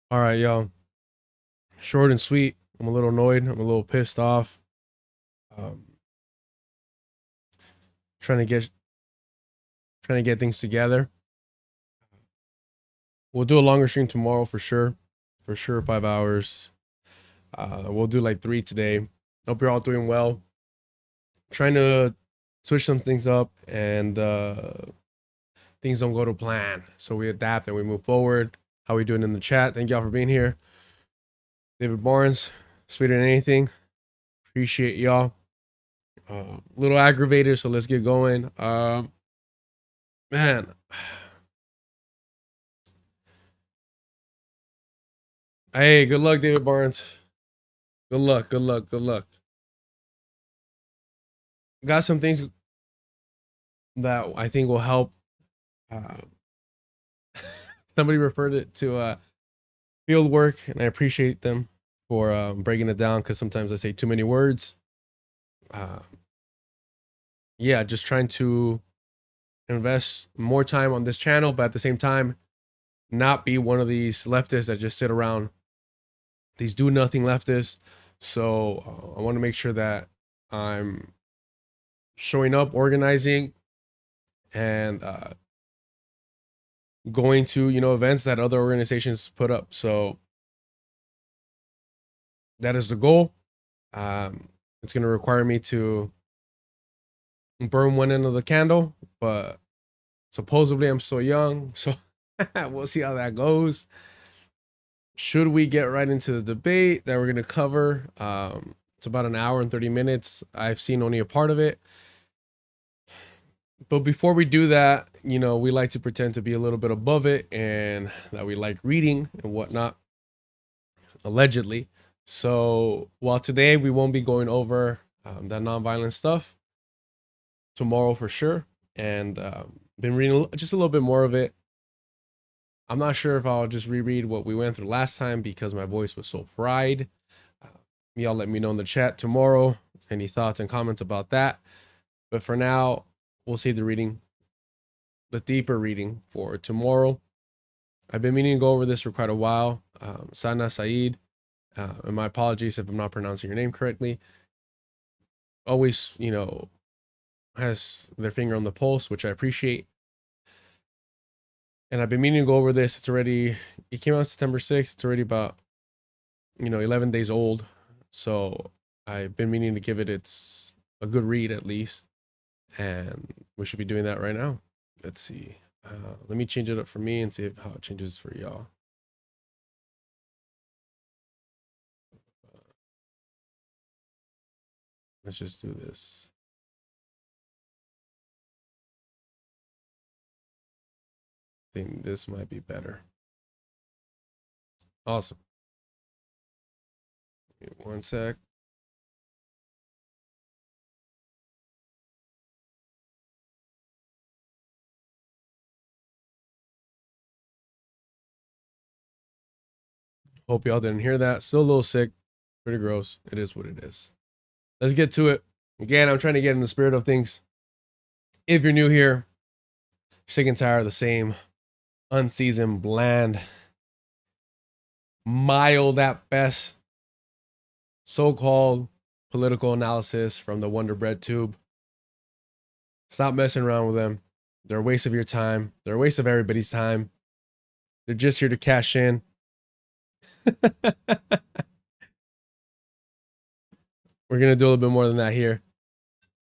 All right, y'all. Short and sweet. I'm a little annoyed. I'm a little pissed off. Um, trying to get things together. We'll do a longer stream tomorrow for sure. For sure, 5 hours. We'll do like 3 today. Hope you're all doing well. Trying to switch some things up and things don't go to plan. So we adapt and we move forward. How we doing in the chat? Thank y'all for being here. David Barnes, sweeter than anything. Appreciate y'all. Little aggravated, so let's get going. Man, hey, good luck, David Barnes. Good luck, good luck, good luck. Got some things that I think will help. Uh, Somebody referred it to field work, and I appreciate them for breaking it down because sometimes I say too many words. Uh, yeah, just trying to invest more time on this channel, but at the same time, not be one of these leftists that just sit around, these do nothing leftists. So I want to make sure that I'm showing up, organizing, and going to events that other organizations put up. So that is the goal. It's going to require me to burn one end of the candle, but supposedly I'm so young, so we'll see how that goes. Should we get right into the debate that we're going to cover? It's about an hour and 30 minutes. I've seen only a part of it. But before we do that, we like to pretend to be a little bit above it and that we like reading and whatnot, allegedly. So while today we won't be going over that nonviolent stuff, tomorrow for sure. And been reading just a little bit more of it. I'm not sure if I'll just reread what we went through last time because my voice was so fried. Y'all let me know in the chat tomorrow any thoughts and comments about that. But for now, we'll save the deeper reading for tomorrow. I've been meaning to go over this for quite a while. Sana Saeed, and my apologies if I'm not pronouncing your name correctly, always, has their finger on the pulse, which I appreciate. And I've been meaning to go over this. It came out September 6th. It's already about, 11 days old. So I've been meaning to give it a good read at least. And we should be doing that right now. Let's see. Let me change it up for me and see how it changes for y'all. Let's just do this. I think this might be better. Awesome. One sec. Hope y'all didn't hear that. Still a little sick. Pretty gross. It is what it is. Let's get to it. Again, I'm trying to get in the spirit of things. If you're new here, sick and tired of the same unseasoned, bland, mild at best, so-called political analysis from the Wonder Bread tube. Stop messing around with them. They're a waste of your time. They're a waste of everybody's time. They're just here to cash in. We're going to do a little bit more than that here.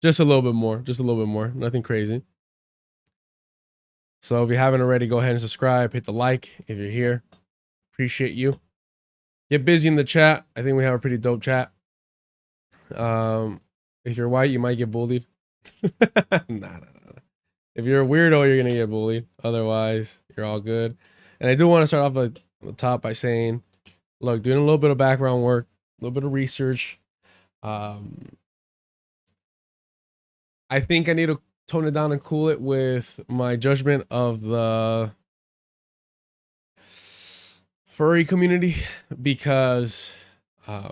Just a little bit more. Just a little bit more. Nothing crazy. So if you haven't already, go ahead and subscribe. Hit the like if you're here. Appreciate you. Get busy in the chat. I think we have a pretty dope chat. If you're white, you might get bullied. Nah. If you're a weirdo, you're going to get bullied. Otherwise, you're all good. And I do want to start off at the top by saying, look, doing a little bit of background work, a little bit of research. I think I need to tone it down and cool it with my judgment of the furry community because, yeah,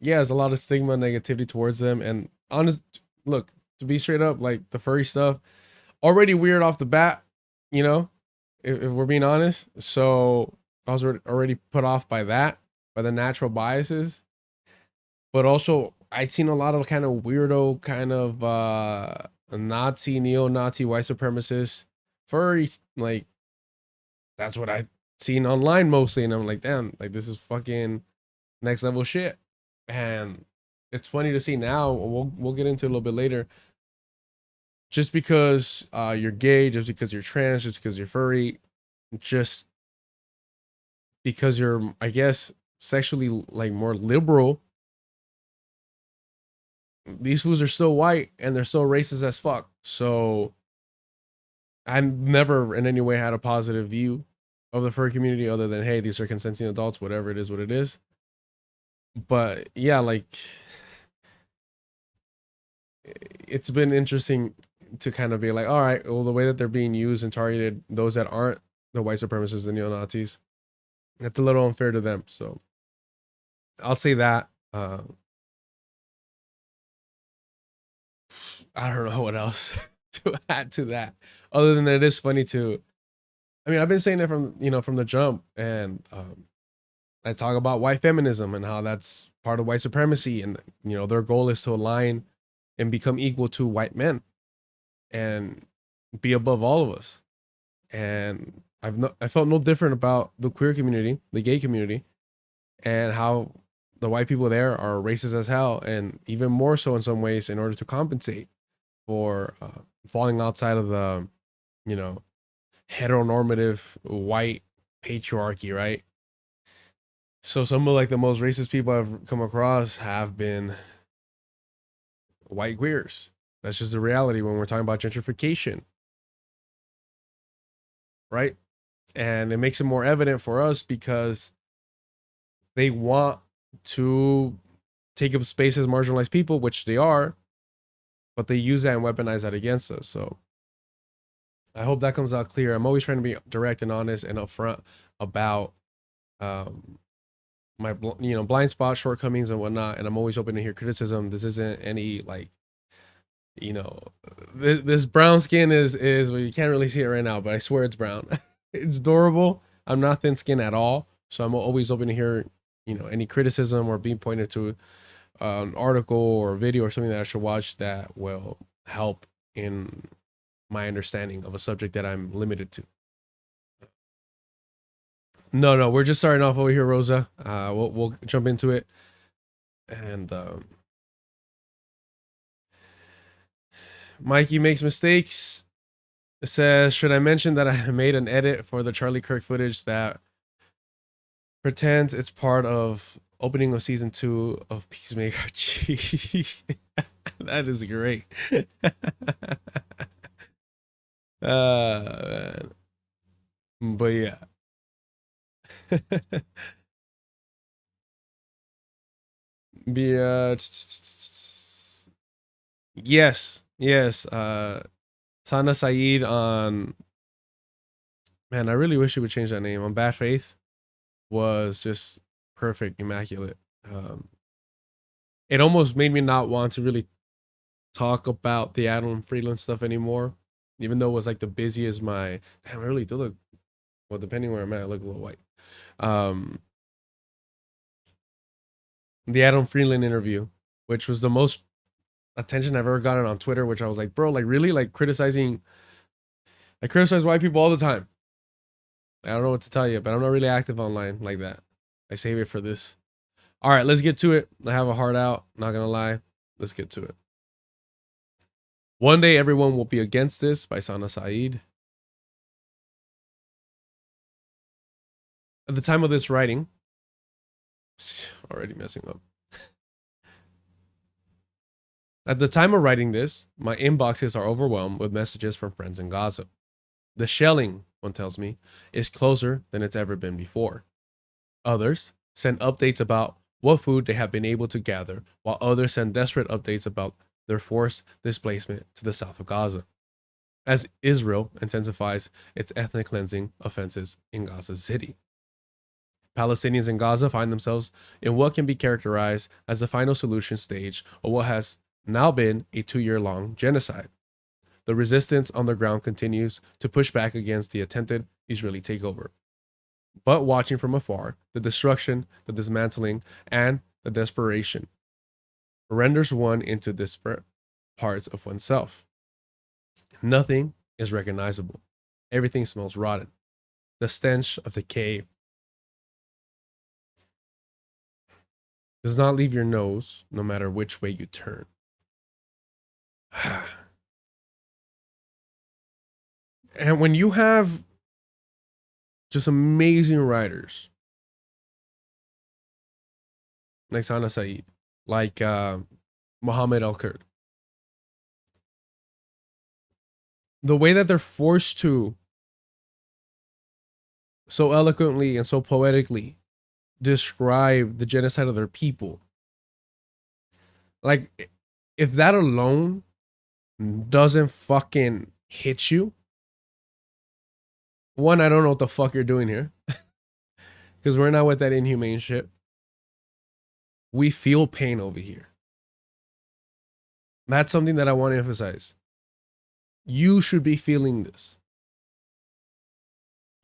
there's a lot of stigma, negativity towards them. And look, to be straight up, like the furry stuff, already weird off the bat, if we're being honest. So I was already put off by that, by the natural biases. But also, I'd seen a lot of kind of weirdo, kind of Nazi, neo-Nazi, white supremacists, furries. Like that's what I seen online mostly, and I'm like, damn, like this is fucking next level shit. And it's funny to see now. We'll get into it a little bit later. Just because you're gay, just because you're trans, just because you're furry, just because you're, I guess, sexually like more liberal, these fools are still white and they're still racist as fuck. So I never in any way had a positive view of the furry community other than, hey, these are consenting adults, whatever it is, what it is. But yeah, like it's been interesting to kind of be like, all right, well, the way that they're being used and targeted, those that aren't the white supremacists, the neo-Nazis, that's a little unfair to them. So I'll say that. I don't know what else to add to that, other than that it is funny to. I mean, I've been saying it from from the jump, and I talk about white feminism and how that's part of white supremacy, and their goal is to align and become equal to white men and be above all of us. And I felt no different about the queer community, the gay community, and how the white people there are racist as hell, and even more so in some ways in order to compensate for falling outside of the, you know, heteronormative white patriarchy, right? So some of like the most racist people I've come across have been white queers. That's just the reality when we're talking about gentrification, right? And it makes it more evident for us because they want to take up space as marginalized people, which they are, but they use that and weaponize that against us. So I hope that comes out clear. I'm always trying to be direct and honest and upfront about um, my blind spots, shortcomings, and whatnot. And I'm always open to hear criticism. This isn't any like you know this brown skin is well, you can't really see it right now, but I swear it's brown. It's adorable. I'm not thin skin at all, so I'm always open to hear any criticism or being pointed to an article or video or something that I should watch that will help in my understanding of a subject that I'm limited to. No, no, we're just starting off over here, Rosa. We'll jump into it, and Mikey makes mistakes. It says, should I mention that I made an edit for the Charlie Kirk footage that pretends it's part of opening of season 2 of Peacemaker? Gee, that is great. Man. But yeah. Yeah. Yes, yes. Sana Saeed on, man, I really wish he would change that name. On Bad Faith was just perfect, immaculate. It almost made me not want to really talk about the Adam Freeland stuff anymore, even though it was like the busiest. My damn, I really do look, well, depending where I'm at, I look a little white. Um, the Adam Freeland interview, which was the most attention I've ever gotten on Twitter, which I was like, bro, like really, like criticizing. I criticize white people all the time. I don't know what to tell you, but I'm not really active online like that. I save it for this. All right, let's get to it. I have a heart out, not gonna lie. Let's get to it. One Day Everyone Will Be Against This by Sana Saeed. At the time of this writing, already messing up. At the time of writing this, my inboxes are overwhelmed with messages from friends in Gaza. The shelling, one tells me, is closer than it's ever been before. Others send updates about what food they have been able to gather, while others send desperate updates about their forced displacement to the south of Gaza, as Israel intensifies its ethnic cleansing offenses in Gaza City. Palestinians in Gaza find themselves in what can be characterized as the final solution stage of what has now been a 2-year-long genocide. The resistance on the ground continues to push back against the attempted Israeli takeover. but watching from afar, the destruction, the dismantling, and the desperation renders one into disparate parts of oneself. Nothing is recognizable. Everything smells rotten. The stench of decay does not leave your nose, no matter which way you turn. And when you have just amazing writers like Sana Saeed, like Muhammad Al Kurd, the way that they're forced to so eloquently and so poetically describe the genocide of their people, like if that alone doesn't fucking hit you, one, I don't know what the fuck you're doing here, because we're not with that inhumane shit. We feel pain over here. That's something that I want to emphasize. You should be feeling this.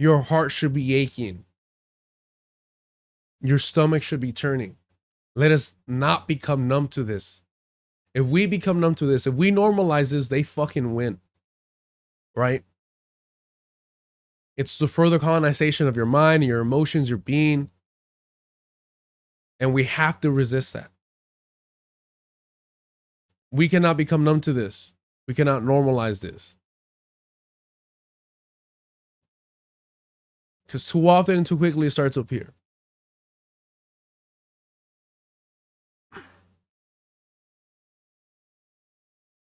Your heart should be aching. Your stomach should be turning. Let us not become numb to this. If we become numb to this, if we normalize this, they fucking win. Right? It's the further colonization of your mind, your emotions, your being. And we have to resist that. We cannot become numb to this. We cannot normalize this. Because too often and too quickly it starts up here.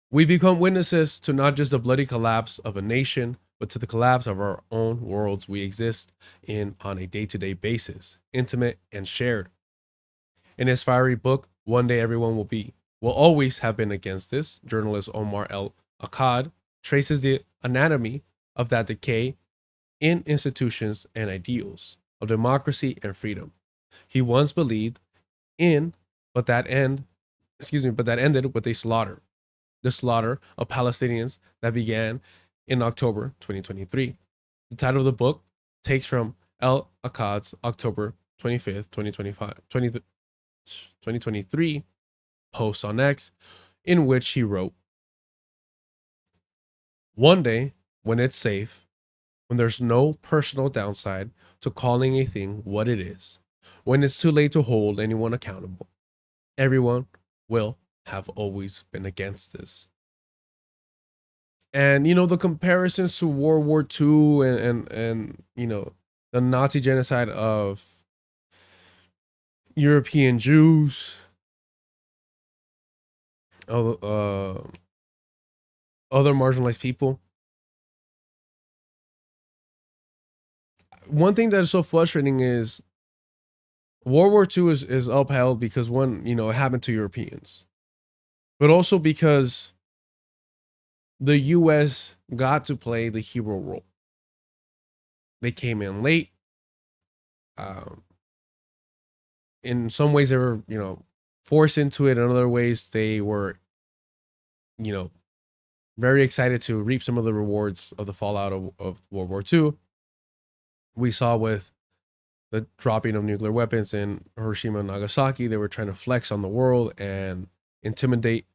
We become witnesses to not just the bloody collapse of a nation, but to the collapse of our own worlds we exist in on a day-to-day basis, intimate and shared. In his fiery book, One Day Everyone Will Always Have Been Against This, journalist Omar El Akkad traces the anatomy of that decay in institutions and ideals of democracy and freedom. He once believed in, but that ended with a slaughter. The slaughter of Palestinians that began in October 2023. The title of the book takes from El Akkad's October 25th, 2023 post on X, in which he wrote, "One day, when it's safe, when there's no personal downside to calling a thing what it is, when it's too late to hold anyone accountable, everyone will have always been against this." And the comparisons to World War II and the Nazi genocide of European Jews, of other marginalized people. One thing that is so frustrating is World War II is upheld because one, it happened to Europeans, but also because the US got to play the hero role. They came in late. In some ways they were, forced into it. In other ways they were, very excited to reap some of the rewards of the fallout of World War II. We saw with the dropping of nuclear weapons in Hiroshima and Nagasaki, they were trying to flex on the world and intimidate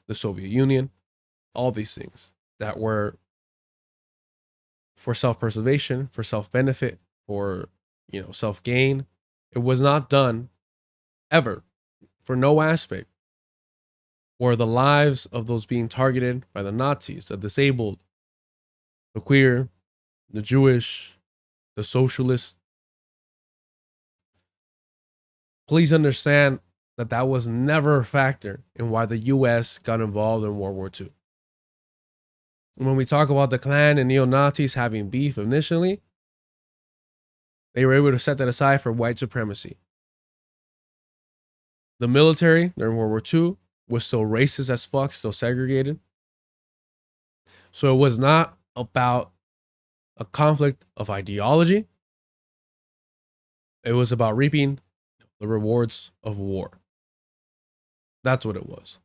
the Soviet Union. All these things that were for self-preservation, for self-benefit, for, self-gain. It was not done ever for no aspect or the lives of those being targeted by the Nazis, the disabled, the queer, the Jewish, the socialist. Please understand that that was never a factor in why the US got involved in World War II. When we talk about the Klan and neo-Nazis having beef initially, they were able to set that aside for white supremacy. The military during World War II was still racist as fuck, still segregated. So it was not about a conflict of ideology. It was about reaping the rewards of war. That's what it was.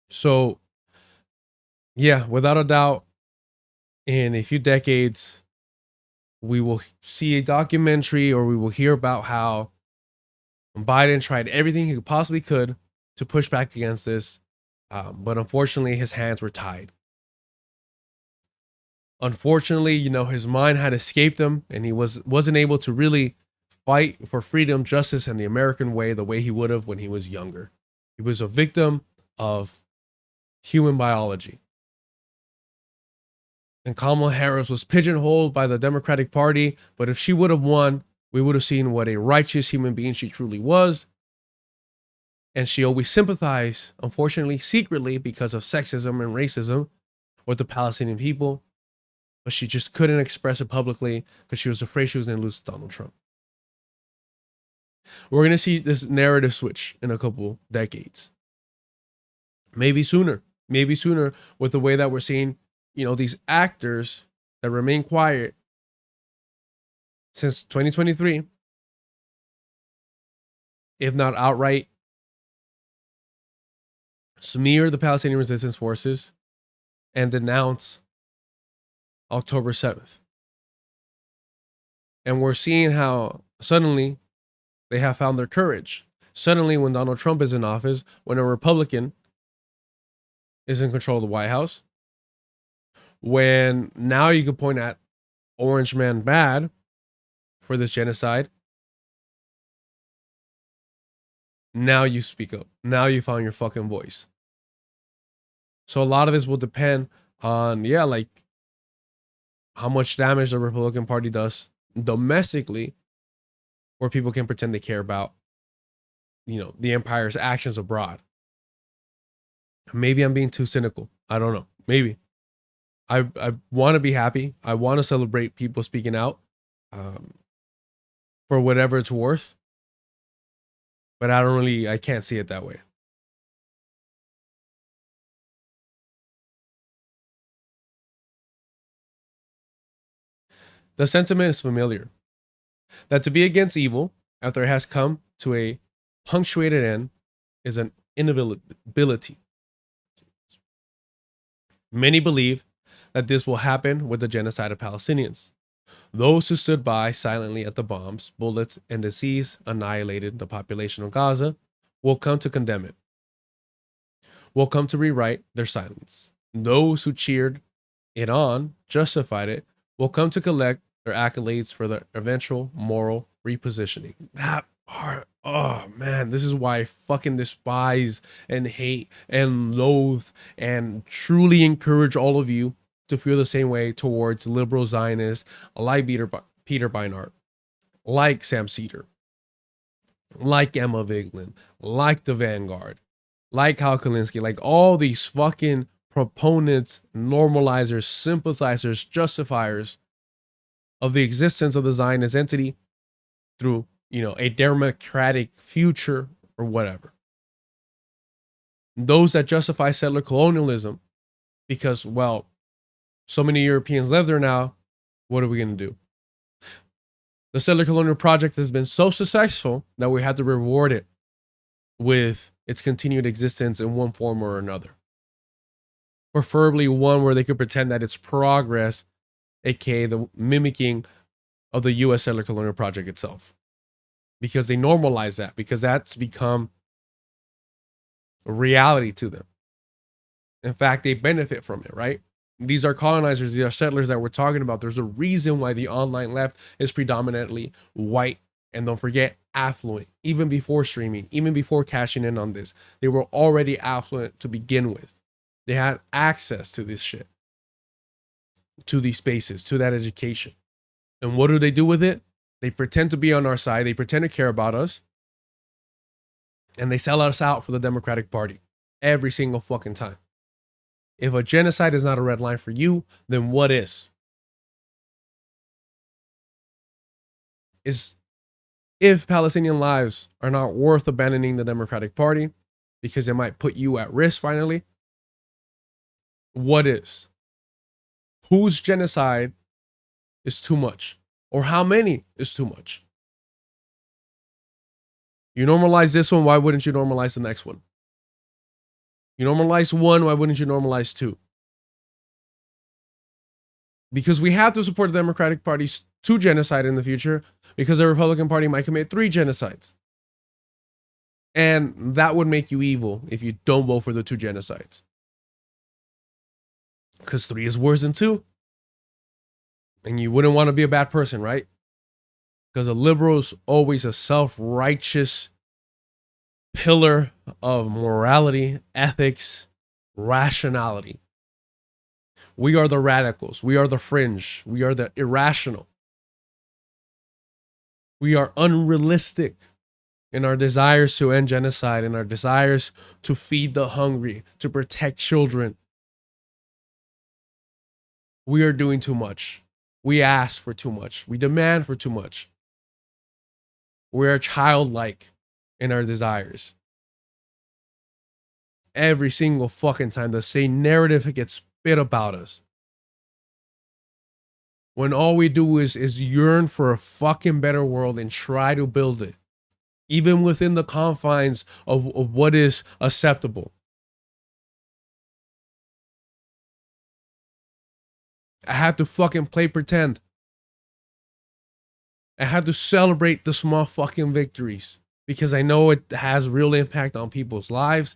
So, yeah, without a doubt, in a few decades, we will see a documentary or we will hear about how Biden tried everything he possibly could to push back against this, but unfortunately his hands were tied. Unfortunately, his mind had escaped him, and he wasn't able to really fight for freedom, justice, and the American way the way he would have when he was younger. He was a victim of human biology. And Kamala Harris was pigeonholed by the Democratic Party, but if she would have won, we would have seen what a righteous human being she truly was. And she always sympathized, unfortunately, secretly, because of sexism and racism with the Palestinian people. But she just couldn't express it publicly because she was afraid she was going to lose to Donald Trump. We're going to see this narrative switch in a couple decades. Maybe sooner with the way that we're seeing, these actors that remain quiet since 2023, if not outright smear the Palestinian resistance forces and denounce October 7th. And we're seeing how suddenly they have found their courage. Suddenly, when Donald Trump is in office, when a Republican is in control of the White House, when now you can point at Orange Man bad for this genocide, now you speak up. Now you found your fucking voice. So a lot of this will depend on, how much damage the Republican Party does domestically, where people can pretend they care about, the empire's actions abroad. Maybe I'm being too cynical. I don't know. Maybe. I want to be happy. I want to celebrate people speaking out for whatever it's worth. But I can't see it that way. The sentiment is familiar. That to be against evil, after it has come to a punctuated end, is an inability. Many believe that this will happen with the genocide of Palestinians. Those who stood by silently at the bombs, bullets, and disease annihilated the population of Gaza will come to condemn it, will come to rewrite their silence. Those who cheered it on, justified it, will come to collect their accolades for their eventual moral repositioning. That part, oh man, this is why I fucking despise and hate and loathe and truly encourage all of you to feel the same way towards liberal Zionists like Peter Beinart, like Sam Cedar, like Emma Vigeland, like the Vanguard, like Hal Kalinske, like all these fucking proponents, normalizers, sympathizers, justifiers of the existence of the Zionist entity through, a democratic future or whatever. Those that justify settler colonialism because, so many Europeans live there now, what are we going to do? The settler colonial project has been so successful that we have to reward it with its continued existence in one form or another. Preferably one where they could pretend that it's progress, aka the mimicking of the U.S. settler colonial project itself. Because they normalize that, because that's become a reality to them. In fact, they benefit from it, right? These are colonizers, these are settlers that we're talking about. There's a reason why the online left is predominantly white, and don't forget, affluent. Even before streaming, even before cashing in on this, they were already affluent to begin with. They had access to this shit, to these spaces, to that education. And what do they do with it? They pretend to be on our side. They pretend to care about us. And they sell us out for the Democratic Party every single fucking time. If a genocide is not a red line for you, then what is? If Palestinian lives are not worth abandoning the Democratic Party because it might put you at risk finally, what is? Whose genocide is too much? Or how many is too much? You normalize this one, why wouldn't you normalize the next one? You normalize one, why wouldn't you normalize two? Because we have to support the Democratic Party 2 genocide in the future because the Republican Party might commit 3 genocides. And that would make you evil if you don't vote for the 2 genocides. Because 3 is worse than 2. And you wouldn't want to be a bad person, right? Because a liberal is always a self-righteous pillar of morality, ethics, rationality. We are the radicals. We are the fringe. We are the irrational. We are unrealistic in our desires to end genocide, in our desires to feed the hungry, to protect children. We are doing too much. We ask for too much. We demand for too much. We are childlike in our desires. Every single fucking time the same narrative gets spit about us. When all we do is yearn for a fucking better world and try to build it. Even within the confines of what is acceptable. I have to fucking play pretend. I have to celebrate the small fucking victories because I know it has real impact on people's lives,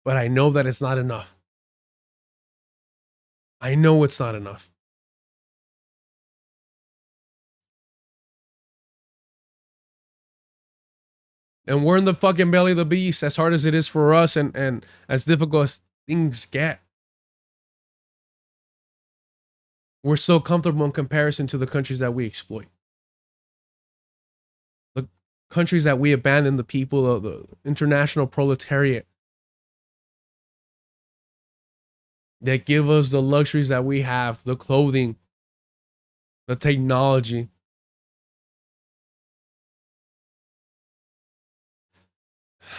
but I know that it's not enough. I know it's not enough. And we're in the fucking belly of the beast, as hard as it is for us and as difficult as things get. We're so comfortable in comparison to the countries that we exploit. The countries that we abandon the people of the international proletariat that give us the luxuries that we have, the clothing, the technology.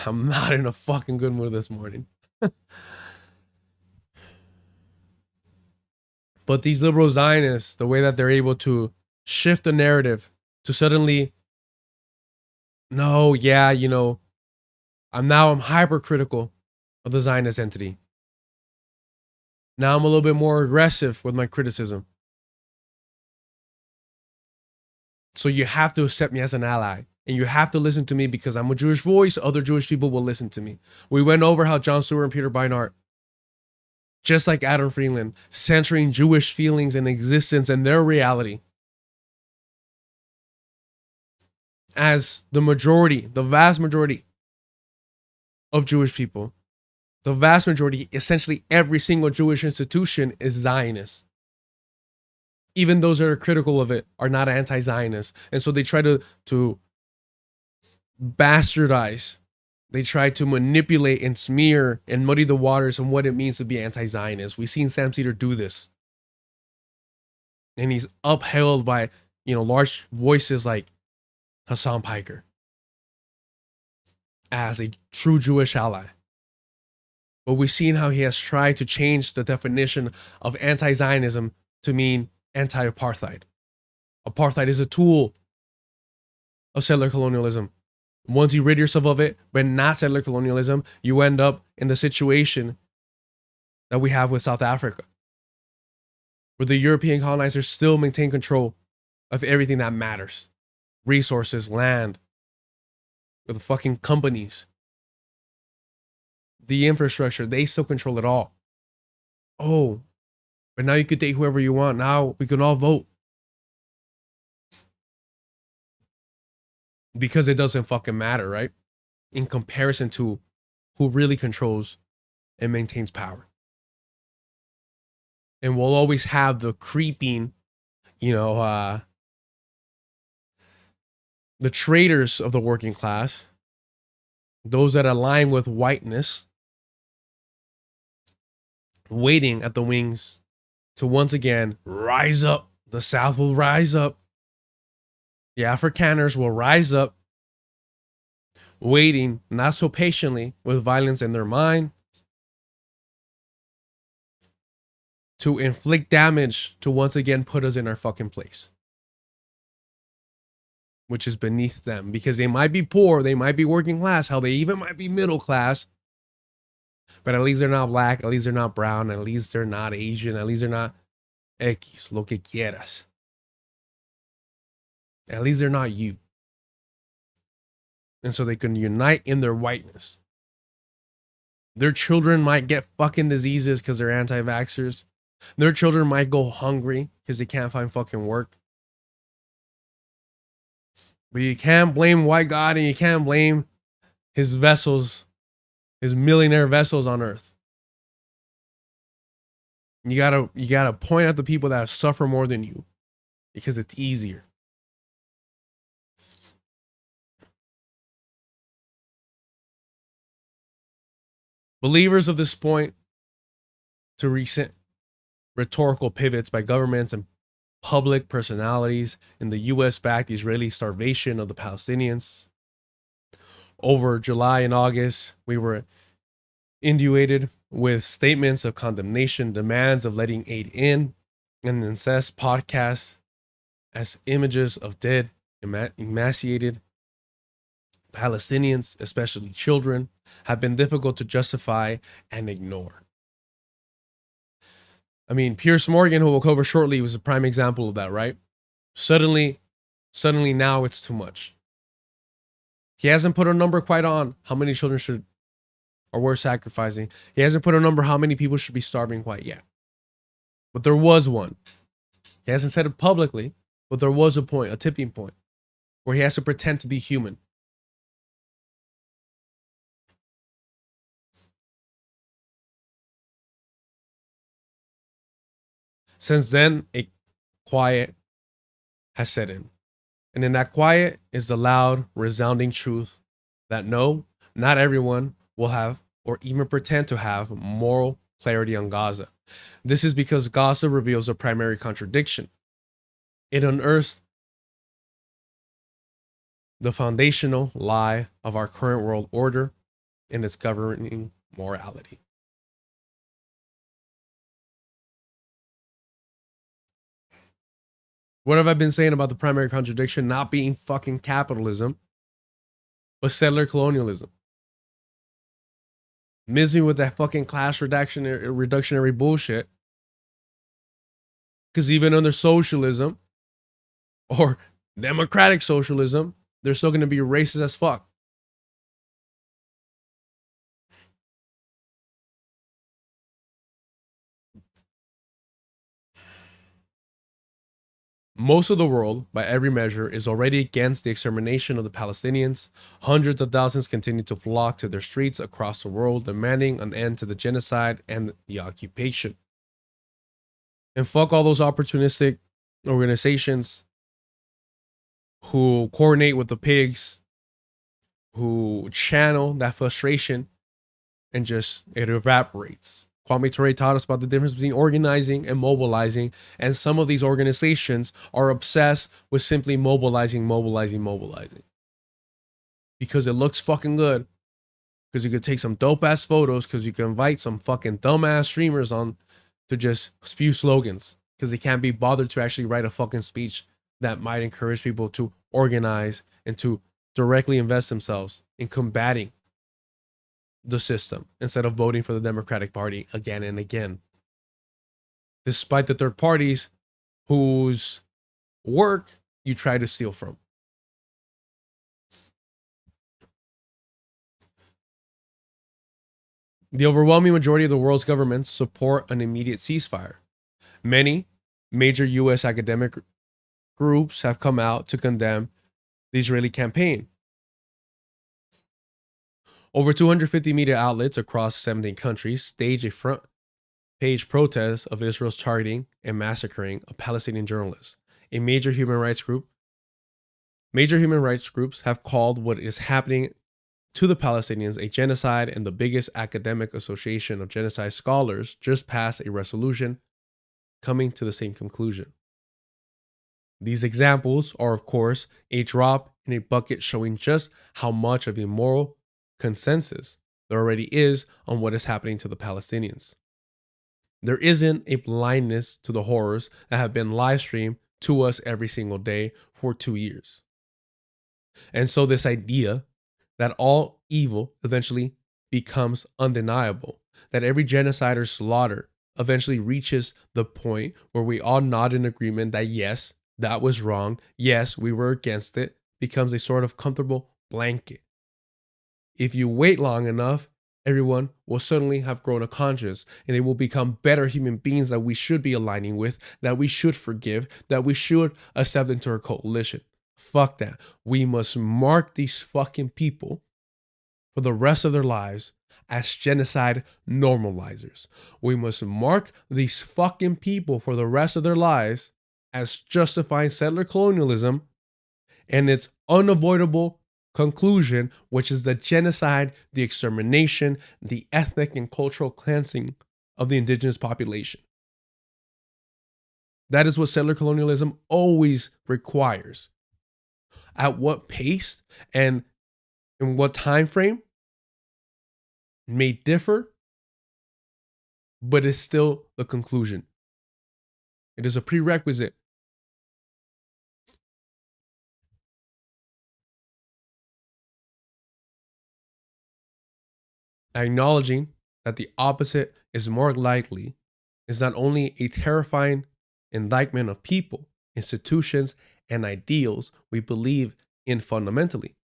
I'm not in a fucking good mood this morning. But these liberal Zionists, the way that they're able to shift the narrative to suddenly, no, yeah, you know, I'm hypercritical of the Zionist entity. Now I'm a little bit more aggressive with my criticism. So you have to accept me as an ally. And you have to listen to me because I'm a Jewish voice. Other Jewish people will listen to me. We went over how John Stewart and Peter Beinart, just like Adam Friedland, centering Jewish feelings and existence and their reality as the majority, the vast majority of Jewish people. The vast majority, essentially every single Jewish institution is Zionist. Even those that are critical of it are not anti-Zionist. And so they try to bastardize. They try to manipulate and smear and muddy the waters on what it means to be anti-Zionist. We've seen Sam Cedar do this. And he's upheld by, large voices like Hassan Piker as a true Jewish ally. But we've seen how he has tried to change the definition of anti-Zionism to mean anti-apartheid. Apartheid is a tool of settler colonialism. Once you rid yourself of it, but not settler colonialism, you end up in the situation that we have with South Africa, where the European colonizers still maintain control of everything that matters. Resources, land, with the fucking companies, the infrastructure, they still control it all. Oh, but now you could date whoever you want. Now we can all vote. Because it doesn't fucking matter, right? In comparison to who really controls and maintains power. And we'll always have the creeping, the traitors of the working class, those that align with whiteness, waiting at the wings to once again rise up. The South will rise up. The Afrikaners will rise up, waiting not so patiently with violence in their mind to inflict damage to once again put us in our fucking place, which is beneath them, because they might be poor, they might be working class, hell, they even might be middle class, but at least they're not black, at least they're not brown, at least they're not Asian, at least they're not X, lo que quieras. At least they're not you. And so they can unite in their whiteness. Their children might get fucking diseases because they're anti-vaxxers. Their children might go hungry because they can't find fucking work. But you can't blame white God, and you can't blame his vessels, his millionaire vessels on earth. You gotta point at the people that suffer more than you, because it's easier. Believers of this point to recent rhetorical pivots by governments and public personalities in the US-backed Israeli starvation of the Palestinians. Over July and August, we were inundated with statements of condemnation, demands of letting aid in, and incest podcasts as images of dead, emaciated Palestinians, especially children, have been difficult to justify and ignore. I mean, Piers Morgan, who we'll cover shortly, was a prime example of that, right? Suddenly now it's too much. He hasn't put a number quite on how many children should or were sacrificing. He hasn't put a number how many people should be starving quite yet. But there was one. He hasn't said it publicly, but there was a point, a tipping point, where he has to pretend to be human. Since then, a quiet has set in. And in that quiet is the loud, resounding truth that no, not everyone will have or even pretend to have moral clarity on Gaza. This is because Gaza reveals a primary contradiction. It unearths the foundational lie of our current world order and its governing morality. What have I been saying about the primary contradiction not being fucking capitalism, but settler colonialism? Miss me with that fucking class reductionary bullshit. Because even under socialism or democratic socialism, they're still going to be racist as fuck. Most of the world, by every measure, is already against the extermination of the Palestinians. Hundreds of thousands continue to flock to their streets across the world, demanding an end to the genocide and the occupation. And fuck all those opportunistic organizations who coordinate with the pigs, who channel that frustration, and just it evaporates. Kwame Ture taught us about the difference between organizing and mobilizing, and some of these organizations are obsessed with simply mobilizing, because it looks fucking good, because you could take some dope ass photos, because you can invite some fucking dumbass streamers on to just spew slogans, because they can't be bothered to actually write a fucking speech that might encourage people to organize and to directly invest themselves in combating the system instead of voting for the Democratic Party again and again. Despite the third parties whose work you try to steal from. The overwhelming majority of the world's governments support an immediate ceasefire. Many major US academic groups have come out to condemn the Israeli campaign. Over 250 media outlets across 17 countries staged a front page protest of Israel's targeting and massacring of Palestinian journalists. Major human rights groups have called what is happening to the Palestinians a genocide, and the biggest academic association of genocide scholars just passed a resolution coming to the same conclusion. These examples are, of course, a drop in a bucket showing just how much of a moral consensus there already is on what is happening to the Palestinians. There isn't a blindness to the horrors that have been live streamed to us every single day for 2 years. And so this idea that all evil eventually becomes undeniable, that every genocide or slaughter eventually reaches the point where we all nod in agreement that yes, That was wrong. Yes, we were against it. Becomes a sort of comfortable blanket. If you wait long enough, everyone will suddenly have grown a conscience and they will become better human beings that we should be aligning with, that we should forgive, that we should accept into our coalition. Fuck that. We must mark these fucking people for the rest of their lives as genocide normalizers. We must mark these fucking people for the rest of their lives as justifying settler colonialism and its unavoidable conclusion, which is the genocide, the extermination, the ethnic and cultural cleansing of the indigenous population. That is what settler colonialism always requires. At what pace and in what time frame may differ, but it's still the conclusion. It is a prerequisite. Acknowledging that the opposite is more likely is not only a terrifying indictment of people, institutions, and ideals we believe in fundamentally,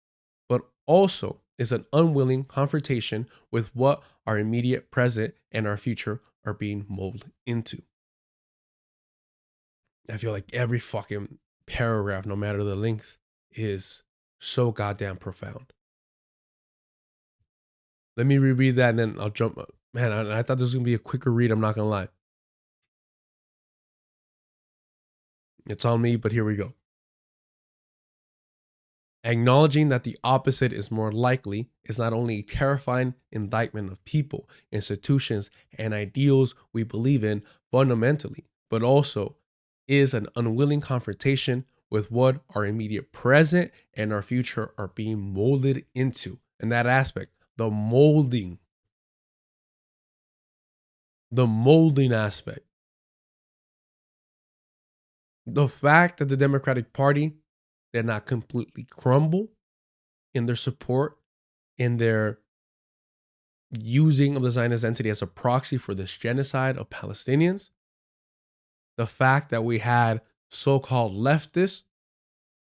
but also is an unwilling confrontation with what our immediate present and our future are being molded into. I feel like every fucking paragraph, no matter the length, is so goddamn profound. Let me reread that and then I'll jump. Man, I thought this was going to be a quicker read. I'm not going to lie. It's on me, but here we go. Acknowledging that the opposite is more likely is not only a terrifying indictment of people, institutions, and ideals we believe in fundamentally, but also is an unwilling confrontation with what our immediate present and our future are being molded into. In that aspect, the molding aspect. The fact that the Democratic Party did not completely crumble in their support, in their using of the Zionist entity as a proxy for this genocide of Palestinians, the fact that we had so-called leftists,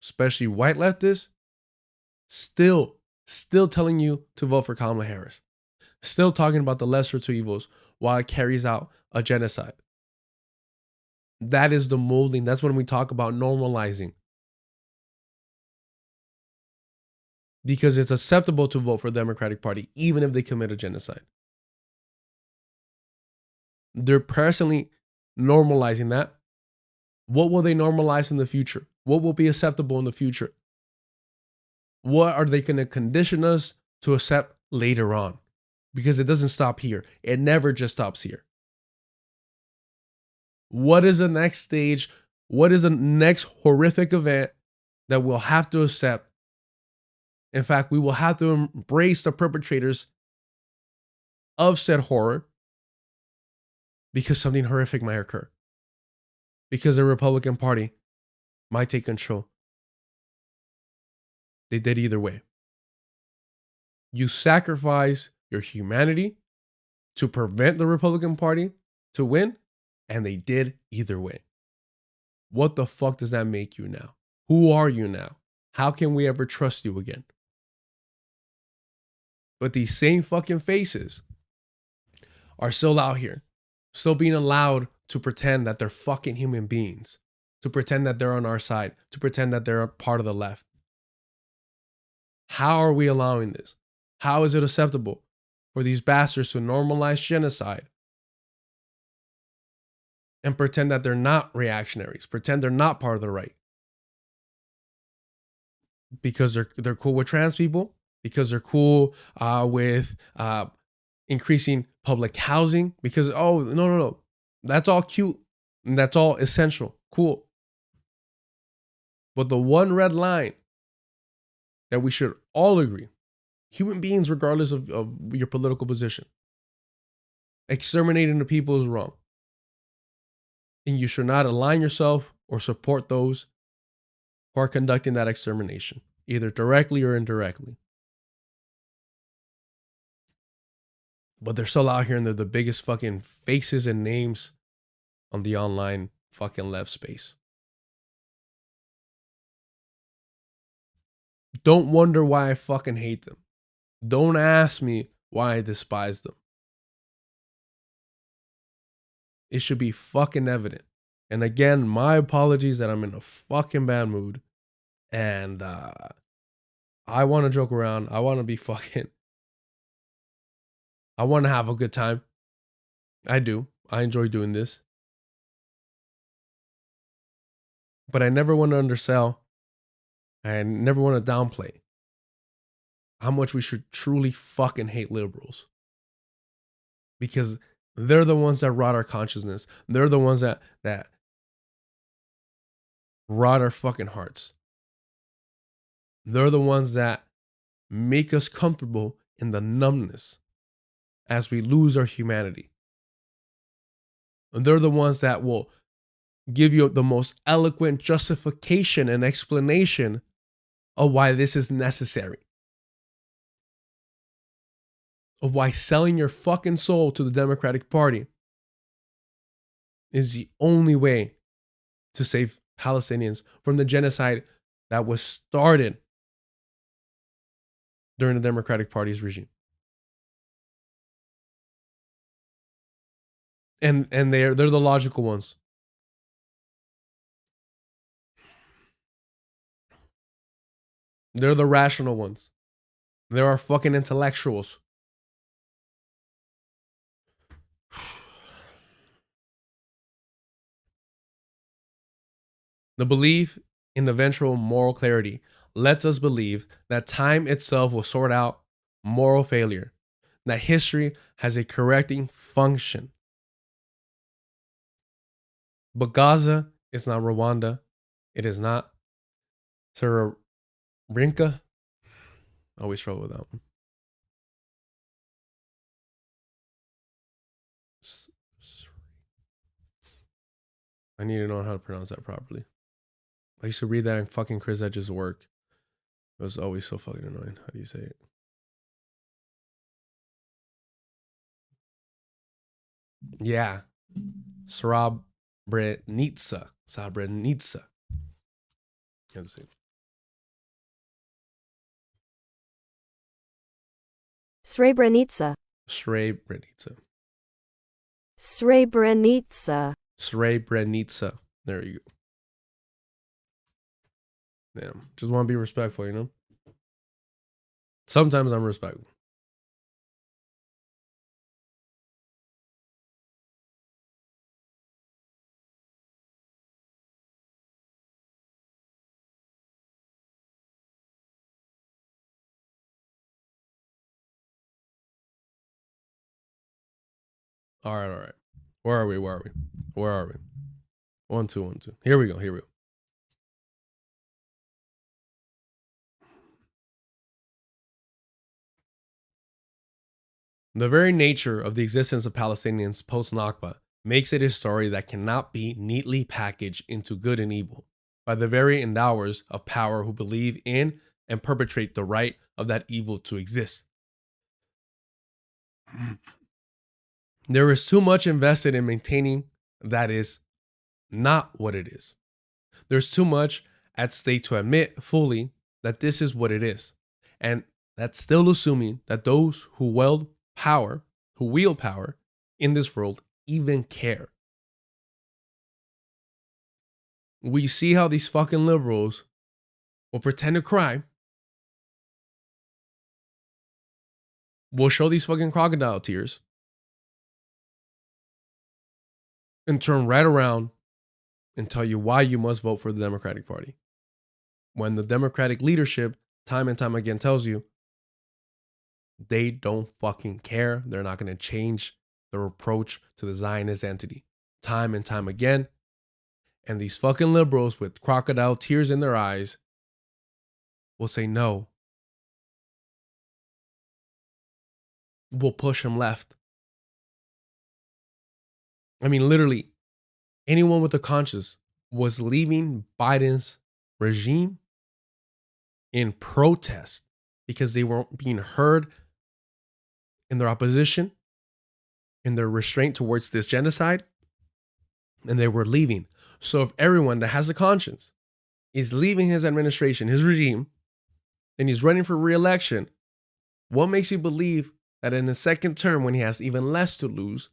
especially white leftists, still telling you to vote for Kamala Harris, still talking about the lesser two evils while it carries out a genocide. That is the molding. That's when we talk about normalizing. Because it's acceptable to vote for the Democratic Party, even if they commit a genocide. They're personally normalizing that. What will they normalize in the future? What will be acceptable in the future? What are they going to condition us to accept later on? Because it doesn't stop here. It never just stops here. What is the next stage? What is the next horrific event that we'll have to accept? In fact, we will have to embrace the perpetrators of said horror because something horrific might occur. Because the Republican Party might take control. They did either way. You sacrifice your humanity to prevent the Republican Party to win, and they did either way. What the fuck does that make you now? Who are you now? How can we ever trust you again? But these same fucking faces are still out here, still being allowed to pretend that they're fucking human beings, to pretend that they're on our side, to pretend that they're a part of the left. How are we allowing this? How is it acceptable for these bastards to normalize genocide and pretend that they're not reactionaries, pretend they're not part of the right? Because they're cool with trans people, because they're cool with increasing public housing, because, oh, no. That's all cute and that's all essential. Cool. But the one red line that we should all agree, human beings, regardless of your political position, exterminating the people is wrong. And you should not align yourself or support those who are conducting that extermination, either directly or indirectly. But they're still out here and they're the biggest fucking faces and names on the online fucking left space. Don't wonder why I fucking hate them. Don't ask me why I despise them. It should be fucking evident. And again, my apologies that I'm in a fucking bad mood. And I want to joke around. I want to be fucking. I want to have a good time. I do. I enjoy doing this. But I never want to undersell. I never want to downplay how much we should truly fucking hate liberals. Because they're the ones that rot our consciousness. They're the ones that rot our fucking hearts. They're the ones that make us comfortable in the numbness as we lose our humanity. And they're the ones that will give you the most eloquent justification and explanation of why this is necessary. Of why selling your fucking soul to the Democratic Party is the only way to save Palestinians from the genocide that was started during the Democratic Party's regime. And they're the logical ones. They're the rational ones. There are fucking intellectuals. The belief in eventual moral clarity lets us believe that time itself will sort out moral failure, that history has a correcting function. But Gaza is not Rwanda. It is not Srebrenica. I always struggle with that one. I need to know how to pronounce that properly. I used to read that in fucking Chris Edge's work. It was always so fucking annoying. How do you say it? Yeah. Srebrenica. Srebrenica. You have to say it. Srebrenica. Srebrenica. Srebrenica. Srebrenica. There you go. Damn. Just want to be respectful, you know? Sometimes I'm respectful. All right. Where are we? 1, 2, 1, 2. Here we go. The very nature of the existence of Palestinians post-Nakba makes it a story that cannot be neatly packaged into good and evil by the very endowers of power who believe in and perpetrate the right of that evil to exist. There is too much invested in maintaining that is not what it is. There's too much at stake to admit fully that this is what it is. And that's still assuming that those who wield power in this world even care. We see how these fucking liberals will pretend to cry, will show these fucking crocodile tears, and turn right around and tell you why you must vote for the Democratic Party. When the Democratic leadership, time and time again, tells you they don't fucking care. They're not going to change their approach to the Zionist entity. Time and time again. And these fucking liberals with crocodile tears in their eyes will say no. We'll push him left. I mean, literally, anyone with a conscience was leaving Biden's regime in protest because they weren't being heard in their opposition, in their restraint towards this genocide, and they were leaving. So if everyone that has a conscience is leaving his administration, his regime, and he's running for re-election, what makes you believe that in the second term, when he has even less to lose,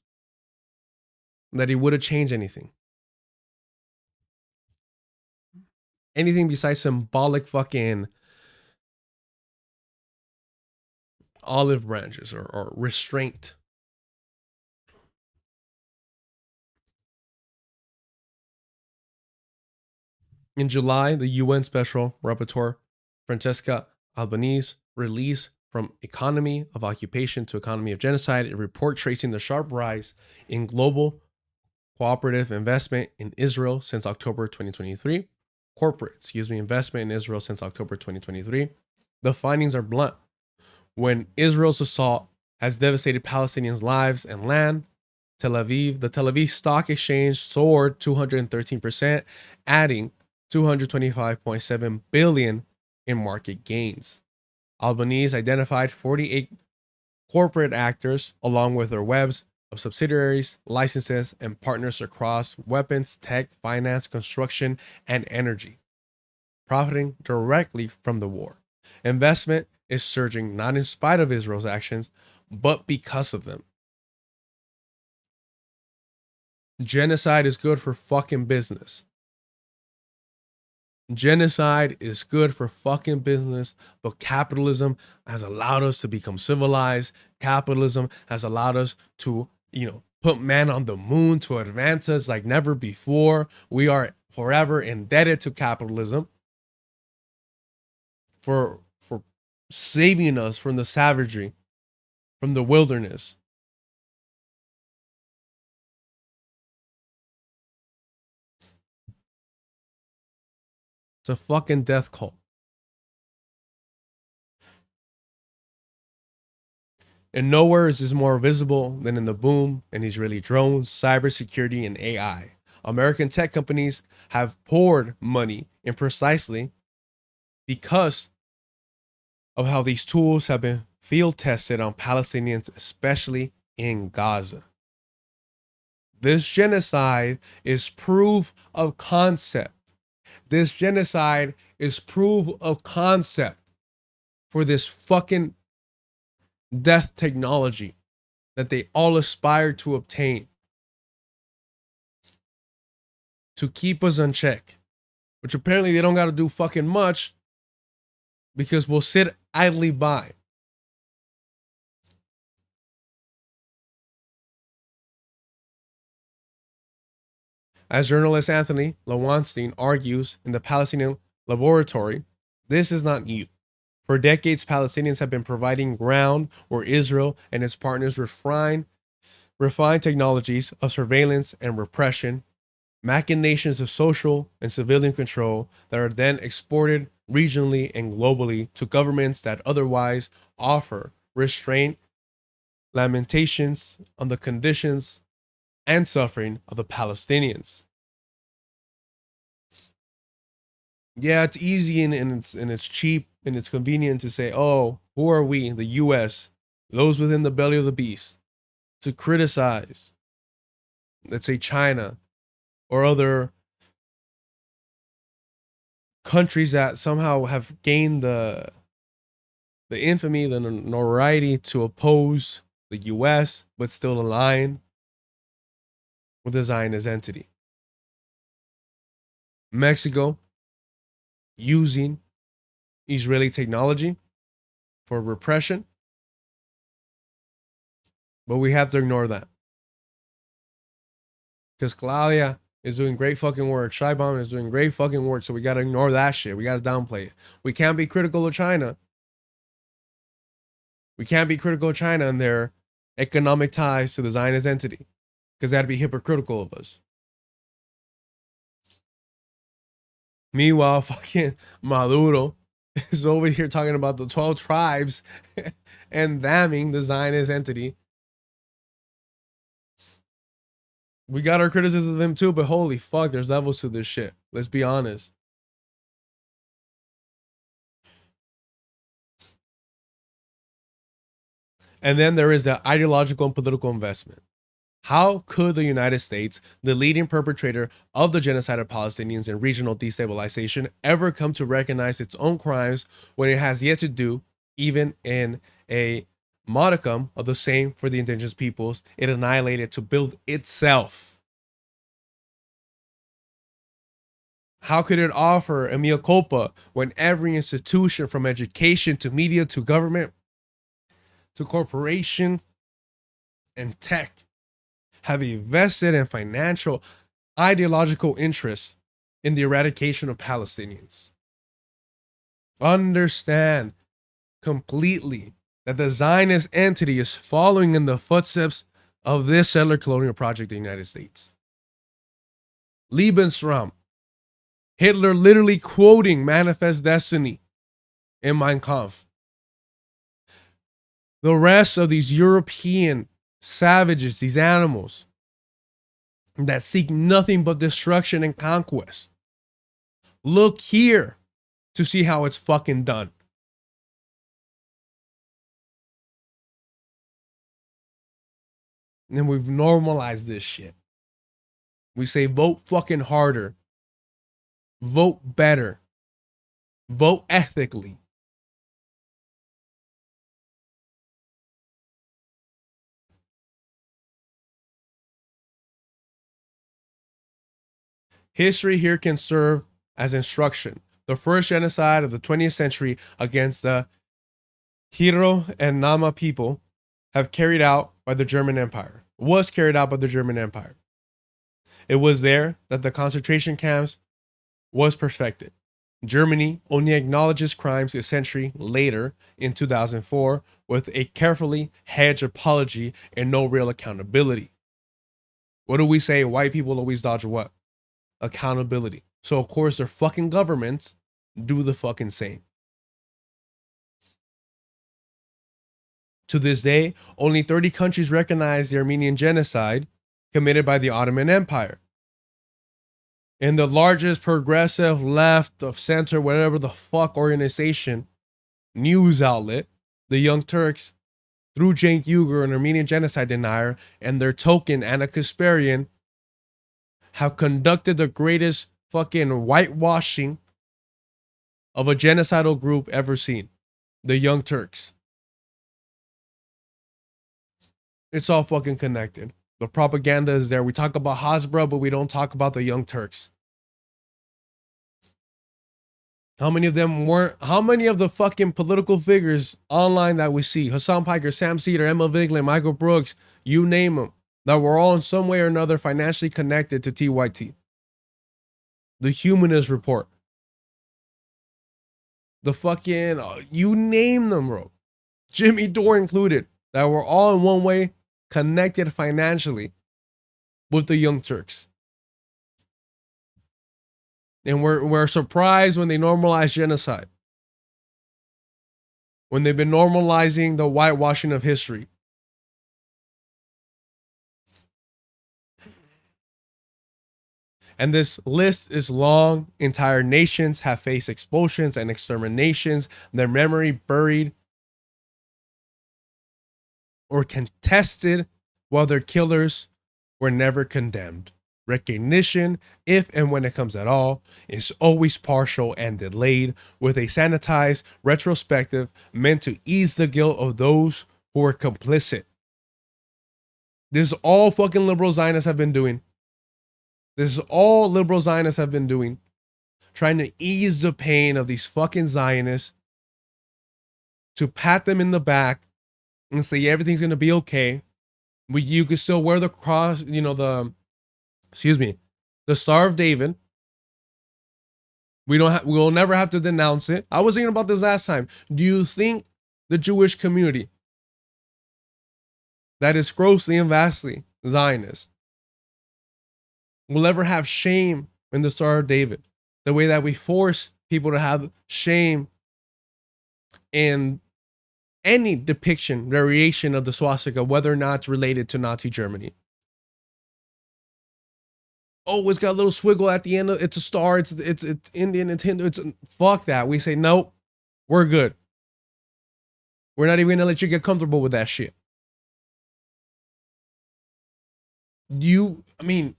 that he would have changed anything? Anything besides symbolic fucking olive branches or restraint. In July, the UN Special Rapporteur Francesca Albanese released From Economy of Occupation to Economy of Genocide, a report tracing the sharp rise in global cooperative investment in Israel since October 2023. Investment in Israel since October 2023. The findings are blunt. When Israel's assault has devastated Palestinians' lives and land, the Tel Aviv Stock Exchange soared 213%, adding 225.7 billion in market gains. Albanese identified 48 corporate actors along with their webs of subsidiaries, licenses, and partners across weapons, tech, finance, construction, and energy, profiting directly from the war. Investment is surging not in spite of Israel's actions, but because of them. Genocide is good for fucking business. Genocide is good for fucking business, but capitalism has allowed us to become civilized. Capitalism has allowed us to, put man on the moon, to advance us like never before. We are forever indebted to capitalism for saving us from the savagery, from the wilderness. It's a fucking death cult. And nowhere is this more visible than in the boom in Israeli drones, cybersecurity, and AI. American tech companies have poured money in precisely because of how these tools have been field tested on Palestinians, especially in Gaza. This genocide is proof of concept. This genocide is proof of concept for this fucking death technology that they all aspire to obtain to keep us in check, which apparently they don't got to do fucking much because we'll sit idly by. As journalist Anthony Lowenstein argues in the Palestinian Laboratory, this is not new. For decades, Palestinians have been providing ground where Israel and its partners refine technologies of surveillance and repression, machinations of social and civilian control that are then exported regionally and globally to governments that otherwise offer restraint, lamentations on the conditions and suffering of the Palestinians. Yeah, it's easy and it's cheap and it's convenient to say, oh, who are we, the US, those within the belly of the beast, to criticize, let's say, China or other countries that somehow have gained the infamy, the notoriety to oppose the US, but still align with the Zionist entity. Mexico using Israeli technology for repression, but we have to ignore that. Because Claudia is doing great fucking work. Sheinbaum is doing great fucking work, so we got to ignore that shit. We got to downplay it. We can't be critical of China. We can't be critical of China and their economic ties to the Zionist entity, because that'd be hypocritical of us. Meanwhile, fucking Maduro is over here talking about the 12 tribes and damning the Zionist entity. We got our criticism of him too, but holy fuck, there's levels to this shit. Let's be honest. And then there is the ideological and political investment. How could the United States, the leading perpetrator of the genocide of Palestinians and regional destabilization, ever come to recognize its own crimes when it has yet to do, even in a modicum of the same for the indigenous peoples it annihilated to build itself? How could it offer a mea culpa when every institution, from education to media to government to corporation and tech, have a vested and financial ideological interest in the eradication of Palestinians? Understand completely that the Zionist entity is following in the footsteps of this settler colonial project in the United States. Lebensraum. Hitler literally quoting Manifest Destiny in Mein Kampf. The rest of these European savages, these animals that seek nothing but destruction and conquest, look here to see how it's fucking done. And we've normalized this shit. We say vote fucking harder, vote better, vote ethically. History here can serve as instruction. The first genocide of the 20th century against the Hiro and Nama people was carried out by the German Empire. It was there that the concentration camps was perfected. Germany only acknowledges crimes a century later in 2004 with a carefully hedged apology and no real accountability. What do we say? White people always dodge what? Accountability. So of course their fucking governments do the fucking same. To this day, only 30 countries recognize the Armenian genocide committed by the Ottoman Empire. And the largest progressive left of center, whatever the fuck organization, news outlet, the Young Turks, through Cenk Uygur, an Armenian genocide denier, and their token, Anna Kasparian, have conducted the greatest fucking whitewashing of a genocidal group ever seen. The Young Turks. It's all fucking connected. The propaganda is there. We talk about Hasbro, but we don't talk about the Young Turks. How many of the fucking political figures online that we see, Hassan Piker, Sam Cedar, Emma Vigeland, Michael Brooks, you name them, that were all in some way or another financially connected to TYT? The Humanist Report. The fucking, you name them, bro. Jimmy Dore included, that were all in one way connected financially with the Young Turks. And we're surprised when they normalize genocide. When they've been normalizing the whitewashing of history. And this list is long. Entire nations have faced expulsions and exterminations, their memory buried or contested, while their killers were never condemned. Recognition, if and when it comes at all, is always partial and delayed, with a sanitized retrospective meant to ease the guilt of those who were complicit. This is all fucking liberal Zionists have been doing. This is all liberal Zionists have been doing. Trying to ease the pain of these fucking Zionists, to pat them in the back and say everything's going to be okay. You can still wear the cross, the Star of David. We'll never have to denounce it. I was thinking about this last time. Do you think the Jewish community that is grossly and vastly Zionist will ever have shame in the Star of David? The way that we force people to have shame in any depiction, variation of the swastika, whether or not it's related to Nazi Germany. Oh, it's got a little swiggle at the end. It's a star. It's Indian. It's Hindu. Fuck that. We say, nope, we're good. We're not even gonna let you get comfortable with that shit. I mean,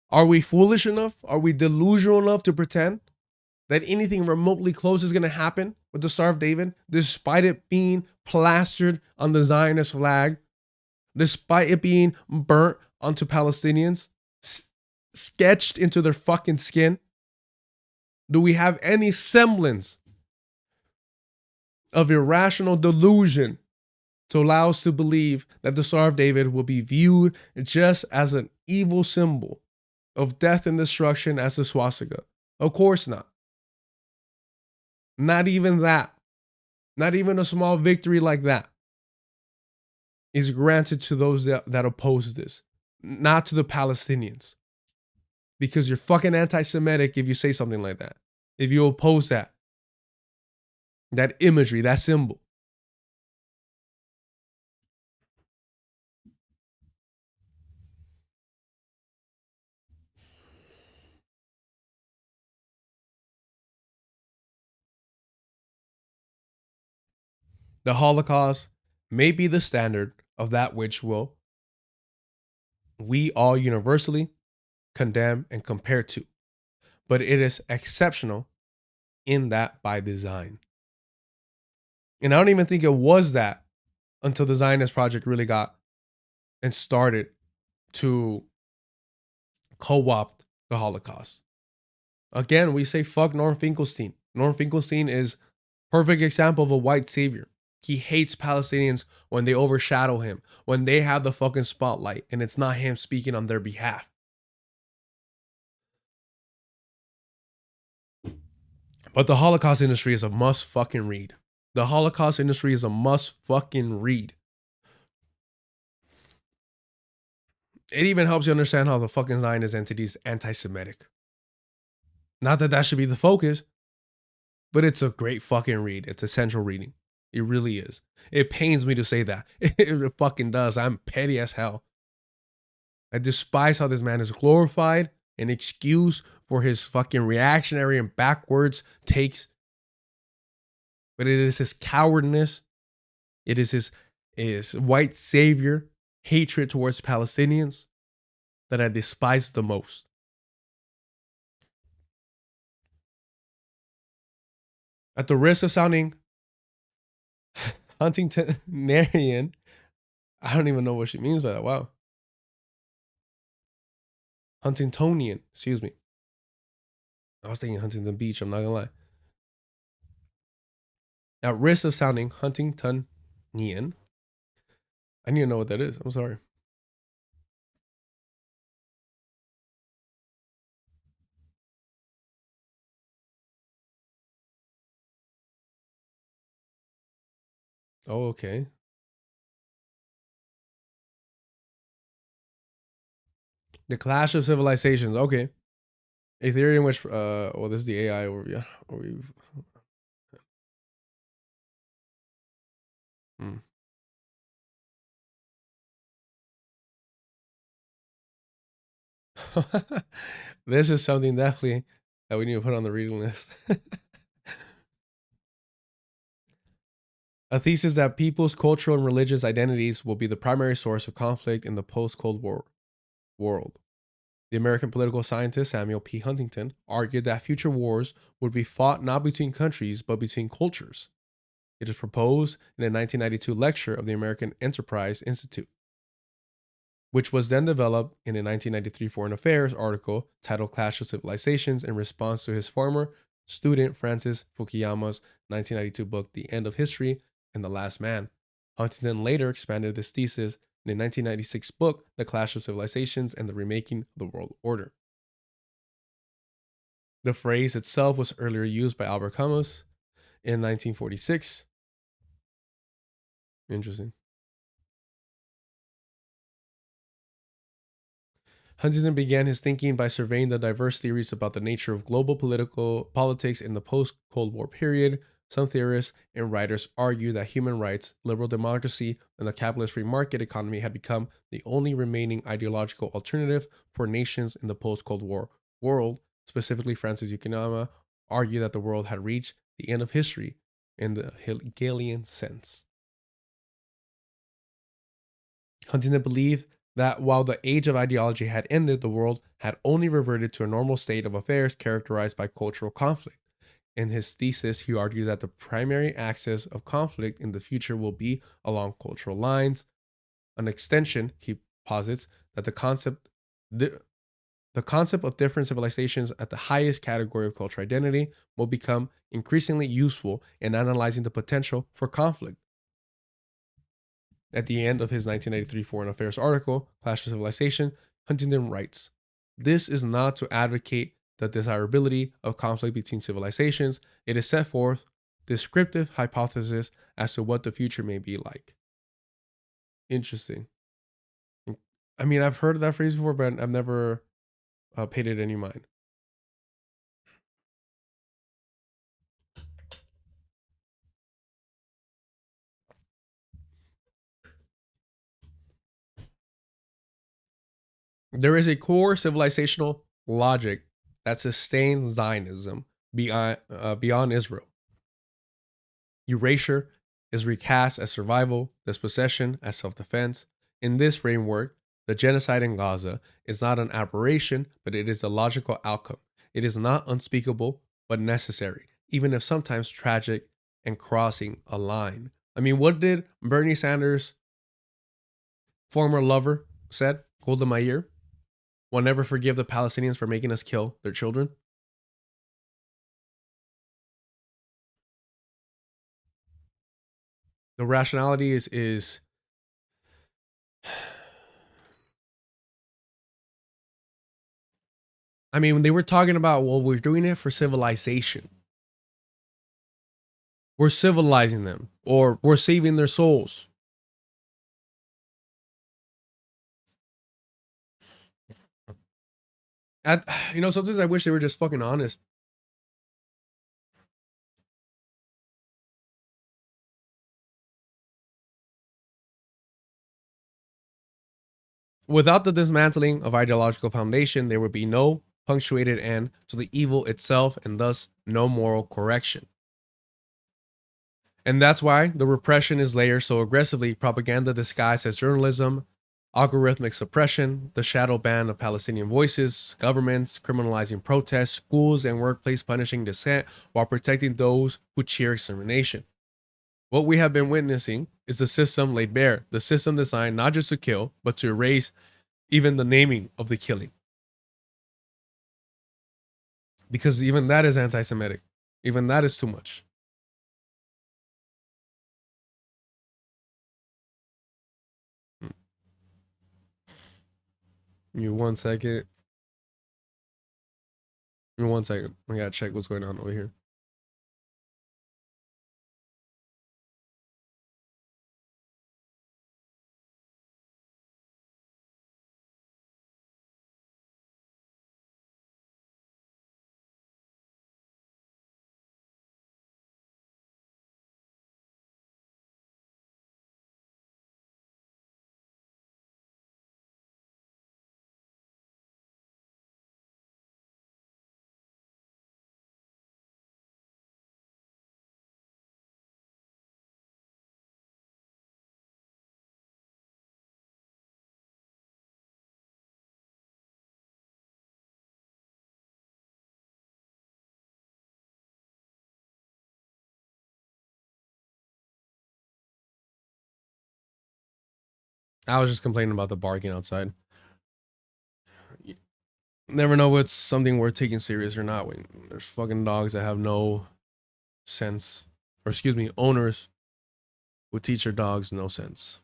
are we foolish enough? Are we delusional enough to pretend that anything remotely close is going to happen with the Star of David, despite it being plastered on the Zionist flag, despite it being burnt onto Palestinians, sketched into their fucking skin? Do we have any semblance of irrational delusion to allow us to believe that the Star of David will be viewed just as an evil symbol of death and destruction as the swastika? Of course not. Not even that. Not even a small victory like that is granted to those that oppose this, not to the Palestinians. Because you're fucking anti-Semitic if you say something like that. If you oppose that imagery, that symbol. The Holocaust may be the standard of that which will we all universally condemn and compare to, but it is exceptional in that by design. And I don't even think it was that until the Zionist project really got and started to co-opt the Holocaust. Again, we say fuck Norm Finkelstein. Norm Finkelstein is perfect example of a white savior. He hates Palestinians when they overshadow him, when they have the fucking spotlight and it's not him speaking on their behalf. But the Holocaust industry is a must fucking read. The Holocaust industry is a must fucking read. It even helps you understand how the fucking Zionist entity is anti-Semitic. Not that that should be the focus, but it's a great fucking read. It's essential reading. It really is. It pains me to say that. It fucking does. I'm petty as hell. I despise how this man is glorified and excused for his fucking reactionary and backwards takes. But it is his cowardness. It is his white savior hatred towards Palestinians that I despise the most. At the risk of sounding Huntingtonarian, I don't even know what she means by that. Wow. Huntingtonian, excuse me. I was thinking Huntington Beach, I'm not gonna lie. At risk of sounding Huntingtonian, I need to know what that is. I'm sorry. Oh, okay. The Clash of Civilizations. Okay. A theory in which, well, this is the AI. Yeah. Hmm. This is something definitely that we need to put on the reading list. A thesis that people's cultural and religious identities will be the primary source of conflict in the post-Cold War world. The American political scientist Samuel P. Huntington argued that future wars would be fought not between countries, but between cultures. It is proposed in a 1992 lecture of the American Enterprise Institute, which was then developed in a 1993 Foreign Affairs article titled Clash of Civilizations in response to his former student Francis Fukuyama's 1992 book, The End of History and the Last Man. Huntington later expanded this thesis in a 1996 book, The Clash of Civilizations and the Remaking of the World Order. The phrase itself was earlier used by Albert Camus in 1946. Interesting. Huntington began his thinking by surveying the diverse theories about the nature of global politics in the post-Cold War period. Some theorists and writers argue that human rights, liberal democracy, and the capitalist free market economy had become the only remaining ideological alternative for nations in the post-Cold War world. Specifically, Francis Fukuyama argued that the world had reached the end of history in the Hegelian sense. Huntington believed that while the age of ideology had ended, the world had only reverted to a normal state of affairs characterized by cultural conflict. In his thesis, he argued that the primary axis of conflict in the future will be along cultural lines. An extension, he posits, that the, the concept of different civilizations at the highest category of cultural identity will become increasingly useful in analyzing the potential for conflict. At the end of his 1983 Foreign Affairs article, Clash of Civilization, Huntington writes, "This is not to advocate the desirability of conflict between civilizations. It is set forth descriptive hypothesis as to what the future may be like." Interesting. I mean, I've heard that phrase before, but I've never paid it any mind. There is a core civilizational logic that sustains Zionism beyond Israel. Erasure is recast as survival, dispossession as self defense. In this framework, the genocide in Gaza is not an aberration, but it is a logical outcome. It is not unspeakable, but necessary, even if sometimes tragic and crossing a line. I mean, what did Bernie Sanders' former lover said, Golda Meir? We'll never forgive the Palestinians for making us kill their children. The rationality is I mean, when they were talking about, well, we're doing it for civilization. We're civilizing them, or we're saving their souls. Sometimes I wish they were just fucking honest. Without the dismantling of ideological foundation, there would be no punctuated end to the evil itself and thus no moral correction. And that's why the repression is layered so aggressively, propaganda disguised as journalism, algorithmic suppression, the shadow ban of Palestinian voices, governments criminalizing protests, schools and workplace punishing dissent while protecting those who cheer extermination. What we have been witnessing is the system laid bare, the system designed not just to kill, but to erase even the naming of the killing. Because even that is anti Semitic. Even that is too much. Give me 1 second. Give me 1 second. I gotta check what's going on over here. I was just complaining about the barking outside. You never know what's something worth taking serious or not. When there's fucking dogs that have no sense, or excuse me, owners would teach their dogs no sense.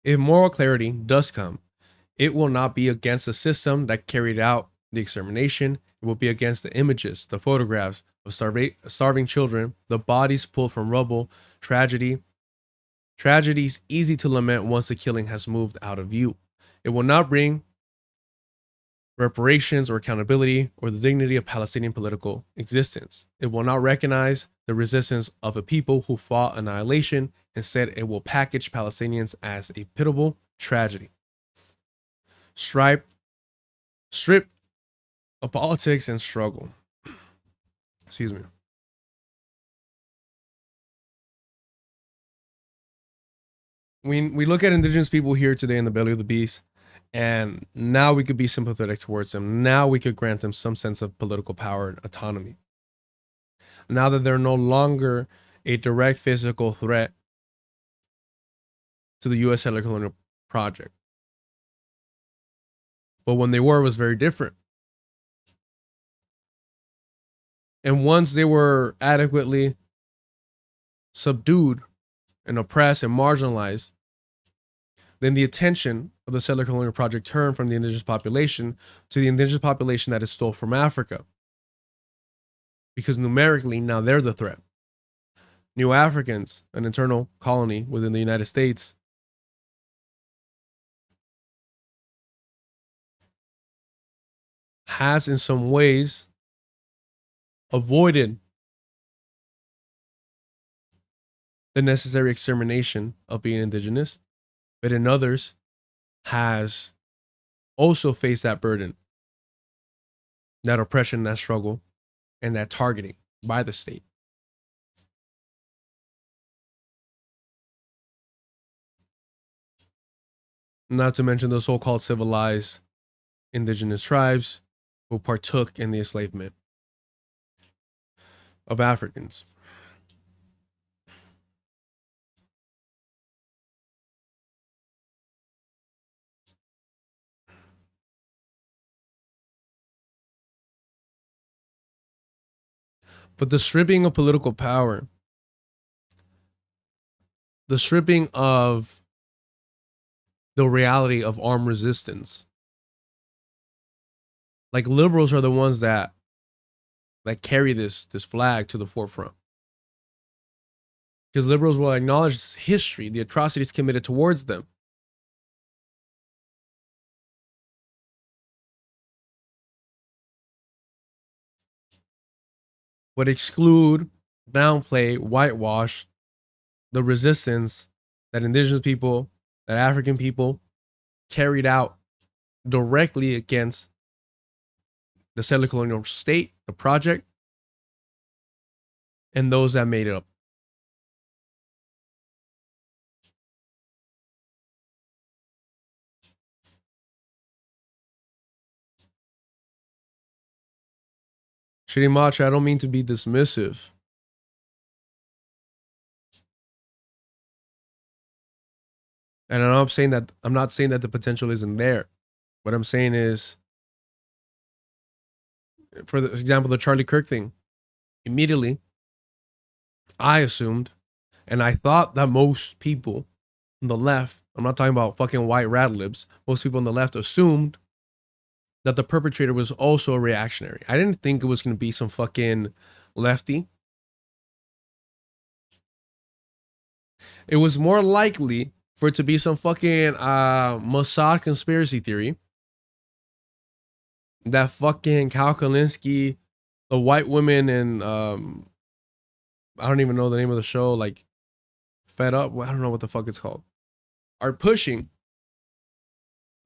If moral clarity does come, it will not be against the system that carried out the extermination. It will be against the images, the photographs of starving children, the bodies pulled from rubble, tragedies easy to lament once the killing has moved out of view. It will not bring reparations or accountability or the dignity of Palestinian political existence. It will not recognize the resistance of a people who fought annihilation. Instead, it will package Palestinians as a pitiable tragedy. Stripped of politics and struggle. Excuse me. we look at indigenous people here today in the belly of the beast, and now we could be sympathetic towards them. Now we could grant them some sense of political power and autonomy. Now that they're no longer a direct physical threat to the U.S. settler colonial project. But when they were, it was very different. And once they were adequately subdued and oppressed and marginalized, then the attention of the settler colonial project turned from the indigenous population to the indigenous population that is stole from Africa. Because numerically, now they're the threat. New Africans, an internal colony within the United States, has in some ways avoided the necessary extermination of being indigenous, but in others has also faced that burden, that oppression, that struggle, and that targeting by the state. Not to mention the so-called civilized indigenous tribes who partook in the enslavement of Africans. But the stripping of political power, the stripping of the reality of armed resistance, like liberals are the ones that carry this flag to the forefront. Because liberals will acknowledge history, the atrocities committed towards them. But exclude, downplay, whitewash the resistance that indigenous people, that African people carried out directly against the settler colonial state, the project, and those that made it up. Shirimacha, I don't mean to be dismissive. And I'm not saying that the potential isn't there. What I'm saying is, for example, the Charlie Kirk thing, immediately I assumed, and I thought that most people on the left, I'm not talking about fucking white rat libs, most people on the left assumed that the perpetrator was also a reactionary. I didn't think it was going to be some fucking lefty. It was more likely for it to be some fucking Mossad conspiracy theory. That fucking Cal Kalinske, the white women, and I don't even know the name of the show, like Fed Up, I don't know what the fuck it's called, are pushing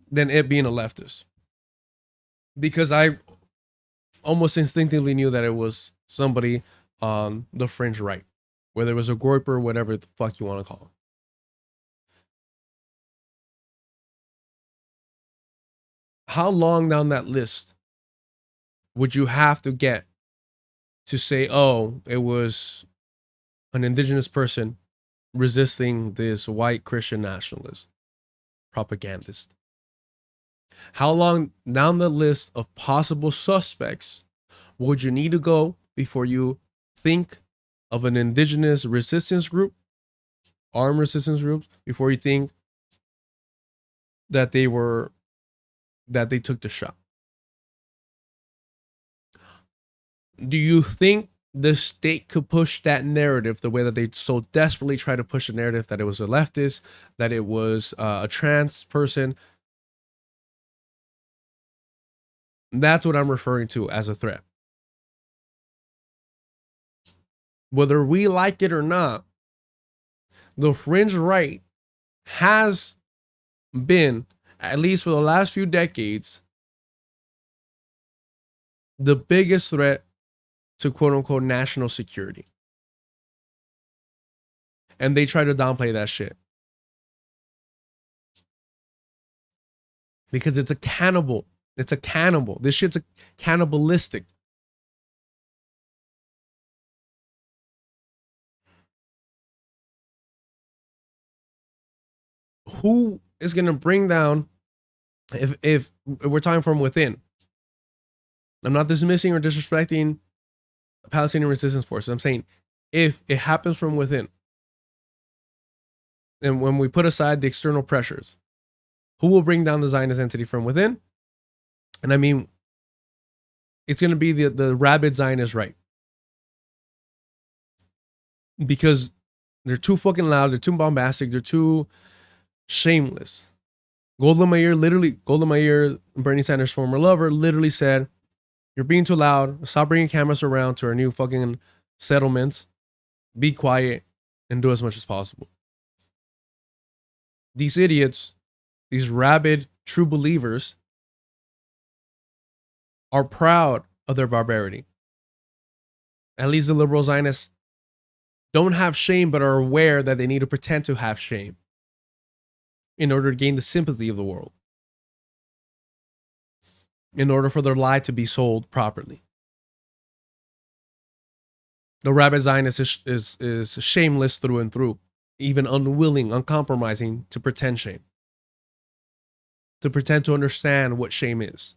than it being a leftist. Because I almost instinctively knew that it was somebody on the fringe right, whether it was a groiper, whatever the fuck you want to call it. How long down that list would you have to get to say, oh, it was an indigenous person resisting this white Christian nationalist propagandist? How long down the list of possible suspects would you need to go before you think of an indigenous resistance group, armed resistance groups, before you think that they took the shot? Do you think the state could push that narrative the way that they so desperately try to push a narrative that it was a leftist, that it was a trans person? That's what I'm referring to as a threat. Whether we like it or not, the fringe right has been, at least for the last few decades, the biggest threat to quote unquote national security. And they try to downplay that shit. because it's a cannibal. It's a cannibal. This shit's a cannibalistic. Who is gonna bring down if we're talking from within? I'm not dismissing or disrespecting Palestinian resistance forces. I'm saying if it happens from within, and when we put aside the external pressures, who will bring down the Zionist entity from within? And I mean, it's going to be the rabid Zionist right, because they're too fucking loud, they're too bombastic, they're too shameless. Golda Meir, Bernie Sanders' former lover, literally said, "You're being too loud. Stop bringing cameras around to our new fucking settlements. Be quiet and do as much as possible." These idiots, these rabid true believers, are proud of their barbarity. At least the liberal Zionists don't have shame, but are aware that they need to pretend to have shame in order to gain the sympathy of the world, in order for their lie to be sold properly. The rabid Zionist is shameless through and through, even unwilling, uncompromising to pretend shame, to pretend to understand what shame is.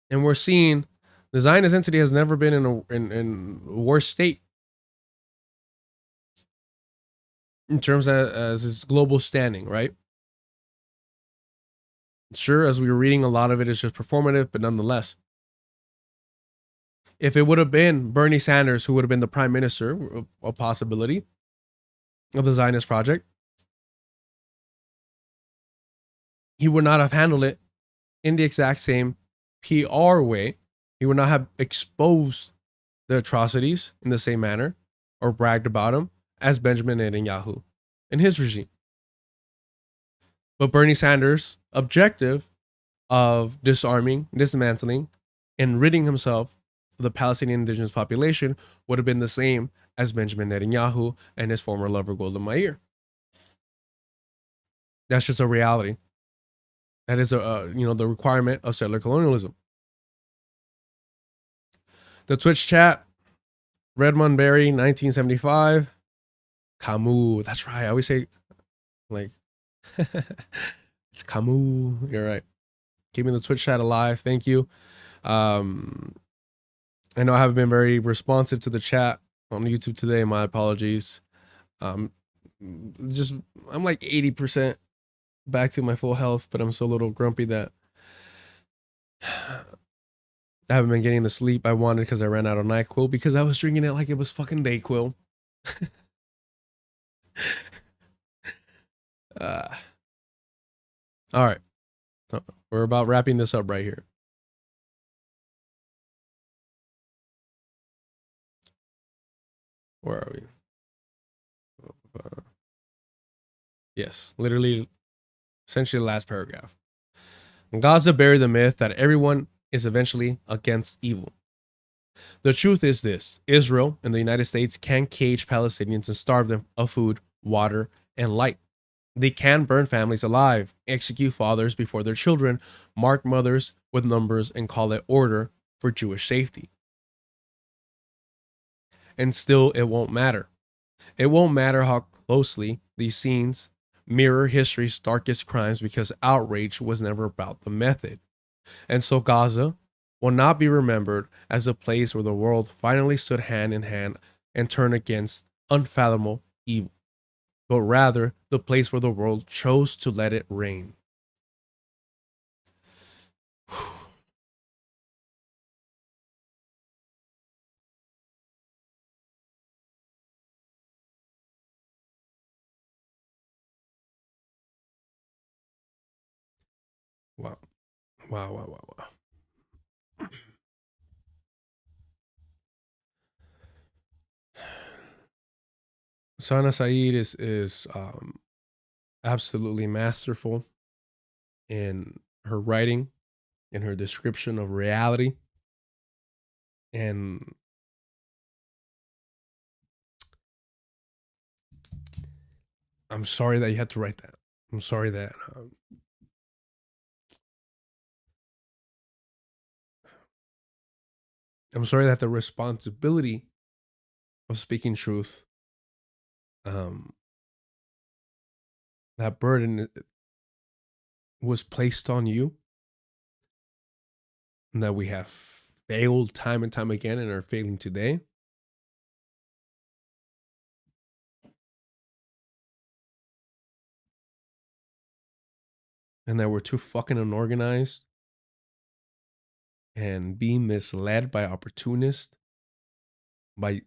And we're seeing the Zionist entity has never been in a worse state in terms of as its global standing, right? Sure, as we were reading, a lot of it is just performative, but nonetheless, if it would have been Bernie Sanders who would have been the prime minister, a possibility of the Zionist project, he would not have handled it in the exact same PR way. He would not have exposed the atrocities in the same manner or bragged about them as Benjamin Netanyahu and his regime. But Bernie Sanders' objective of disarming, dismantling, and ridding himself of the Palestinian indigenous population would have been the same as Benjamin Netanyahu and his former lover Golda Meir. That's just a reality. That is the requirement of settler colonialism. The Twitch chat, Redmond Berry, 1975. Camus. That's right. I always say, like, it's Camus. You're right. Keeping the Twitch chat alive. Thank you. I know I haven't been very responsive to the chat on YouTube today. My apologies. I'm like 80% back to my full health, but I'm so a little grumpy that I haven't been getting the sleep I wanted because I ran out of NyQuil because I was drinking it like it was fucking Dayquil. All right. We're about wrapping this up right here. Where are we? Yes, literally, essentially the last paragraph. Gaza buried the myth that everyone is eventually against evil. The truth is this: Israel and the United States can cage Palestinians and starve them of food, water, and light. They can burn families alive, execute fathers before their children, mark mothers with numbers, and call it order for Jewish safety. And still, it won't matter. It won't matter how closely these scenes mirror history's darkest crimes because outrage was never about the method. And so Gaza will not be remembered as a place where the world finally stood hand in hand and turned against unfathomable evil, but rather the place where the world chose to let it reign. Wow. Wow, wow, wow, wow. Sana Saeed is absolutely masterful in her writing, in her description of reality, and I'm sorry that you had to write that. I'm sorry that I'm sorry that the responsibility of speaking truth, um, that burden was placed on you, and that we have failed time and time again and are failing today. And that we're too fucking unorganized and being misled by opportunists, by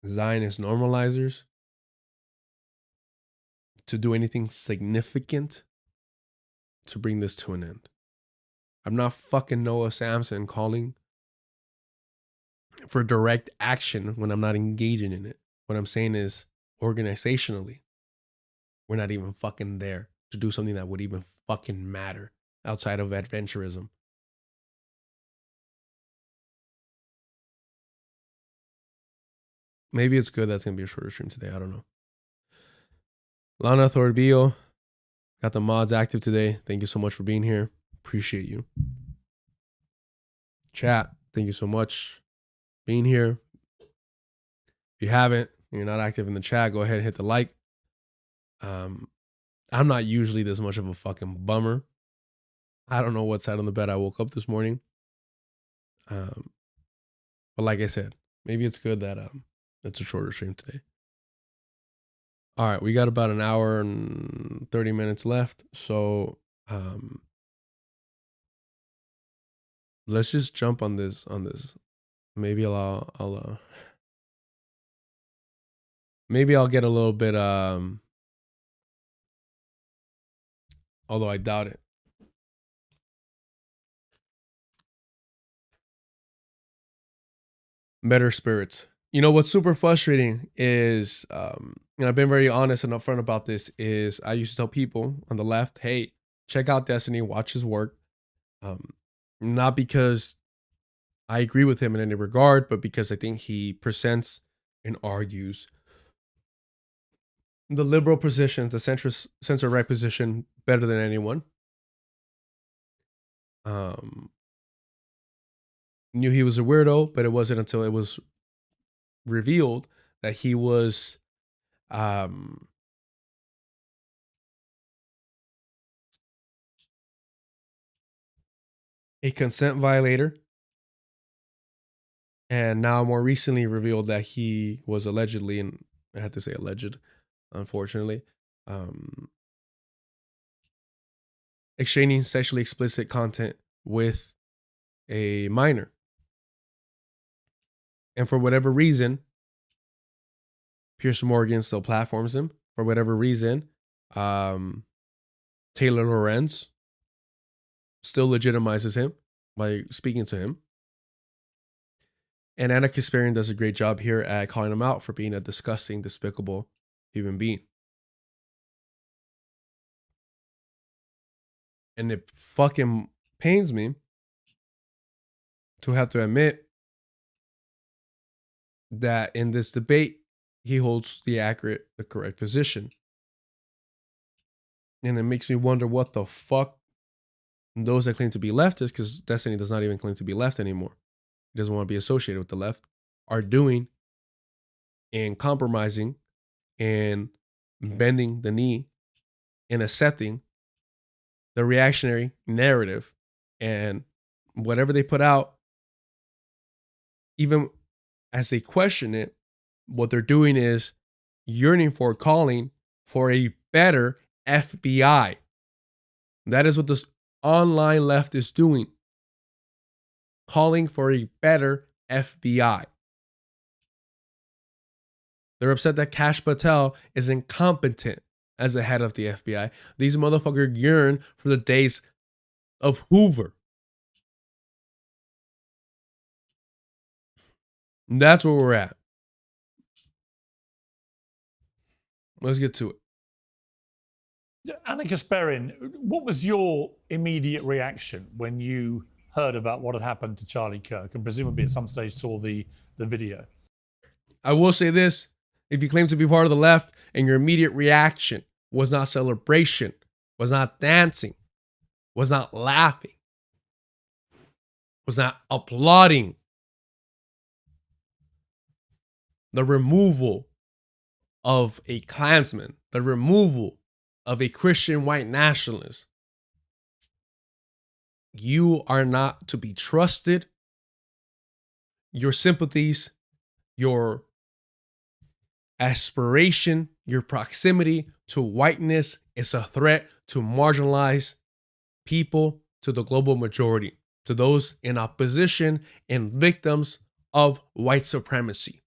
Zionist normalizers to do anything significant to bring this to an end. I'm not fucking Noah Samson calling for direct action when I'm not engaging in it. What I'm saying is, organizationally, we're not even fucking there to do something that would even fucking matter outside of adventurism. Maybe it's good that's going to be a shorter stream today. I don't know. Lana Thorbillo got the mods active today. Thank you so much for being here. Appreciate you. Chat, thank you so much for being here. If you haven't, you're not active in the chat, go ahead and hit the like. I'm not usually this much of a fucking bummer. I don't know what side on the bed I woke up this morning. But like I said, maybe it's good that it's a shorter stream today. All right, we got about an hour and 30 minutes left. So let's just jump on this. Maybe I'll maybe I'll get a little bit although I doubt it. Better spirits. You know what's super frustrating is, and I've been very honest and upfront about this, is I used to tell people on the left, hey, check out Destiny, watch his work. Not because I agree with him in any regard, but because I think he presents and argues the liberal position, the center right position better than anyone. Knew he was a weirdo, but it wasn't until it was revealed that he was a consent violator, and now more recently revealed that he was allegedly, and I had to say alleged, unfortunately, exchanging sexually explicit content with a minor. And for whatever reason, Pierce Morgan still platforms him. For whatever reason, Taylor Lorenz still legitimizes him by speaking to him. And Anna Kasparian does a great job here at calling him out for being a disgusting, despicable human being. And it fucking pains me to have to admit that in this debate, he holds the correct position. And it makes me wonder what the fuck those that claim to be leftists, because Destiny does not even claim to be left anymore, he doesn't want to be associated with the left, are doing and compromising and bending the knee and accepting the reactionary narrative. And whatever they put out, even as they question it, what they're doing is yearning for, calling for a better FBI. That is what this online left is doing. Calling for a better FBI. They're upset that Kash Patel is incompetent as the head of the FBI. These motherfuckers yearn for the days of Hoover. And that's where we're at. Let's get to it. Anna Kasparian, what was your immediate reaction when you heard about what had happened to Charlie Kirk, and presumably at some stage saw the video? I will say this. If you claim to be part of the left and your immediate reaction was not celebration, was not dancing, was not laughing, was not applauding the removal of a Klansman, the removal of a Christian white nationalist. You are not to be trusted. Your sympathies, your aspiration, your proximity to whiteness is a threat to marginalized people, to the global majority, to those in opposition and victims of white supremacy.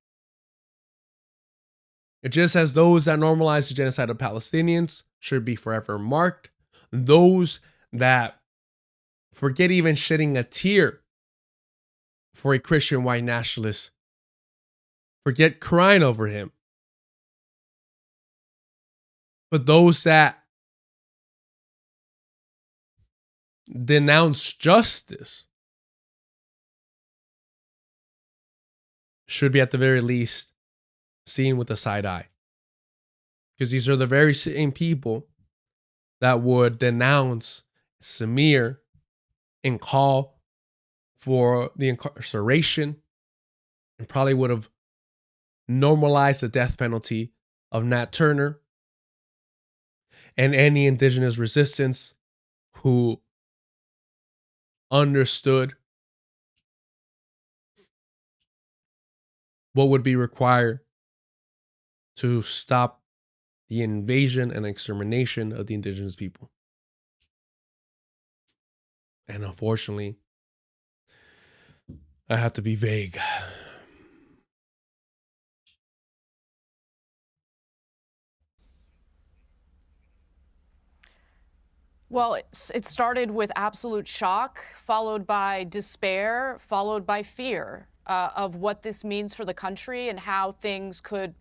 Just as those that normalize the genocide of Palestinians should be forever marked, those that forget even shedding a tear for a Christian white nationalist, forget crying over him. But those that denounce justice should be at the very least seen with a side eye. Because these are the very same people that would denounce Samir and call for the incarceration and probably would have normalized the death penalty of Nat Turner and any indigenous resistance who understood what would be required to stop the invasion and extermination of the indigenous people. And unfortunately, I have to be vague. Well, it started with absolute shock, followed by despair, followed by fear of what this means for the country and how things could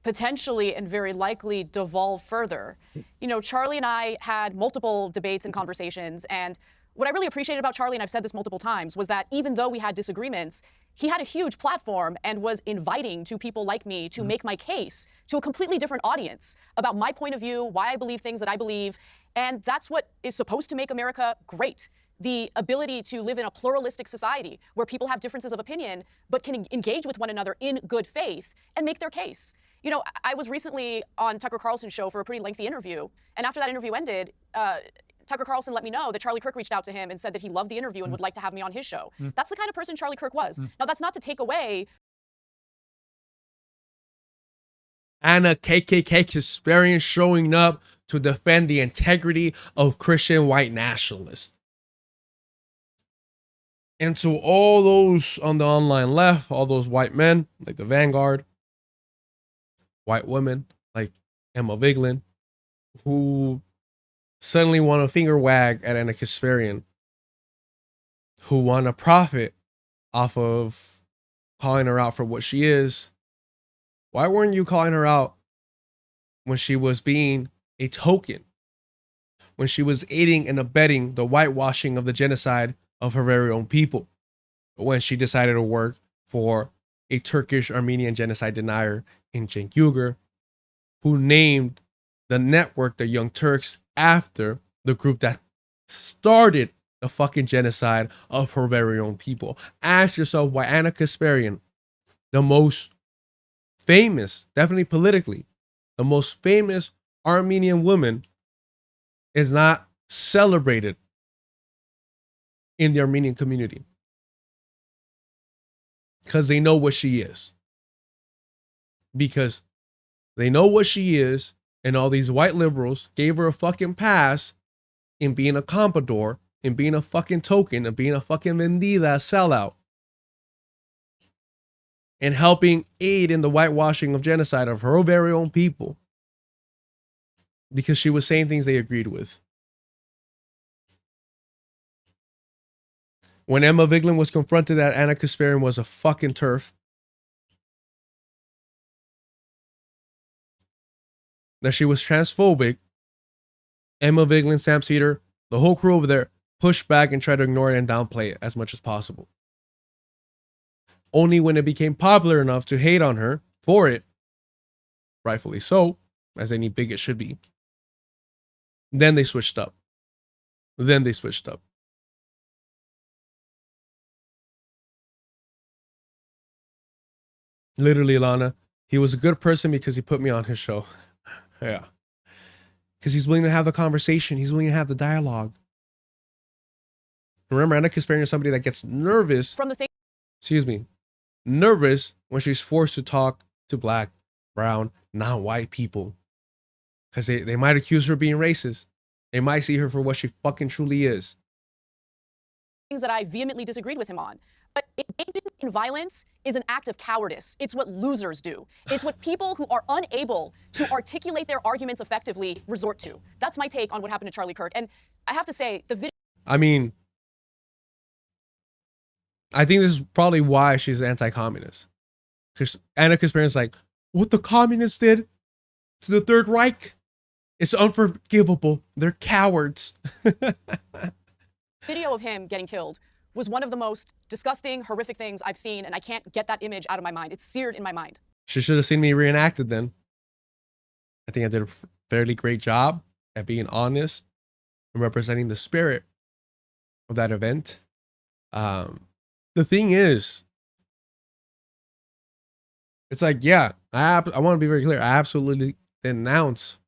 potentially and very likely devolve further. You know, Charlie and I had multiple debates and conversations, and what I really appreciated about Charlie, and I've said this multiple times, was that even though we had disagreements, he had a huge platform and was inviting to people like me to make my case to a completely different audience about my point of view, why I believe things that I believe. And that's what is supposed to make America great. The ability to live in a pluralistic society where people have differences of opinion, but can engage with one another in good faith and make their case. You know, I was recently on Tucker Carlson's show for a pretty lengthy interview. And after that interview ended, Tucker Carlson let me know that Charlie Kirk reached out to him and said that he loved the interview and would like to have me on his show. That's the kind of person Charlie Kirk was. Now, that's not to take away. Anna KKK Kasparian showing up to defend the integrity of Christian white nationalists. And to all those on the online left, all those white men like the Vanguard, white women like Emma Vigeland, who suddenly want to finger wag at Anna Kasparian, who want to profit off of calling her out for what she is. Why weren't you calling her out when she was being a token, when she was aiding and abetting the whitewashing of the genocide of her very own people, when she decided to work for a Turkish Armenian genocide denier in Cenk Uygur, who named the network the Young Turks after the group that started the fucking genocide of her very own people? Ask yourself why Anna Kasparian, the most famous, definitely politically, the most famous Armenian woman, is not celebrated in the Armenian community. Because they know what she is. Because they know what she is, and all these white liberals gave her a fucking pass in being a comprador, in being a fucking token, and being a fucking vendida sellout, and helping aid in the whitewashing of genocide of her very own people. Because she was saying things they agreed with. When Emma Vigeland was confronted that Anna Kasparian was a fucking turf, that she was transphobic, Emma Vigeland, Sam Cedar, the whole crew over there pushed back and tried to ignore it and downplay it as much as possible. Only when it became popular enough to hate on her for it, rightfully so, as any bigot should be, Then they switched up. Then they switched up. Literally, Lana, he was a good person because he put me on his show. Yeah. Because he's willing to have the conversation. He's willing to have the dialogue. Remember, Anna Kasparian is somebody that gets nervous. From the thing. Excuse me. Nervous when she's forced to talk to black, brown, non-white people. Because they might accuse her of being racist. They might see her for what she fucking truly is. Things that I vehemently disagreed with him on. But engaging in violence is an act of cowardice. It's what losers do. It's what people who are unable to articulate their arguments effectively resort to. That's my take on what happened to Charlie Kirk. And I have to say, the video. I mean, I think this is probably why she's anti-communist. Because Anna Kasparian's like, what the communists did to the Third Reich, it's unforgivable. They're cowards. Video of him getting killed was one of the most disgusting, horrific things I've seen, and I can't get that image out of my mind. It's seared in my mind. She should have seen me reenacted then. I think I did a fairly great job at being honest and representing the spirit of that event. The thing is, it's like, yeah, I want to be very clear. I absolutely denounce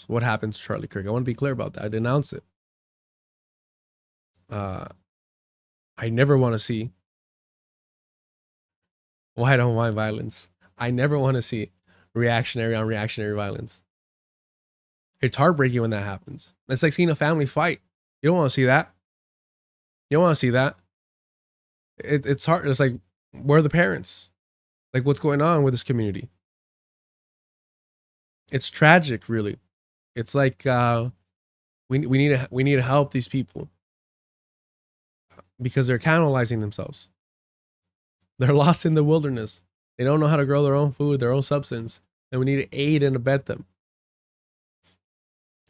what happened to Charlie Kirk. I want to be clear about that. I denounce it. I never want to see white on white violence. I never want to see reactionary on reactionary violence. It's heartbreaking when that happens. It's like seeing a family fight. You don't want to see that. You don't want to see that. It's hard. It's like, where are the parents? Like, what's going on with this community? It's tragic, really. It's like we need to help these people because they're cannibalizing themselves. They're lost in the wilderness. They don't know how to grow their own food, their own substance, and we need to aid and abet them.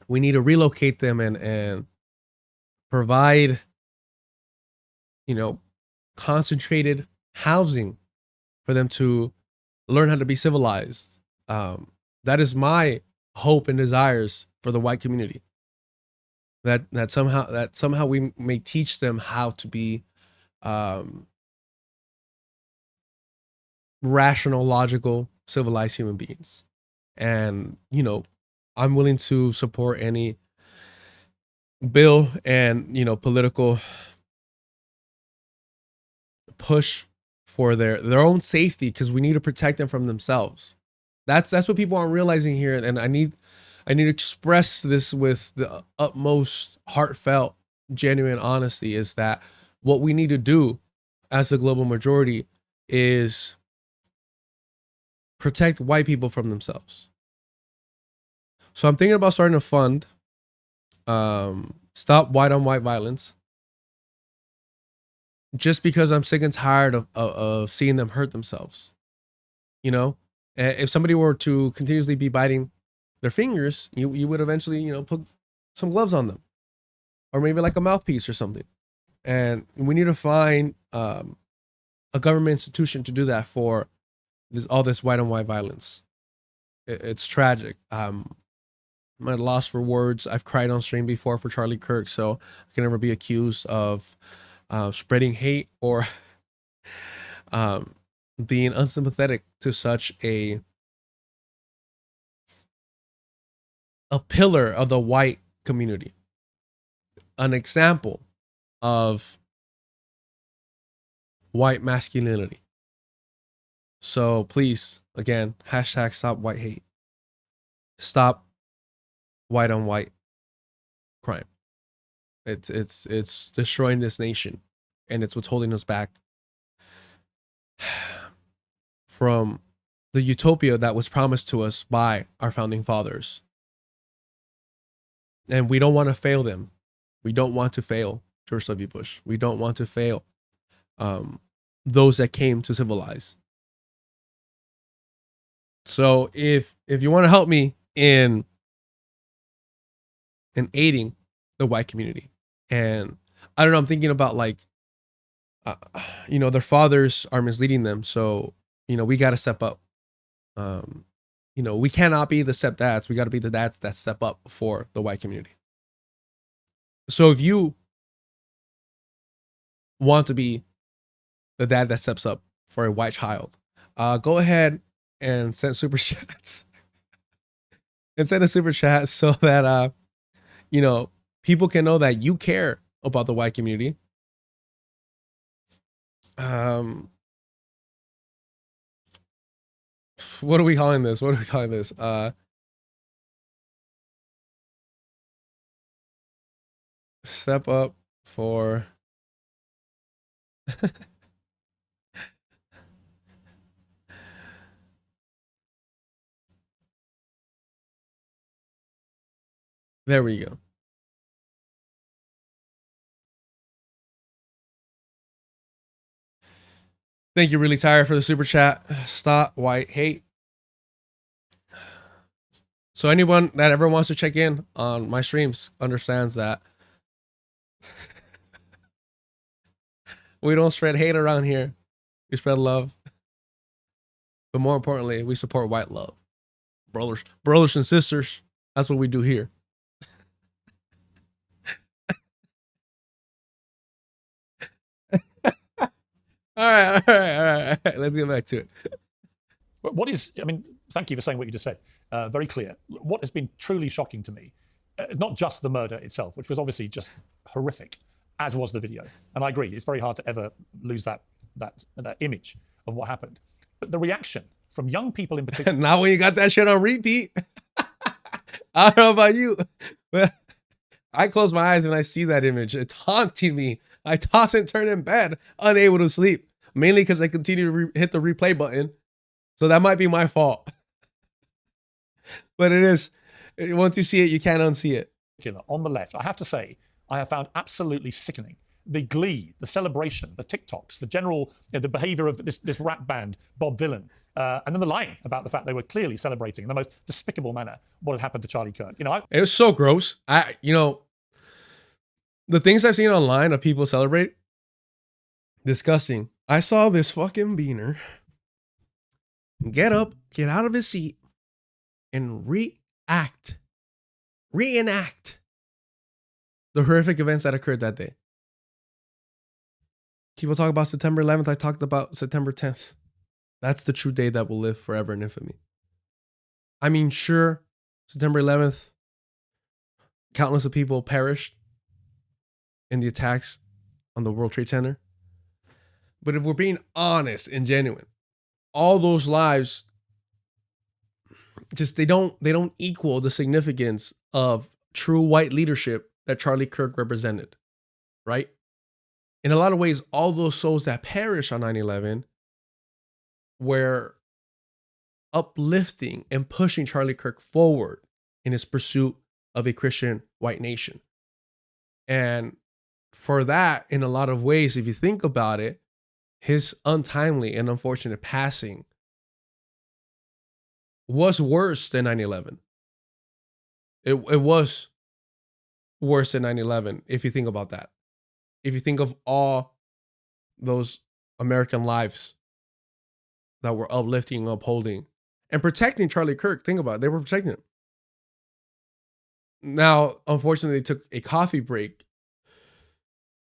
We need to relocate them and provide, concentrated housing for them to learn how to be civilized. That is my hope and desires for the white community. That somehow we may teach them how to be rational, logical, civilized human beings. And I'm willing to support any bill and political push for their own safety, because we need to protect them from themselves. That's what people aren't realizing here, and I need to express this with the utmost heartfelt, genuine honesty, is that what we need to do as the global majority is protect white people from themselves. So I'm thinking about starting a fund, stop white on white violence, just because I'm sick and tired of seeing them hurt themselves. If somebody were to continuously be biting their fingers, you would eventually, put some gloves on them, or maybe like a mouthpiece or something. And we need to find a government institution to do that for all this white on white violence. It's tragic. I'm at a loss for words. I've cried on stream before for Charlie Kirk, so I can never be accused of spreading hate or being unsympathetic to such a pillar of the white community, an example of white masculinity. So please, again, hashtag stop white hate. Stop white on white crime. It's destroying this nation, and it's what's holding us back from the utopia that was promised to us by our founding fathers. And we don't want to fail them. We don't want to fail George W. Bush. We don't want to fail those that came to civilize. So if you want to help me in aiding the white community, and I don't know, I'm thinking about their fathers are misleading them. So, we got to step up. you know, we cannot be the stepdads. We got to be the dads that step up for the white community. So if you want to be the dad that steps up for a white child, go ahead and send super chats and send a super chat so that, you know, people can know that you care about the white community. What are we calling this? What are we calling this? Step up for there we go. Thank you, Really Tired, for the super chat. Stop white hate. So anyone that ever wants to check in on my streams understands that we don't spread hate around here. We spread love. But more importantly, we support white love. Brothers and sisters. That's what we do here. All right. Let's get back to it. What is, I mean, thank you for saying what you just said. Very clear. What has been truly shocking to me, not just the murder itself, which was obviously just horrific, as was the video. And I agree, it's very hard to ever lose that image of what happened. But the reaction from young people in particular. Now when you got that shit on repeat, I don't know about you, but I close my eyes when I see that image. It's haunting me. I toss and turn in bed, unable to sleep, mainly because I continue to hit the replay button. So that might be my fault. But it is. Once you see it, you can't unsee it. On the left, I have to say, I have found absolutely sickening. The glee, the celebration, the TikToks, the general, the behavior of this rap band, Bob Villain, and then the lying about the fact they were clearly celebrating in the most despicable manner what had happened to Charlie Kirk. You know, it was so gross. The things I've seen online of people celebrate, disgusting. I saw this fucking beaner get up, get out of his seat, and reenact the horrific events that occurred that day. People talk about September 11th. I talked about September 10th. That's the true day that will live forever in infamy. I mean, sure, September 11th, countless of people perished in the attacks on the World Trade Center. But if we're being honest and genuine, all those lives just they don't equal the significance of true white leadership that Charlie Kirk represented, right? In a lot of ways, all those souls that perished on 9/11 were uplifting and pushing Charlie Kirk forward in his pursuit of a Christian white nation. And for that, in a lot of ways, if you think about it, his untimely and unfortunate passing was worse than 9/11. It was worse than 9/11 if you think about that. If you think of all those American lives that were uplifting, upholding, and protecting Charlie Kirk, think about it. They were protecting him. Now, unfortunately, they took a coffee break.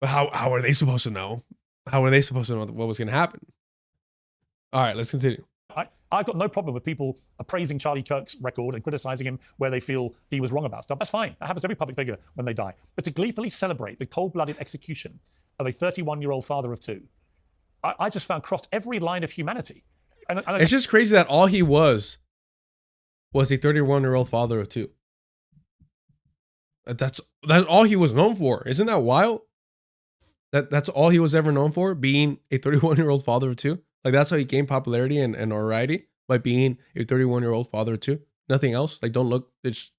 But how are they supposed to know? How are they supposed to know what was going to happen? All right, let's continue. I've got no problem with people appraising Charlie Kirk's record and criticizing him where they feel he was wrong about stuff. That's fine. That happens to every public figure when they die. But to gleefully celebrate the cold-blooded execution of a 31-year-old father of two, I just found crossed every line of humanity. And it's just crazy that all he was a 31-year-old father of two. That's all he was known for. Isn't that wild? That's all he was ever known for, being a 31-year-old father of two. Like, that's how he gained popularity and notoriety, by being a 31-year-old father of two. Nothing else. Like, don't look.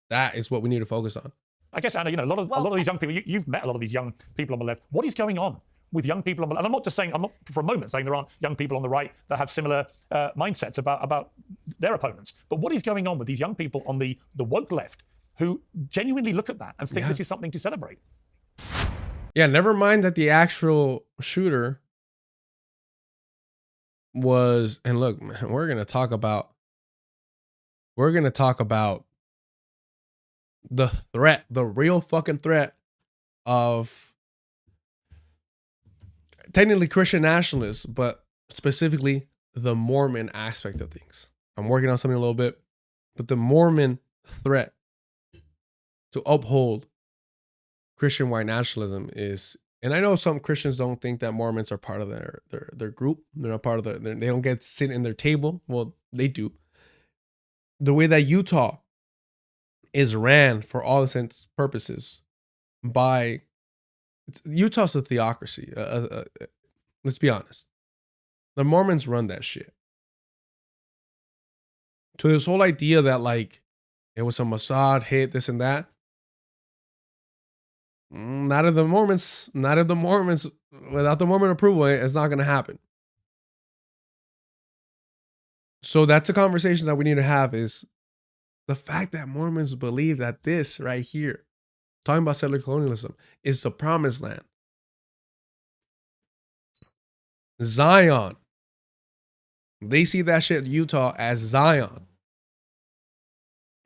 That is what we need to focus on. I guess, Anna, a lot of these young people. You've met a lot of these young people on the left. What is going on with young people on the left? And I'm not for a moment saying there aren't young people on the right that have similar mindsets about their opponents. But what is going on with these young people on the woke left who genuinely look at that and think this is something to celebrate? Yeah, never mind that the actual shooter was, and look, man, we're gonna talk about we're going to talk about the threat, the real fucking threat of technically Christian nationalists, but specifically the Mormon aspect of things. I'm working on something a little bit, but the Mormon threat to uphold Christian white nationalism is, and I know some Christians don't think that Mormons are part of their group. They're not part of they don't get to sit in their table. Well, they do. The way that Utah is ran for all intents and purposes by Utah's a theocracy. Let's be honest. The Mormons run that shit. So this whole idea that like it was a Mossad hit, this and that. Not of the Mormons. Without the Mormon approval, it's not going to happen. So that's a conversation that we need to have, is the fact that Mormons believe that this right here, talking about settler colonialism, is the promised land. Zion. They see that shit, Utah, as Zion.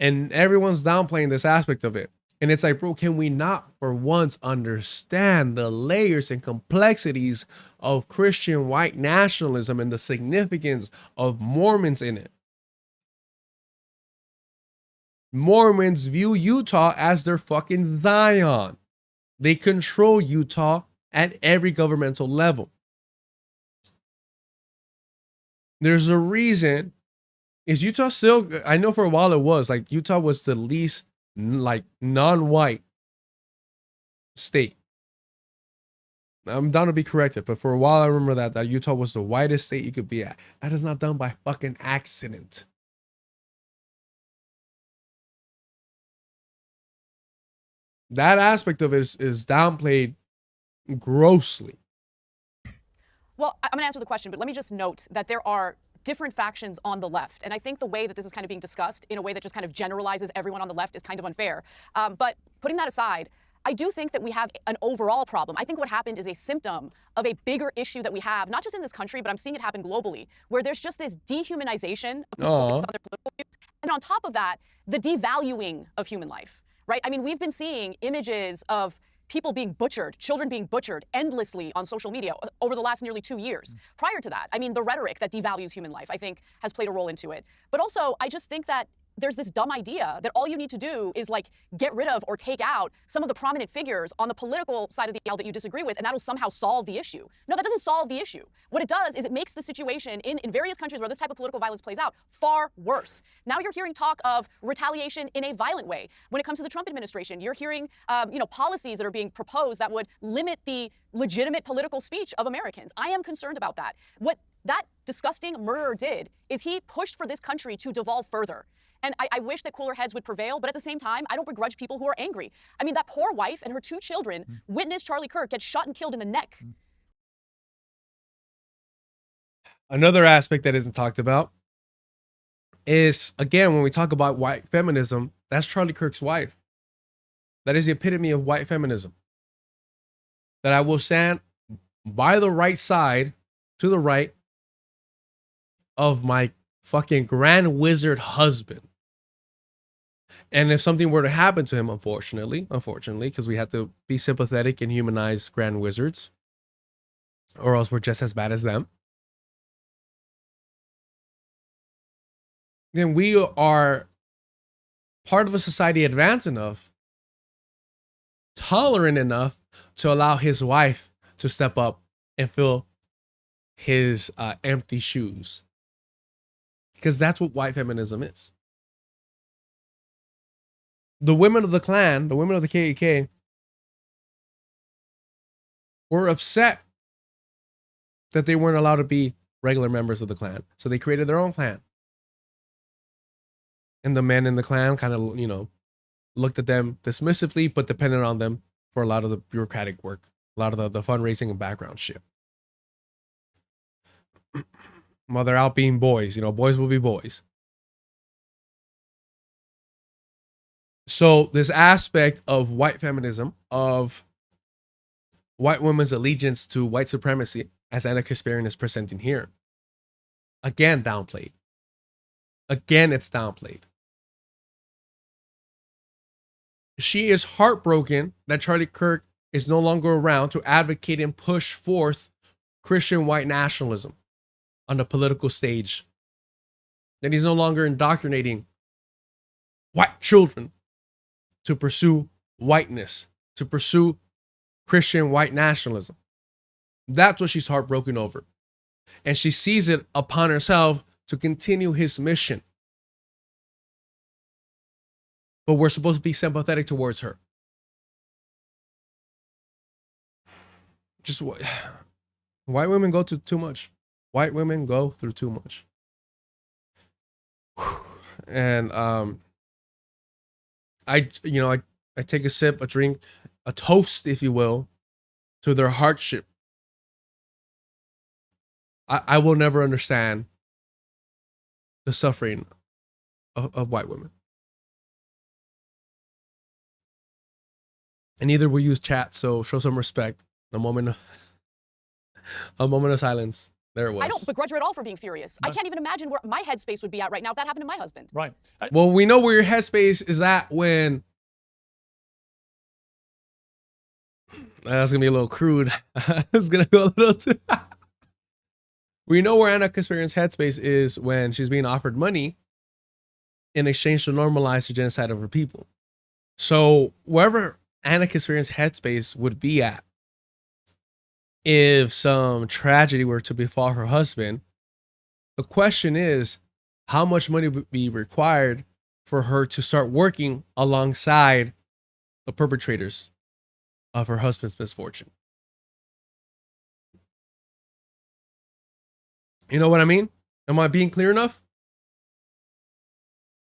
And everyone's downplaying this aspect of it. And it's like, bro, can we not for once understand the layers and complexities of Christian white nationalism and the significance of Mormons in it? Mormons view Utah as their fucking Zion. They control Utah at every governmental level. There's a reason. Is Utah still, I know for a while it was, like Utah was the least like non-white state. I'm down to be corrected, but for a while I remember that Utah was the whitest state you could be at. That is not done by fucking accident. That aspect of it is downplayed grossly. Well, I'm going to answer the question, but let me just note that there are different factions on the left. And I think the way that this is kind of being discussed in a way that just kind of generalizes everyone on the left is kind of unfair. But putting that aside, I do think that we have an overall problem. I think what happened is a symptom of a bigger issue that we have, not just in this country, but I'm seeing it happen globally, where there's just this dehumanization of people based on their political views. And on top of that, the devaluing of human life, right? I mean, we've been seeing images of people being butchered, children being butchered endlessly on social media over the last nearly 2 years. Prior to that, I mean, the rhetoric that devalues human life, I think, has played a role into it. But also, I just think that there's this dumb idea that all you need to do is like get rid of or take out some of the prominent figures on the political side of the aisle that you disagree with, and that'll somehow solve the issue. No, that doesn't solve the issue. What it does is it makes the situation in various countries where this type of political violence plays out far worse. Now you're hearing talk of retaliation in a violent way. When it comes to the Trump administration, you're hearing policies that are being proposed that would limit the legitimate political speech of Americans. I am concerned about that. What that disgusting murderer did is he pushed for this country to devolve further. And I wish that cooler heads would prevail, but at the same time, I don't begrudge people who are angry. I mean, that poor wife and her 2 children witnessed Charlie Kirk get shot and killed in the neck. Another aspect that isn't talked about is, again, when we talk about white feminism, that's Charlie Kirk's wife. That is the epitome of white feminism. That I will stand by the right side, to the right, of my fucking grand wizard husband. And if something were to happen to him, unfortunately, because we have to be sympathetic and humanize grand wizards, or else we're just as bad as them, then we are part of a society advanced enough, tolerant enough to allow his wife to step up and fill his empty shoes. Because that's what white feminism is. The women of the Klan, the women of the KKK, were upset that they weren't allowed to be regular members of the Klan. So they created their own Klan. And the men in the Klan kind of, looked at them dismissively, but depended on them for a lot of the bureaucratic work, a lot of the fundraising and background shit. While they're out being boys, boys will be boys. So this aspect of white feminism, of white women's allegiance to white supremacy, as Anna Kasparian is presenting here, again downplayed. Again, it's downplayed. She is heartbroken that Charlie Kirk is no longer around to advocate and push forth Christian white nationalism on the political stage. That he's no longer indoctrinating white children to pursue whiteness, to pursue Christian white nationalism. That's what she's heartbroken over. And she sees it upon herself to continue his mission. But we're supposed to be sympathetic towards her. Just white women go through too much. White women go through too much. And I take a sip, a drink, a toast, if you will, to their hardship. I will never understand the suffering of white women. And neither will use chat, so show some respect. A moment of silence. There it was. I don't begrudge her at all for being furious. I can't even imagine where my headspace would be at right now if that happened to my husband. Right. Well, we know where your headspace is at when... That's going to be a little crude. I was going to go a little too... We know where Anna Kasparian's headspace is when she's being offered money in exchange to normalize the genocide of her people. So wherever Anna Kasparian's headspace would be at, if some tragedy were to befall her husband, the question is, how much money would be required for her to start working alongside the perpetrators of her husband's misfortune? You know what I mean? Am I being clear enough?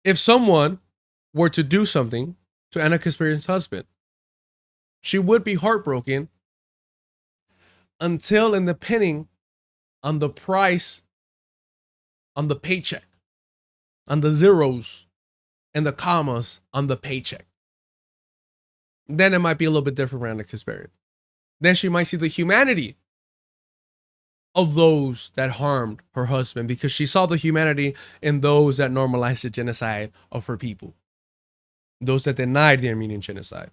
If someone were to do something to Anna Kasparian's husband, she would be heartbroken until and depending on the price, on the paycheck, on the zeros and the commas on the paycheck. Then it might be a little bit different for Anna Kasparian. Then she might see the humanity of those that harmed her husband, because she saw the humanity in those that normalized the genocide of her people, those that denied the Armenian genocide.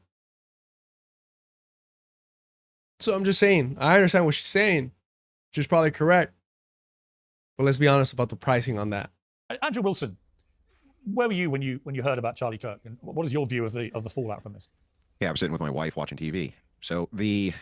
So I'm just saying, I understand what she's saying. She's probably correct. But let's be honest about the pricing on that. Andrew Wilson, where were you when you heard about Charlie Kirk, and what is your view of the fallout from this? Yeah, I was sitting with my wife watching TV. So the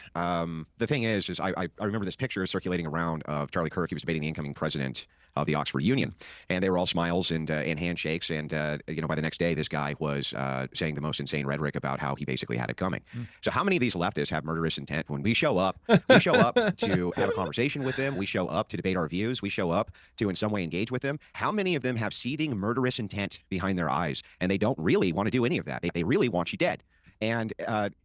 thing is I remember this picture circulating around of Charlie Kirk. He was debating the incoming president of the Oxford Union, and they were all smiles and handshakes. And by the next day, this guy was saying the most insane rhetoric about how he basically had it coming. So how many of these leftists have murderous intent? When we show up to have a conversation with them, we show up to debate our views, we show up to in some way engage with them. How many of them have seething murderous intent behind their eyes, and they don't really want to do any of that? They really want you dead. And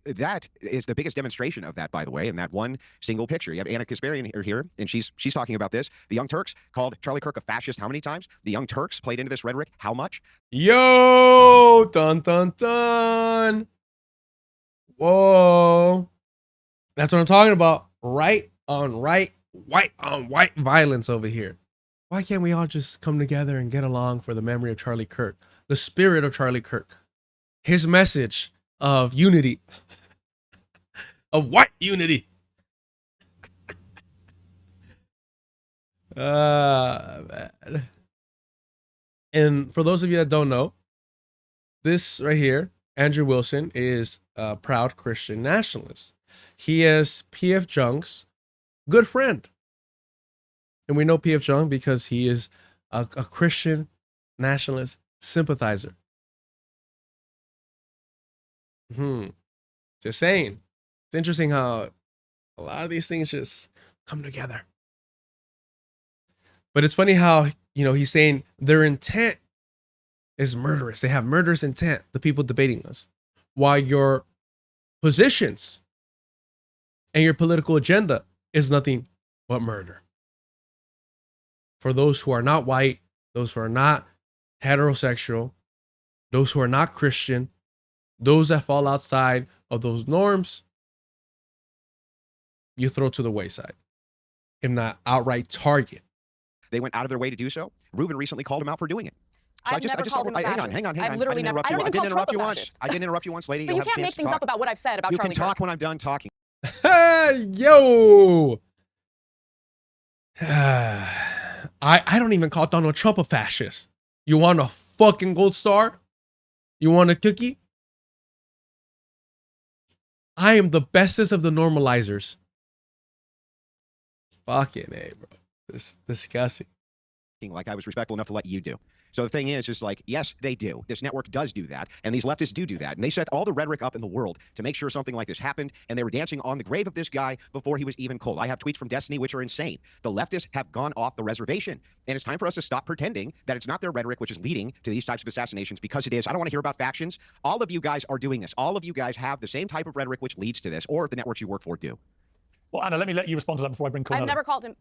that is the biggest demonstration of that, by the way, in that one single picture. You have Anna Kasparian here, and she's talking about this. The Young Turks called Charlie Kirk a fascist how many times? The Young Turks played into this rhetoric how much? Yo, dun dun dun. Whoa. That's what I'm talking about. Right on right, white on white violence over here. Why can't we all just come together and get along for the memory of Charlie Kirk, the spirit of Charlie Kirk, his message of unity, of white unity. Man. And for those of you that don't know, this right here, Andrew Wilson, is a proud Christian nationalist. He is P.F. Jung's good friend. And we know P.F. Jung because he is a Christian nationalist sympathizer. Just saying. It's interesting how a lot of these things just come together. But it's funny how, he's saying their intent is murderous. They have murderous intent, the people debating us. While your positions and your political agenda is nothing but murder. For those who are not white, those who are not heterosexual, those who are not Christian, those that fall outside of those norms, you throw to the wayside, if not outright target. They went out of their way to do so. Rubin recently called him out for doing it. So I've never called him a hang fascist. on. I've literally never. I don't I even didn't call Trump interrupt a you once. fascist. I didn't interrupt you once, lady. But You'll you have a can't chance make to things talk. up about what I've said about You Charlie can talk Kirk. when I'm done talking. Yo. I don't even call Donald Trump a fascist. You want a fucking gold star? You want a cookie? I am the bestest of the normalizers. Fucking A, bro. This is disgusting. Like I was respectful enough to let you do. So the thing is like, yes, they do. This network does do that. And these leftists do that. And they set all the rhetoric up in the world to make sure something like this happened. And they were dancing on the grave of this guy before he was even cold. I have tweets from Destiny, which are insane. The leftists have gone off the reservation. And it's time for us to stop pretending that it's not their rhetoric which is leading to these types of assassinations, because it is. I don't want to hear about factions. All of you guys are doing this. All of you guys have the same type of rhetoric which leads to this, or the networks you work for do. Well, Anna, let me let you respond to that before I bring Cornel. I've never called him.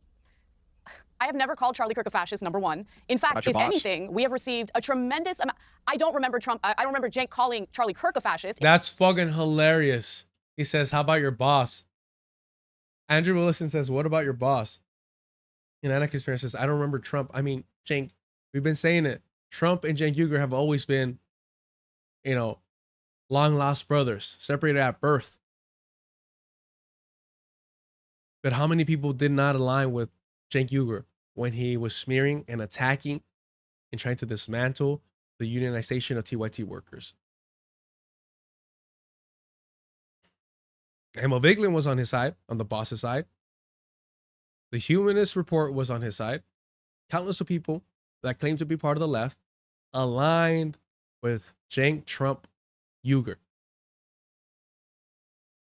I have never called Charlie Kirk a fascist, number one. In fact, if anything, we have received a tremendous amount. I don't remember Trump. I don't remember Cenk calling Charlie Kirk a fascist. That's fucking hilarious. He says, how about your boss? Andrew Willison says, what about your boss? And Anna Kasparian says, I don't remember Trump. I mean, Cenk, we've been saying it. Trump and Cenk Uygur have always been, you know, long lost brothers, separated at birth. But how many people did not align with Cenk Uygur when he was smearing and attacking and trying to dismantle the unionization of TYT workers? Emil Vigeland was on his side, on the boss's side. The Humanist Report was on his side. Countless of people that claim to be part of the left aligned with Cenk Trump Uygur.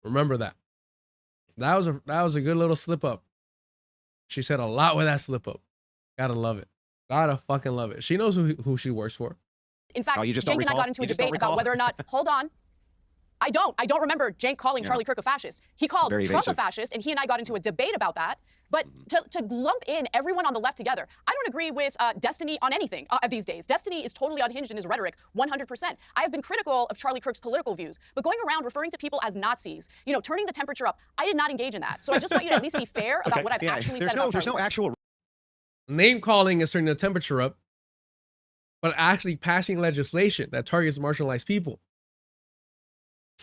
Remember that. That was a good little slip up. She said a lot with that slip up. Gotta love it. Gotta fucking love it. She knows who she works for. In fact, Cenk and I got into a debate about whether or not. Hold on. I don't remember Cenk calling Charlie Kirk a fascist. He called Trump a fascist, and he and I got into a debate about that. But to lump in everyone on the left together, I don't agree with Destiny on anything these days. Destiny is totally unhinged in his rhetoric, 100%. I have been critical of Charlie Kirk's political views, but going around referring to people as Nazis, you know, turning the temperature up, I did not engage in that. So I just want you to at least be fair about what I've actually said about Charlie Kirk. Actual name calling is turning the temperature up, but actually passing legislation that targets marginalized people.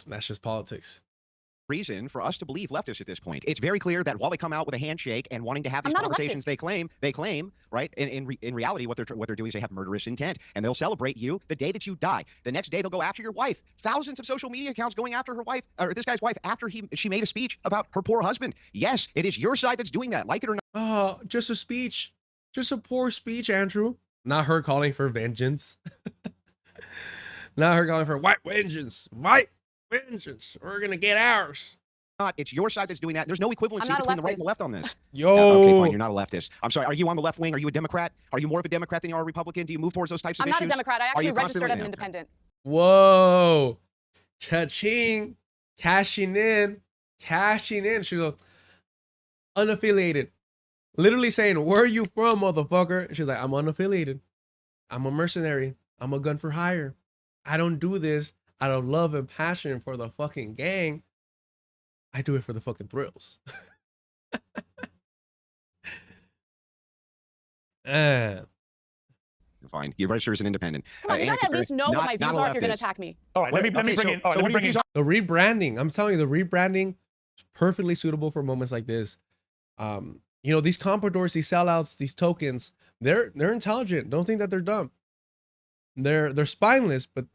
That's just politics. Reason for us to believe leftists at this point. It's very clear that while they come out with a handshake and wanting to have these conversations, they claim, right? In reality, what they're doing is they have murderous intent, and they'll celebrate you the day that you die. The next day, they'll go after your wife. Thousands of social media accounts going after her wife, or this guy's wife, after she made a speech about her poor husband. Yes, it is your side that's doing that, like it or not. Oh, just a speech. Just a poor speech, Andrew. Not her calling for vengeance. Not her calling for white vengeance. White vengeance. We're gonna get ours. It's your side that's doing that. There's no equivalency between the right and the left on this. Yo. Okay, fine. You're not a leftist. I'm sorry. Are you on the left wing? Are you a Democrat? Are you more of a Democrat than you are a Republican? Do you move towards those types of issues? I'm not a Democrat. I actually registered as an independent. Whoa. Cha-ching. Cashing in. She goes, unaffiliated. Literally saying, where are you from, motherfucker? She's like, I'm unaffiliated. I'm a mercenary. I'm a gun for hire. I don't do this out of love and passion for the fucking gang. I do it for the fucking thrills. Fine. You register as an independent. Come on, you gotta at least know what my views are if you're gonna attack me. All right, let me bring in. All right, let me bring in. The rebranding. I'm telling you, the rebranding is perfectly suitable for moments like this. You know, these compradors, these sellouts, these tokens, they're intelligent. Don't think that they're dumb. They're spineless, but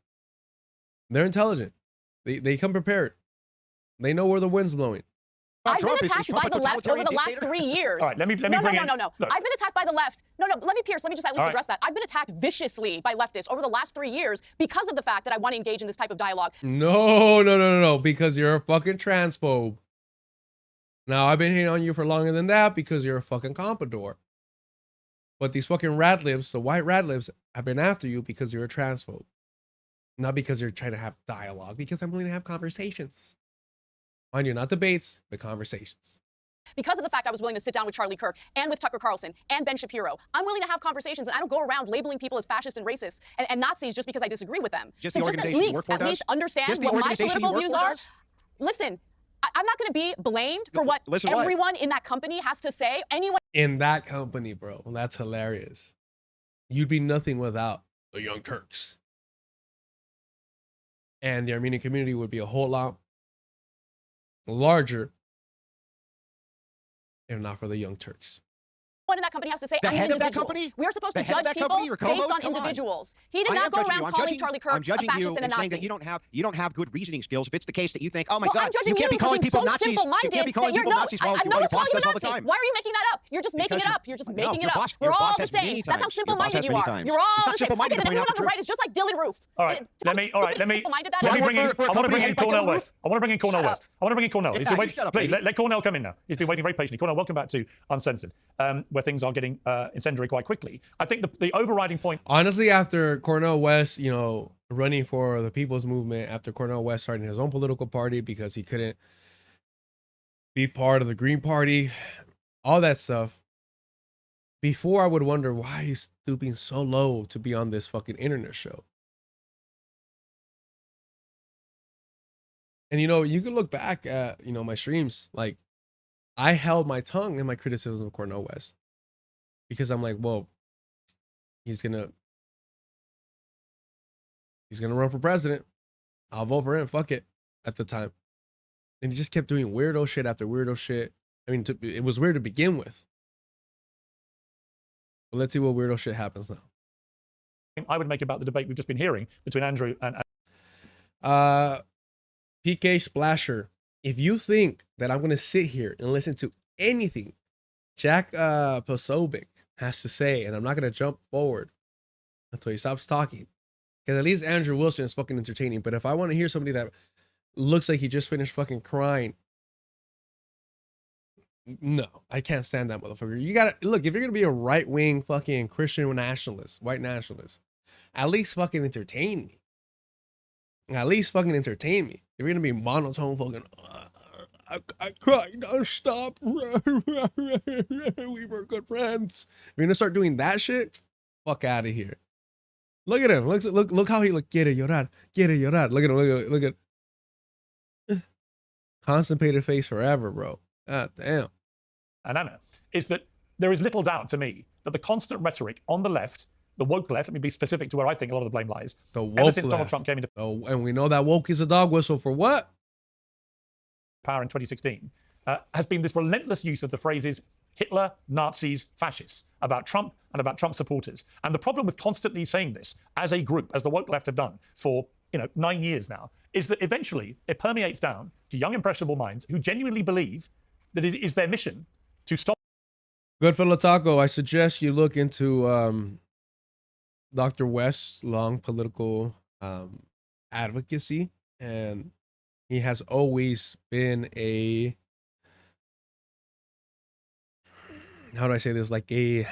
they're intelligent. They come prepared. They know where the wind's blowing. I've been attacked by the left over the last 3 years. All right, let me bring in. No. Look. I've been attacked by the left. No, let me just at least address that. I've been attacked viciously by leftists over the last 3 years because of the fact that I want to engage in this type of dialogue. No, because you're a fucking transphobe. Now, I've been hating on you for longer than that because you're a fucking comprador. But these fucking rat libs, the white rat libs, have been after you because you're a transphobe. Not because you're trying to have dialogue, because I'm willing to have conversations. Mind you, not debates, but conversations. Because of the fact I was willing to sit down with Charlie Kirk and with Tucker Carlson and Ben Shapiro, I'm willing to have conversations, and I don't go around labeling people as fascist and racist and Nazis just because I disagree with them. Just at least understand what my political views are. Listen, I'm not going to be blamed for what everyone in that company has to say. Anyone in that company, bro. That's hilarious. You'd be nothing without the Young Turks. And the Armenian community would be a whole lot larger if not for the Young Turks. One in that company has to say, The I'm head an of that individual. company? We are supposed The to head of judge that people company, your based co-host? on Come on. individuals. He did I not am go judging around you. I'm calling judging, Charlie Kirk I'm judging a you fascist and a and saying Nazi. that you don't have good reasoning skills. If it's the case that you think, oh my Well, God, I'm judging you can't be for calling being people so Nazis. You simple-minded can't be that calling you're people no, Nazis while no your one's boss calling you does all the Nazi. time. Why are you making that up? You're just making Because it up. You're just no, making your it up. boss- We're your boss all the has many same. That's how times. Your boss simple-minded has you many are. times. You're It's all not the same. simple-minded Okay, to then bring everyone out on the the right is just like Dylan Roof. All right, let me bring in. I want to bring in Cornel West. I want to bring in Cornel West. I want to bring in Cornel. He's been waiting. shut up, Please lady. let Cornel come in now. He's been waiting very patiently. Cornel, welcome back to Uncensored, where things are getting incendiary quite quickly. I think the overriding point. Honestly, after Cornel West, you know, running for the People's Movement, after Cornel West starting his own political party because he couldn't be part of the Green Party, all that stuff. Before I would wonder why he's stooping so low to be on this fucking internet show. And you know, you can look back at, you know, my streams, like I held my tongue in my criticism of Cornel West because I'm like, well, he's gonna run for president. I'll vote for him. Fuck it. At the time, and he just kept doing weirdo shit after weirdo shit. I mean, it was weird to begin with. But let's see what weirdo shit happens now. I would make about the debate we've just been hearing between Andrew and PK Splasher. If you think that I'm gonna sit here and listen to anything Jack Posobiec has to say, and I'm not gonna jump forward until he stops talking, because at least Andrew Wilson is fucking entertaining. But if I want to hear somebody that looks like he just finished fucking crying, no, I can't stand that motherfucker. You gotta look, if you're gonna be a right-wing fucking Christian nationalist, white nationalist, at least fucking entertain me. At least fucking entertain me. If you're gonna be monotone fucking I cried nonstop. We were good friends. If you're gonna start doing that shit, fuck out of here. Look at him. Look how he look. Quiere llorar. Quiere llorar. Look at him. Look at constipated face forever, bro. God damn. and Anna, is that there is little doubt to me that the constant rhetoric on the left, the woke left, let me be specific to where I think a lot of the blame lies, The woke ever since Donald left. Trump came into Oh, and we know that woke is a dog whistle for what? power in 2016, has been this relentless use of the phrases Hitler, Nazis, fascists about Trump and about Trump supporters. And the problem with constantly saying this as a group, as the woke left have done for 9 years now, is that eventually it permeates down to young impressionable minds who genuinely believe that it is their mission to stop. Good fellow Taco, I suggest you look into Dr. West's long political advocacy, and he has always been a, how do I say this, like he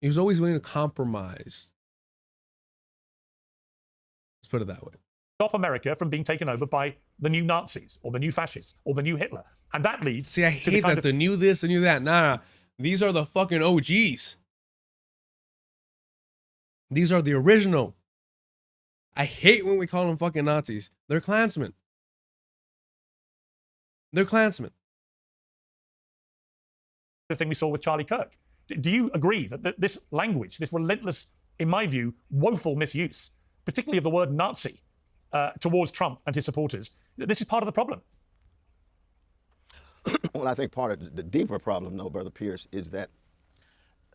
was always willing to compromise. Let's put it that way. Stop America from being taken over by the new Nazis or the new fascists or the new Hitler. And that leads See, I to the hate kind that the new this, the new that. Nah, these are the fucking OGs. These are the original. I hate when we call them fucking Nazis. They're Klansmen. They're Klansmen. the thing we saw with Charlie Kirk. Do you agree that this language, this relentless, in my view, woeful misuse, particularly of the word Nazi, towards Trump and his supporters, this is part of the problem? Well, I think part of the deeper problem, though, Brother Pierce, is that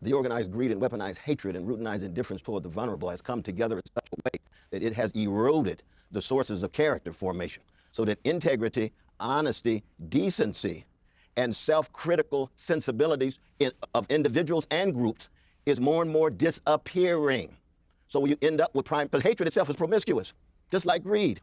the organized greed and weaponized hatred and routinized indifference toward the vulnerable has come together in such a way that it has eroded the sources of character formation, so that integrity, honesty, decency, and self-critical sensibilities of individuals and groups is more and more disappearing. So you end up with because hatred itself is promiscuous, just like greed,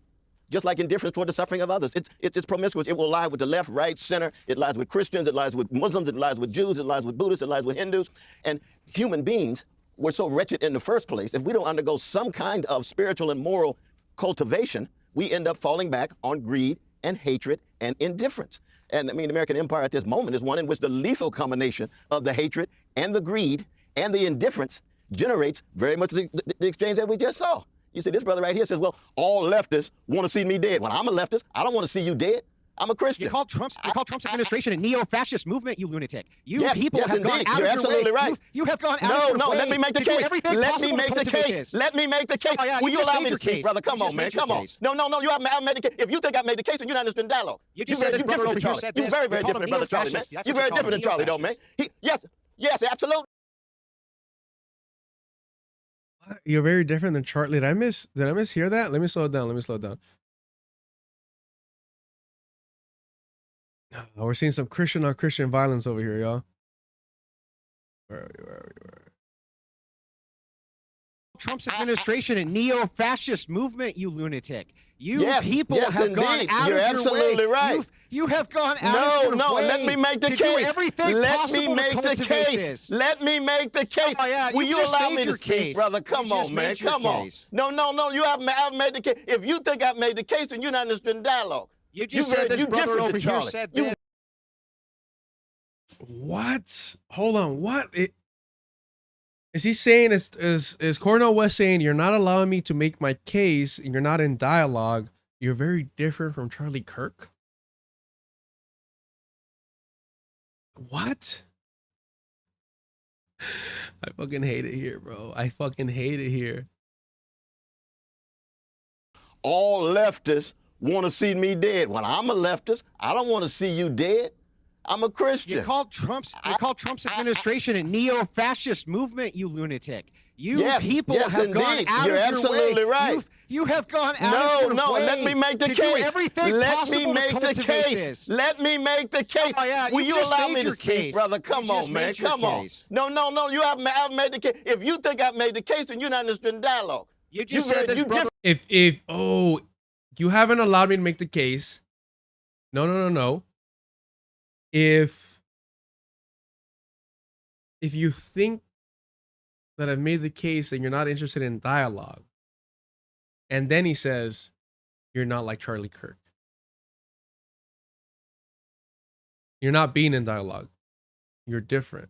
just like indifference toward the suffering of others. It's promiscuous. It will lie with the left, right, center. It lies with Christians. It lies with Muslims. It lies with Jews. It lies with Buddhists. It lies with Hindus. And human beings were so wretched in the first place. If we don't undergo some kind of spiritual and moral cultivation, we end up falling back on greed and hatred and indifference. And I mean, the American empire at this moment is one in which the lethal combination of the hatred and the greed and the indifference generates very much the exchange that we just saw. You see, this brother right here says, well, all leftists want to see me dead. When I'm a leftist, I don't want to see you dead. I'm a Christian. You call Trump's administration a neo-fascist movement, you lunatic. You Yes, people yes, have gone indeed. out You're of your way. absolutely right. You have gone out of your No, way let me make the to do case. everything Let possible me to make the cultivate case. this. Let me make the case. Oh, yeah, Will you you just allow made me to your speak, case. brother? Come You on, just man. made your Come on. case. No, you haven't made the case. If you think I've made the case, then you're not understanding dialogue. You just said this brother over here said You're this. very, You're very calling different, him brother Charlie, man. neo-fascist. That's You're what very you're calling different than Charlie, though, man. neo-fascist. Yes, absolutely. You're very different than Charlie. Did I mishear that? Let me slow it down. We're seeing some Christian on Christian violence over here, y'all. Where are we? Trump's administration a neo-fascist movement, you lunatic. You Yes, people yes, have gone indeed. out You're of your absolutely way. right. You have gone out of your No, way. let me make the to case. Do everything Let possible me to make the cultivate case. this. Let me make the case. Oh, yeah, Will you you just allow made me to your speak, case. brother? You Come just on, man. made your Come on. case. No, you haven't made the case. If you think I've made the case, then you're not understanding dialogue. You just said this brother different over than here Charlie. said You- this. What? Hold on. What? Is he saying, is Cornel West saying, you're not allowing me to make my case and you're not in dialogue? You're very different from Charlie Kirk? What? I fucking hate it here, bro. I fucking hate it here. All leftists want to see me dead. When I'm a leftist, I don't want to see you dead. I'm a Christian. You called Trump's administration a neo-fascist movement, you lunatic. You Yes, people yes, have gone indeed. out You're of your absolutely way. right. You have gone out of your way. Let me make the to case. Do everything Let possible me to make the cultivate case. this. Let me make the case. Oh, yeah, Will you you just allow made me to your speak, case. brother? You Come just on, man. made your Come on. case. No, you haven't made the case. If you think I've made the case, then you're not understanding dialogue. You just said this brother. If you haven't allowed me to make the case. No. If you think that I've made the case and you're not interested in dialogue, and then he says, you're not like Charlie Kirk. You're not being in dialogue. You're different.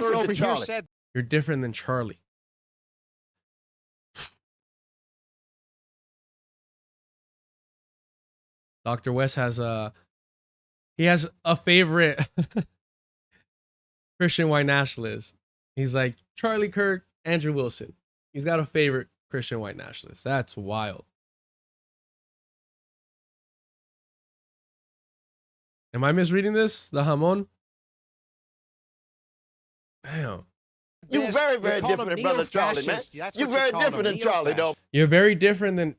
Over here Charlie. said You're different than Charlie. Dr. West has a favorite Christian white nationalist. He's like Charlie Kirk, Andrew Wilson. He's got a favorite Christian white nationalist. That's wild. Am I misreading this? The Hamon? Damn. You're very, very called different him than brother Charlie, man. neo-fascist. That's You're what very called different him, than Charlie, though. neo-fascist. You're very different than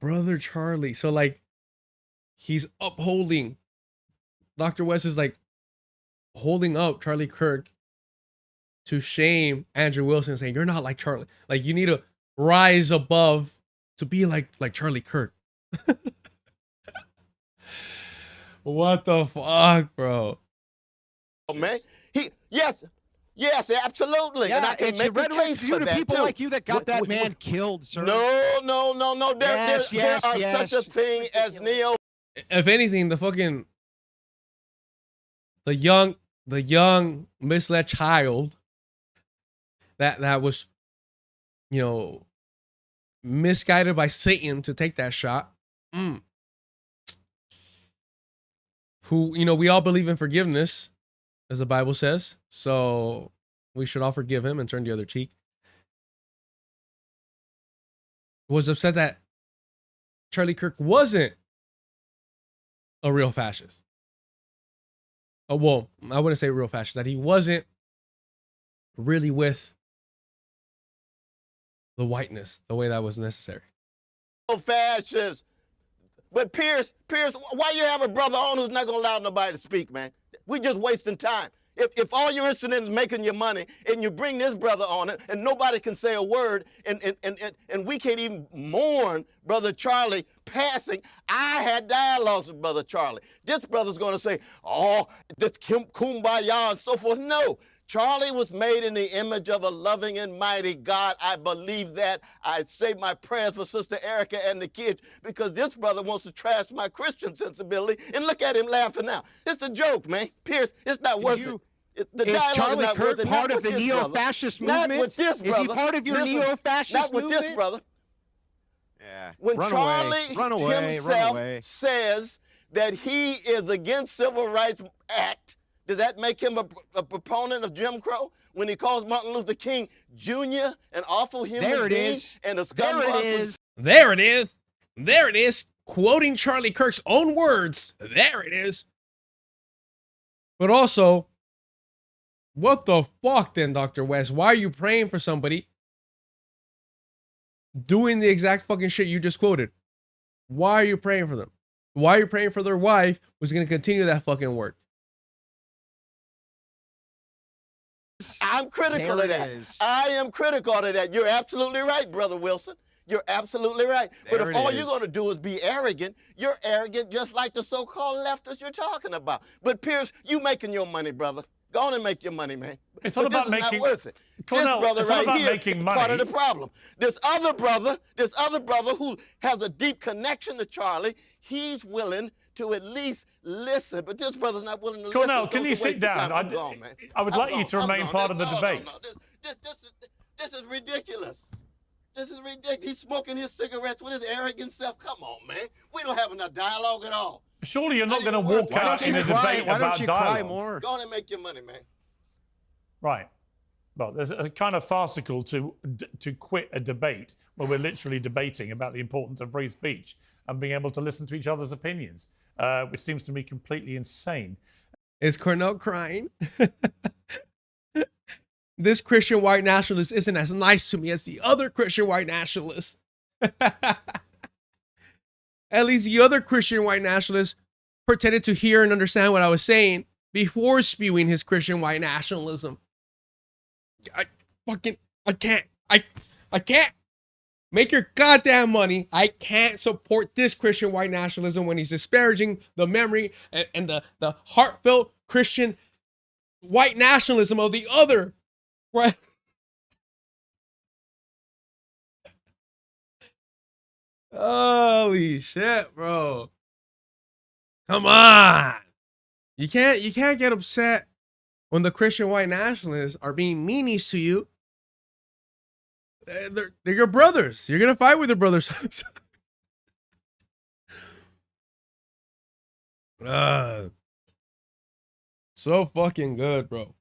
brother Charlie. So like he's upholding. Dr. West is like holding up Charlie Kirk to shame Andrew Wilson, saying you're not like Charlie. Like you need to rise above to be like Charlie Kirk. What the fuck, bro? Oh, man. Yes, absolutely. Yeah, and I can it's make the rhetoric case due for to that, people too. like you that got that man killed, sir. No. There Yes, are yes. such a thing as neo. If anything, the young misled child that was, misguided by Satan to take that shot. Who, we all believe in forgiveness, as the Bible says. So we should all forgive him and turn the other cheek. Was upset that Charlie Kirk wasn't a real fascist. Oh, well, I wouldn't say real fascist, that he wasn't really with the whiteness the way that was necessary. Fascists. But Pierce, why you have a brother on who's not going to allow nobody to speak, man? We're just wasting time. If all you're interested in is making your money and you bring this brother on it and nobody can say a word and we can't even mourn Brother Charlie passing, I had dialogues with Brother Charlie. This brother's going to say, oh, this kumbaya and so forth. No. Charlie was made in the image of a loving and mighty God. I believe that. I say my prayers for Sister Erica and the kids because this brother wants to trash my Christian sensibility. And look at him laughing now. It's a joke, man. Pierce, it's not worth it. The is dialogue Charlie is not Kirk worth it. part Not of the with this neo-fascist brother. movement? Not with this brother. Is he part of your neo-fascist not movement? Not with this brother. Yeah. When Run Charlie away. Run away. himself Run away. says that he is against Civil Rights Act, does that make him a proponent of Jim Crow? When he calls Martin Luther King Jr. an awful human There it being is. and a There scumbag? it is. There it is. There it is. Quoting Charlie Kirk's own words. There it is. But also, what the fuck then, Dr. West? Why are you praying for somebody doing the exact fucking shit you just quoted? Why are you praying for them? Why are you praying for their wife who's going to continue that fucking work? I'm critical There of it that. is. I am critical of that. You're absolutely right, Brother Wilson. You're absolutely right. But There if it all is. you're going to do is be arrogant, you're arrogant just like the so-called leftists you're talking about. But Pierce, you making your money, brother. Go on and make your money, man. It's But not about this is making. not worth it. Cornel, this brother it's not right about here making is money. part of the problem. This other brother who has a deep connection to Charlie, he's willing to at least listen. But this brother's not willing to Cornel, listen. can you sit down? I'm gone, man. I would I'm like you gone. to I'm remain gone. part of the No, no, debate. no. This is ridiculous. This is ridiculous. He's smoking his cigarettes with his arrogant self. Come on, man. We don't have enough dialogue at all. Surely you're not Not going to even walk worth it. out in a debate Why about don't you cry dialogue. more? Go on and make your money, man. Right. Well, there's a kind of farcical to quit a debate where we're literally debating about the importance of free speech and being able to listen to each other's opinions, which seems to me completely insane. Is Cornel crying? This Christian white nationalist isn't as nice to me as the other Christian white nationalists. At least the other Christian white nationalist pretended to hear and understand what I was saying before spewing his Christian white nationalism. I can't make your goddamn money. I can't support this Christian white nationalism when he's disparaging the memory and the heartfelt Christian white nationalism of the other. Right? Holy shit, bro. Come on. You can't get upset when the Christian white nationalists are being meanies to you. They're your brothers. You're gonna fight with your brothers. So fucking good, bro.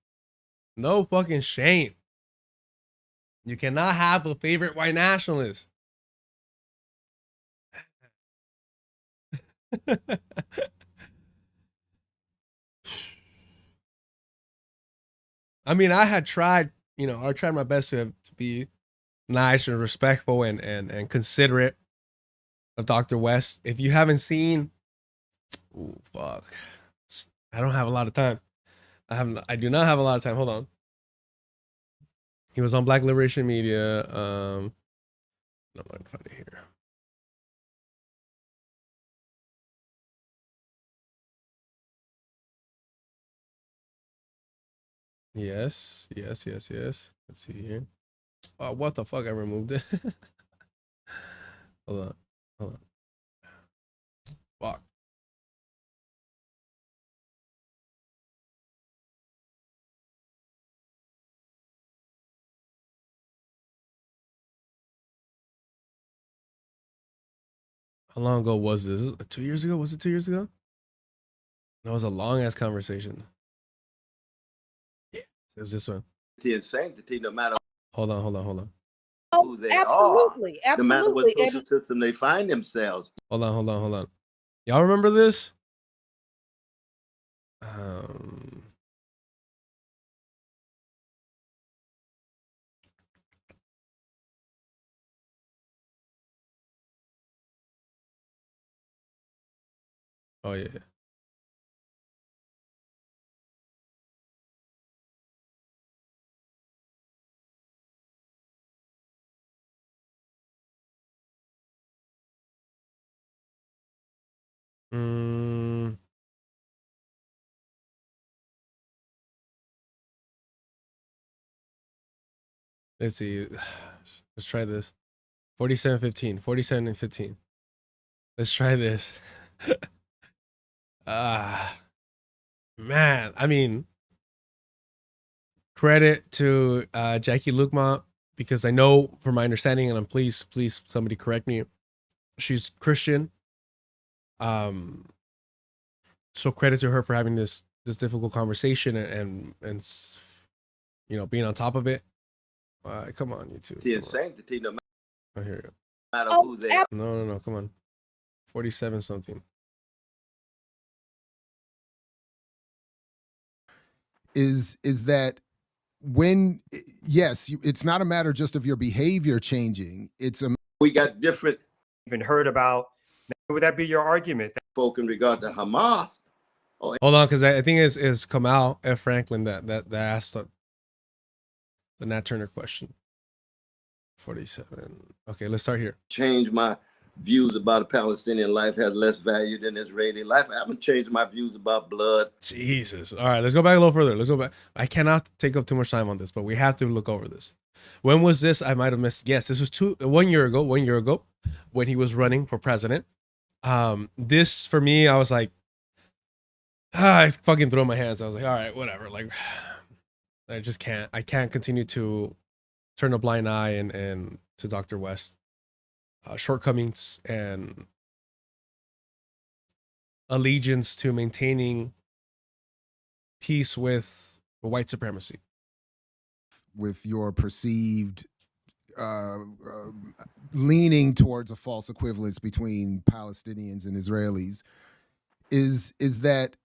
No fucking shame. You cannot have a favorite white nationalist. I mean, I tried my best to be nice and respectful and considerate of Dr. West. If you haven't seen, ooh, fuck. I don't have a lot of time. I do not have a lot of time. Hold on. He was on Black Liberation Media. I'm not gonna find it here. Yes. Let's see here. Oh, what the fuck? I removed it. Hold on. Fuck. How long ago was this? 2 years ago? Was it 2 years ago? That was a long ass conversation. Yeah, it was this one. And sanctity, no matter Hold on. who they Absolutely, are, no matter what absolutely. social system they find themselves. Hold on. Y'all remember this? Oh yeah. Let's see. Let's try this. 47:15. 47 and 15. Let's try this. Man. I mean, credit to Jackie Lukemont, because I know from my understanding, and I'm please somebody correct me. She's Christian. So credit to her for having this difficult conversation and you know, being on top of it. Come on, you two. And sanctity, no Oh, here you go. matter who they are. No, come on. 47 something. Is that when, yes, it's not a matter just of your behavior changing. It's a We got different Even heard about. Would that be your argument? folk in regard to Hamas. Hold on, because I think it's Kamal F. Franklin that asked the Nat Turner question. 47. Okay, let's start here. Change my views about a Palestinian life has less value than Israeli life. I haven't changed my views about blood. Jesus. All right, let's go back a little further. Let's go back. I cannot take up too much time on this, but we have to look over this. When was this? I might have missed. Yes, this was 1 year ago. 1 year ago, when he was running for president. This for me, I was like, I fucking threw my hands. I was like, all right, whatever. Like, I just can't. I can't continue to turn a blind eye and to Dr. West shortcomings and allegiance to maintaining peace with white supremacy. with your perceived leaning towards a false equivalence between Palestinians and Israelis is that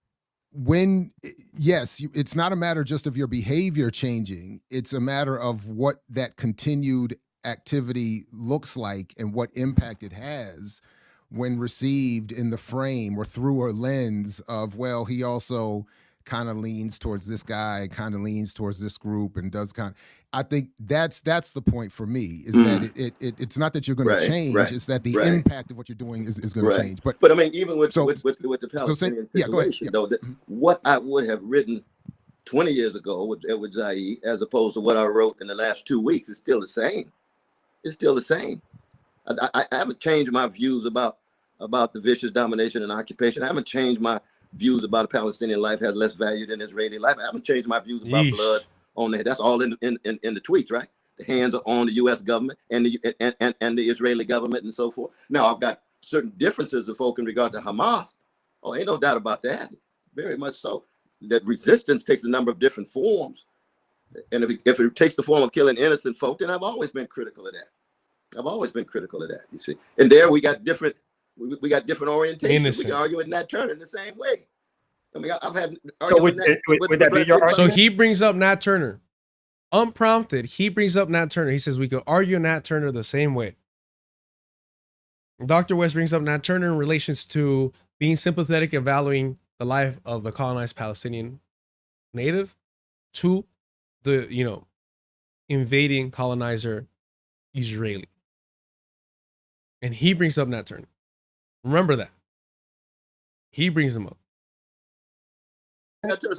when, yes, it's not a matter just of your behavior changing. It's a matter of what that continued activity looks like and what impact it has when received in the frame or through a lens of, well, he also kind of leans towards this guy, kind of leans towards this group, and does kind of, I think that's the point for me, is that it's not that you're going to change, it's that the impact of what you're doing is going to change. But I mean, even with the Palestinian situation, though, what I would have written 20 years ago with Edward Zaid, as opposed to what I wrote in the last 2 weeks, is still the same. It's still the same. I haven't changed my views about the vicious domination and occupation. I haven't changed my views about a Palestinian life has less value than Israeli life. I haven't changed my views about blood on the head. That's all in the tweets, right? The hands are on the U.S. government and the Israeli government and so forth. Now, I've got certain differences of folk in regard to Hamas. Oh, ain't no doubt about that. Very much so. That resistance takes a number of different forms. And if it takes the form of killing innocent folk, then I've always been critical of that. I've always been critical of that, you see. And there we got different orientations. We can argue with Nat Turner in the same way. I mean, I've had. So would that be your argument? So he brings up Nat Turner, unprompted. He brings up Nat Turner. He says we could argue Nat Turner the same way. Dr. West brings up Nat Turner in relations to being sympathetic and valuing the life of the colonized Palestinian native to the, invading colonizer Israeli. And he brings up Nat Turner. Remember that. He brings him up. Let me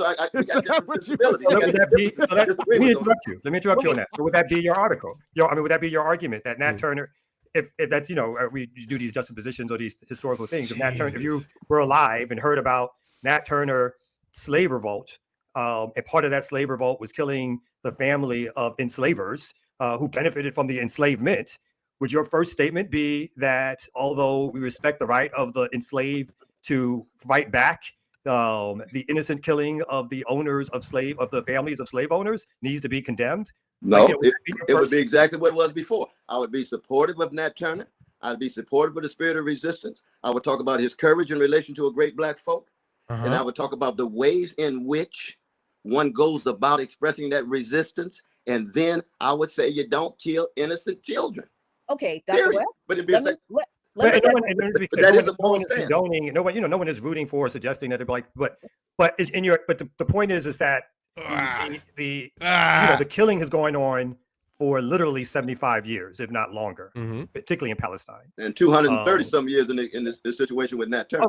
interrupt you on that. So would that be your article? Would that be your argument that Nat Turner, if that's, we do these juxtapositions or these historical things, if Nat Turner, if you were alive and heard about Nat Turner slave revolt, and part of that slave revolt was killing the family of enslavers who benefited from the enslavement, would your first statement be that although we respect the right of the enslaved to fight back, the innocent killing of the owners of the families of slave owners needs to be condemned? No, it would be exactly what it was before. I would be supportive of Nat Turner. I'd be supportive of the spirit of resistance. I would talk about his courage in relation to a great black folk. And I would talk about the ways in which one goes about expressing that resistance. And then I would say you don't kill innocent children. Okay, Dr. West. But it'd be No one is rooting for or suggesting that they're like, but the point is that the killing is going on for literally 75 years, if not longer, particularly in Palestine, and 230 some years in this situation with Nat Turner.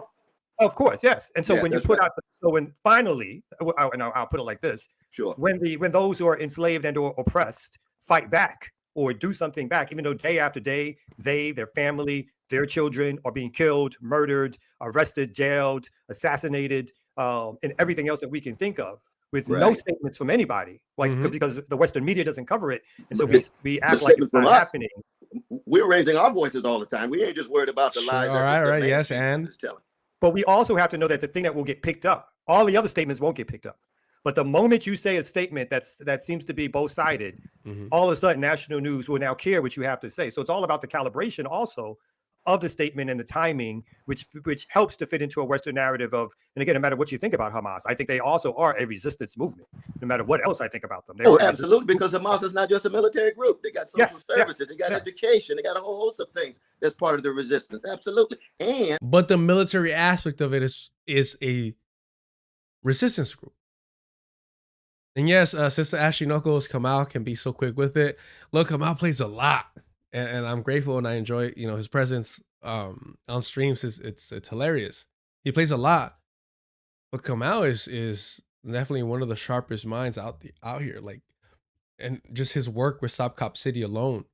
Of course, yes. And so when you put out, when finally, and I'll put it like this: sure, when those who are enslaved and or oppressed fight back or do something back, even though day after day their family, their children are being killed, murdered, arrested, jailed, assassinated, and everything else that we can think of, with no statements from anybody, because the Western media doesn't cover it, and so we act like it's not happening. We're raising our voices all the time. We ain't just worried about the lies. All right, yes, and telling. But we also have to know that the thing that will get picked up, all the other statements won't get picked up. But the moment you say a statement that seems to be both-sided, all of a sudden national news will now care what you have to say. So it's all about the calibration also of the statement and the timing, which helps to fit into a Western narrative of, and again, no matter what you think about Hamas, I think they also are a resistance movement, no matter what else I think about them. Oh, absolutely, because Hamas is not just a military group. They got social services, they got education, they got a whole host of things that's part of the resistance. Absolutely. But the military aspect of it is a resistance group. And yes, Sister Ashley Knuckles, Kamal can be so quick with it. Look, Kamal plays a lot, and I'm grateful and I enjoy his presence on streams. It's hilarious. He plays a lot, but Kamal is definitely one of the sharpest minds out here. Like, and just his work with Stop Cop City alone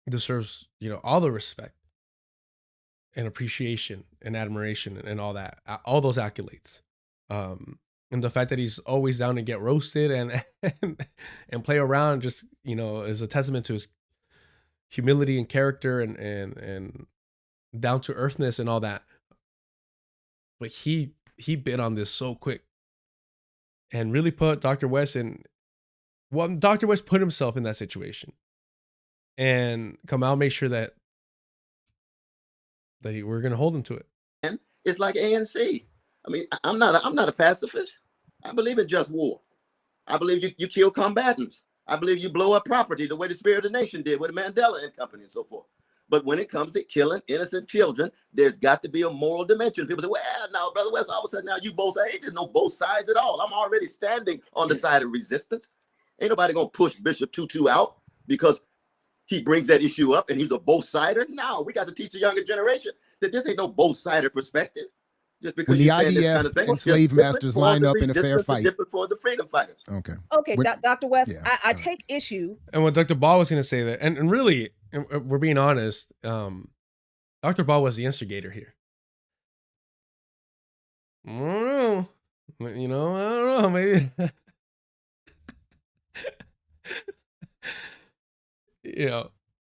deserves all the respect and appreciation and admiration and all that, all those accolades. And the fact that he's always down to get roasted and play around just, is a testament to his humility and character and down to earthness and all that. But he bit on this so quick and really put Dr. West in. Well, Dr. West put himself in that situation, and Kamal made sure that we're going to hold him to it. And it's like ANC. I mean, I'm not a pacifist. I believe in just war. I believe you kill combatants. I believe you blow up property the way the Spirit of the Nation did with Mandela and company and so forth. But when it comes to killing innocent children, there's got to be a moral dimension. People say, well, now, Brother West, all of a sudden now you both sides. Ain't no both sides at all. I'm already standing on the side of resistance. Ain't nobody going to push Bishop Tutu out because he brings that issue up and he's a both-sider. No, we got to teach the younger generation that this ain't no both-sided perspective. Just because when the you say this IDF kind of thing, and slave masters line up in a fair fight. Different for the freedom fighters. Okay. Okay, Dr. West, I take issue. And what Dr. Ball was going to say that, and really, we're being honest, Dr. Ball was the instigator here. I don't know. Maybe.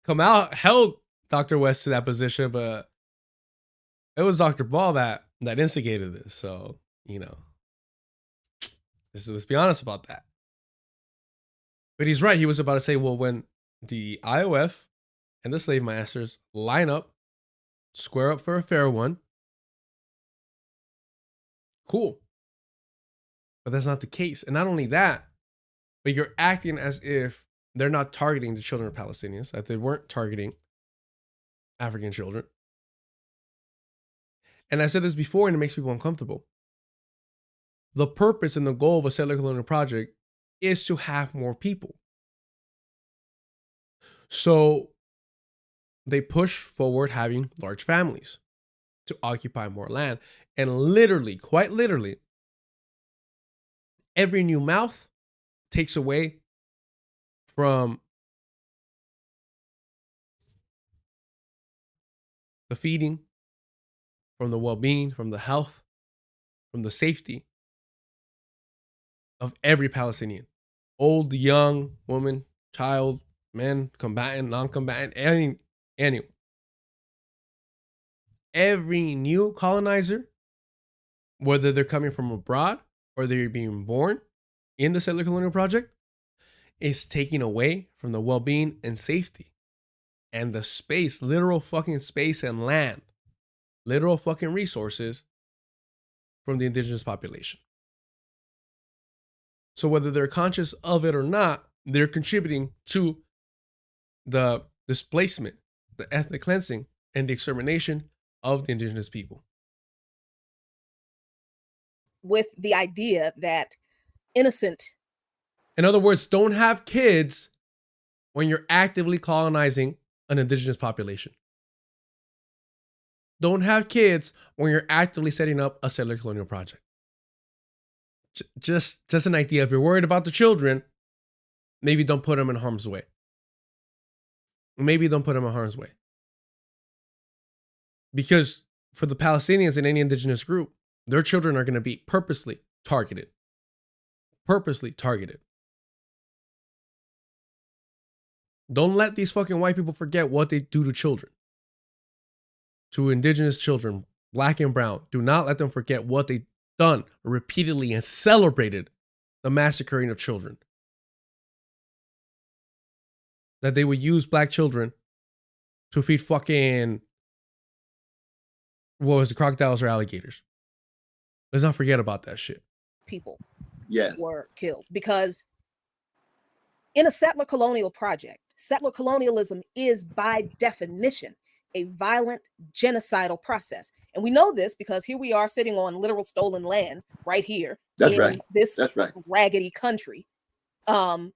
Kamal held Dr. West to that position, but it was Dr. Ball that instigated this. So, let's be honest about that. But he's right. He was about to say, well, when the IOF and the slave masters line up, square up for a fair one, cool. But that's not the case. And not only that, but you're acting as if they're not targeting the children of Palestinians, that they weren't targeting African children. And I said this before, and it makes people uncomfortable. The purpose and the goal of a settler colonial project is to have more people. So they push forward having large families to occupy more land. And literally, quite literally, every new mouth takes away from the feeding, from the well-being, from the health, from the safety of every Palestinian. Old, young, woman, child, men, combatant, non-combatant, anyone. Every new colonizer, whether they're coming from abroad or they're being born in the settler colonial project, is taking away from the well-being and safety and the space, literal fucking space and land, literal fucking resources from the indigenous population. So whether they're conscious of it or not, they're contributing to the displacement, the ethnic cleansing, and the extermination of the indigenous people. With the idea that innocent. In other words, don't have kids when you're actively colonizing an indigenous population. Don't have kids when you're actively setting up a settler colonial project. Just an idea. If you're worried about the children, maybe don't put them in harm's way. Maybe don't put them in harm's way. Because for the Palestinians and any indigenous group, their children are going to be purposely targeted. Purposely targeted. Don't let these fucking white people forget what they do to children. To indigenous children, black and brown. Do not let them forget what they've done repeatedly and celebrated the massacring of children. That they would use black children to feed fucking, what was the crocodiles or alligators? Let's not forget about that shit. People Yes. were killed because in a settler colonial project, settler colonialism is by definition a violent genocidal process. And we know this because here we are sitting on literal stolen land right here. That's in right. This That's right. raggedy country. And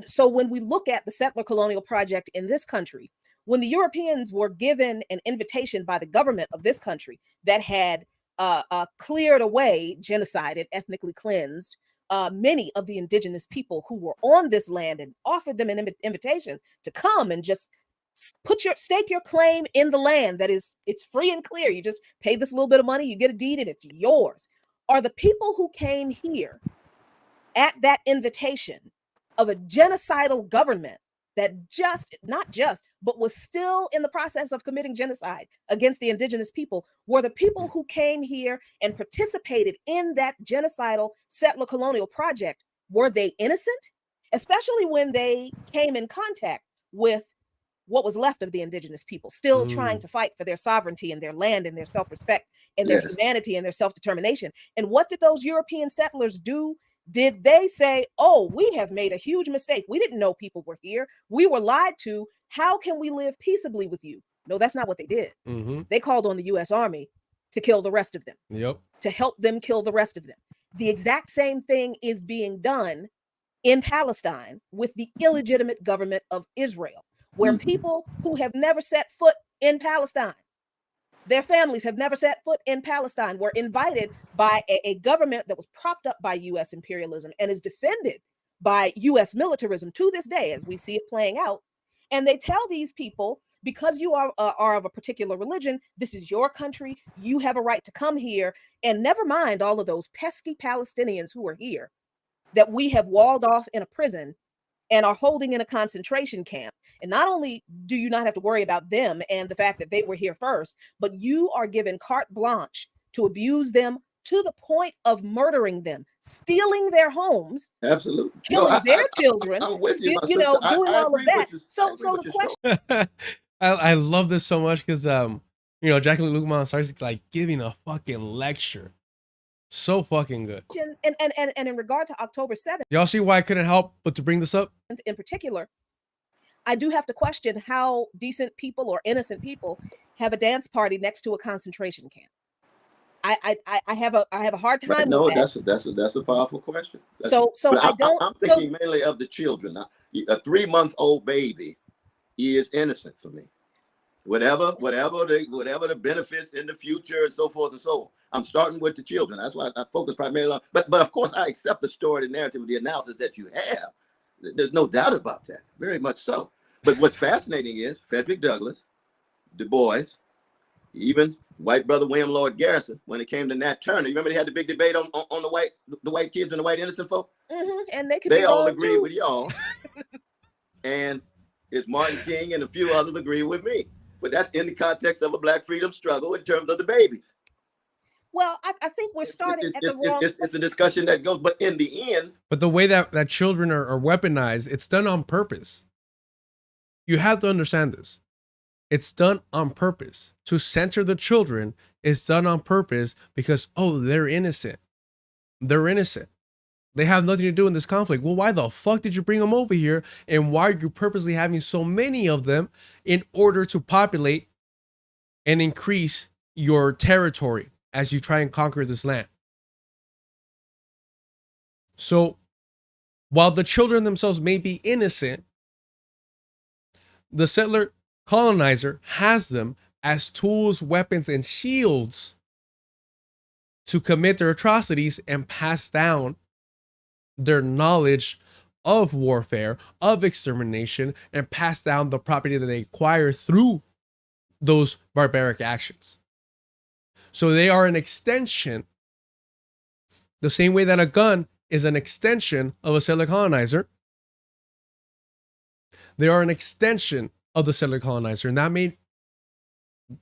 so when we look at the settler colonial project in this country, when the Europeans were given an invitation by the government of this country that had cleared away, genocided, ethnically cleansed many of the indigenous people who were on this land and offered them an invitation to come and just stake your claim in the land that is, it's free and clear. You just pay this little bit of money, you get a deed and it's yours. Are the people who came here at that invitation of a genocidal government that but was still in the process of committing genocide against the indigenous people, were the people who came here and participated in that genocidal settler colonial project, were they innocent? Especially when they came in contact with what was left of the indigenous people, still trying to fight for their sovereignty and their land and their self-respect and their humanity and their self-determination. And what did those European settlers do? Did they say, oh, we have made a huge mistake. We didn't know people were here. We were lied to. How can we live peaceably with you? No, that's not what they did. They called on the U.S. Army to kill the rest of them, to help them kill the rest of them. The exact same thing is being done in Palestine with the illegitimate government of Israel, where people who have never set foot in Palestine, their families have never set foot in Palestine, were invited by a government that was propped up by U.S. imperialism and is defended by U.S. militarism to this day, as we see it playing out. And they tell these people, because you are of a particular religion, this is your country, you have a right to come here, and never mind all of those pesky Palestinians who are here that we have walled off in a prison and are holding in a concentration camp. And not only do you not have to worry about them and the fact that they were here first, but you are given carte blanche to abuse them to the point of murdering them, stealing their homes, absolutely, killing their children, I'm with you, doing all of that. So the question. I love this so much because Jacqueline Luqman starts like giving a fucking lecture. So fucking good. And in regard to October 7th, y'all see why I couldn't help but to bring this up? In particular, I do have to question how decent people or innocent people have a dance party next to a concentration camp. I have a hard time. No, with that. That's a powerful question. I'm thinking mainly of the children. A 3-month-old baby is innocent for me. Whatever the benefits in the future and so forth and so on. I'm starting with the children. That's why I focus primarily on. But of course, I accept the story, the narrative, the analysis that you have. There's no doubt about that. Very much so. But what's fascinating is Frederick Douglass, Du Bois, even white brother William Lloyd Garrison, when it came to Nat Turner. You remember they had the big debate on the white kids and the white innocent folk? And they all agreed with y'all. And it's Martin King and a few others agree with me. But that's in the context of a black freedom struggle in terms of the babies. Well, I think we're starting at the wrong. It's a discussion that goes, but in the end. But the way that children are weaponized, it's done on purpose. You have to understand this. It's done on purpose. To center the children is done on purpose because, they're innocent. They're innocent. They have nothing to do in this conflict. Well, why the fuck did you bring them over here? And why are you purposely having so many of them in order to populate and increase your territory as you try and conquer this land? So while the children themselves may be innocent, the settler colonizer has them as tools, weapons, and shields to commit their atrocities and pass down their knowledge of warfare, of extermination, and pass down the property that they acquire through those barbaric actions. So they are an extension, the same way that a gun is an extension of a settler colonizer. They are an extension of the settler colonizer, and that made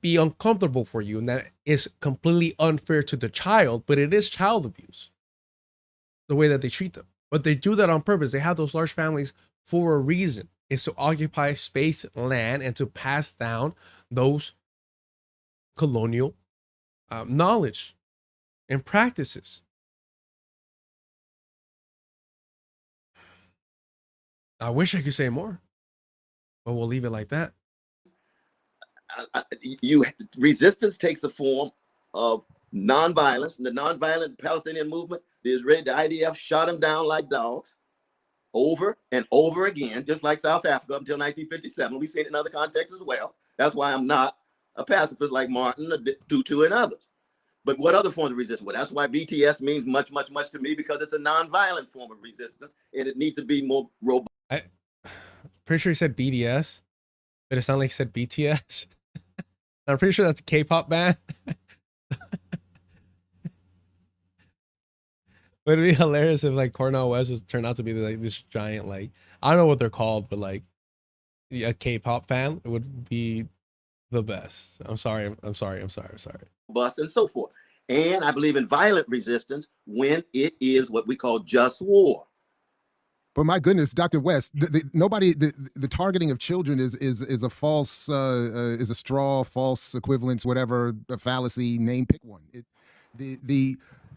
be uncomfortable for you and that is completely unfair to the child, but it is child abuse the way that they treat them. But they do that on purpose. They have those large families for a reason. It's to occupy space, land, and to pass down those colonial knowledge and practices. I wish I could say more, but we'll leave it like that. Resistance takes the form of nonviolence. And the nonviolent Palestinian movement, the IDF shot them down like dogs over and over again, just like South Africa up until 1957. We've seen it in other contexts as well. That's why I'm not a pacifist like Martin, Tutu, and others. But what other forms of resistance? Well, that's why BTS means much, much, much to me, because it's a nonviolent form of resistance, and it needs to be more robust. I'm pretty sure he said BDS, but it sounded like he said BTS. I'm pretty sure that's a K-pop band. But it'd be hilarious if like Cornel West was turned out to be like this giant, like, I don't know what they're called, but like a K-pop fan. It would be the best. I'm sorry. Bust and so forth. And I believe in violent resistance when it is what we call just war. But my goodness, Dr. West, the targeting of children is a false, is a straw, false equivalence, whatever, a fallacy. Name, pick one.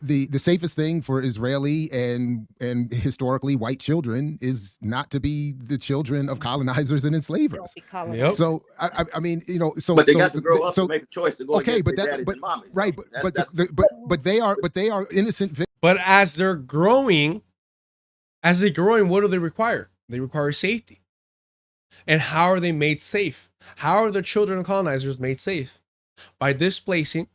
The safest thing for Israeli and historically white children is not to be the children of colonizers and enslavers. Yep. So I mean, you know, so but they got to grow up to make a choice to go okay, against their daddies and mommies. Right, but they are innocent. But as they're growing, what do they require? They require safety. And how are they made safe? How are the children of colonizers made safe? By displacing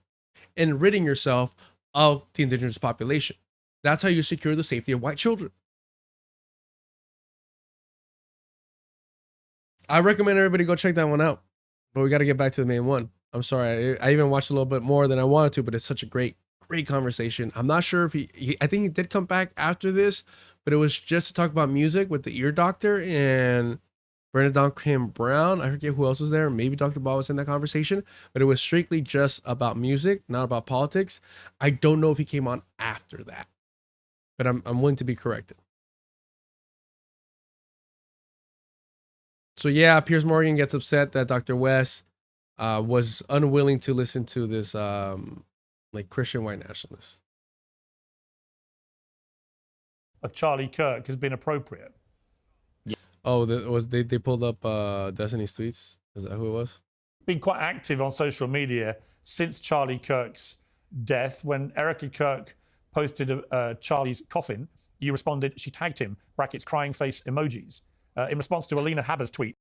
and ridding yourself of the indigenous population. That's how you secure the safety of white children. I recommend everybody go check that one out. But we got to get back to the main one. I'm sorry. I even watched a little bit more than I wanted to, but it's such a great conversation. I'm not sure if I think he did come back after this, but it was just to talk about music with the ear doctor and Bernadette Kim Brown. I forget who else was there. Maybe Dr. Bob was in that conversation, but it was strictly just about music, not about politics. I don't know if he came on after that, but I'm willing to be corrected. So yeah, Piers Morgan gets upset that Dr. West was unwilling to listen to this like Christian white nationalist. Of Charlie Kirk has been appropriate. Oh, they pulled up Destiny's tweets? Is that who it was? Been quite active on social media since Charlie Kirk's death. When Erica Kirk posted Charlie's coffin, you responded, she tagged him, brackets crying face emojis. In response to Alina Haber's tweet.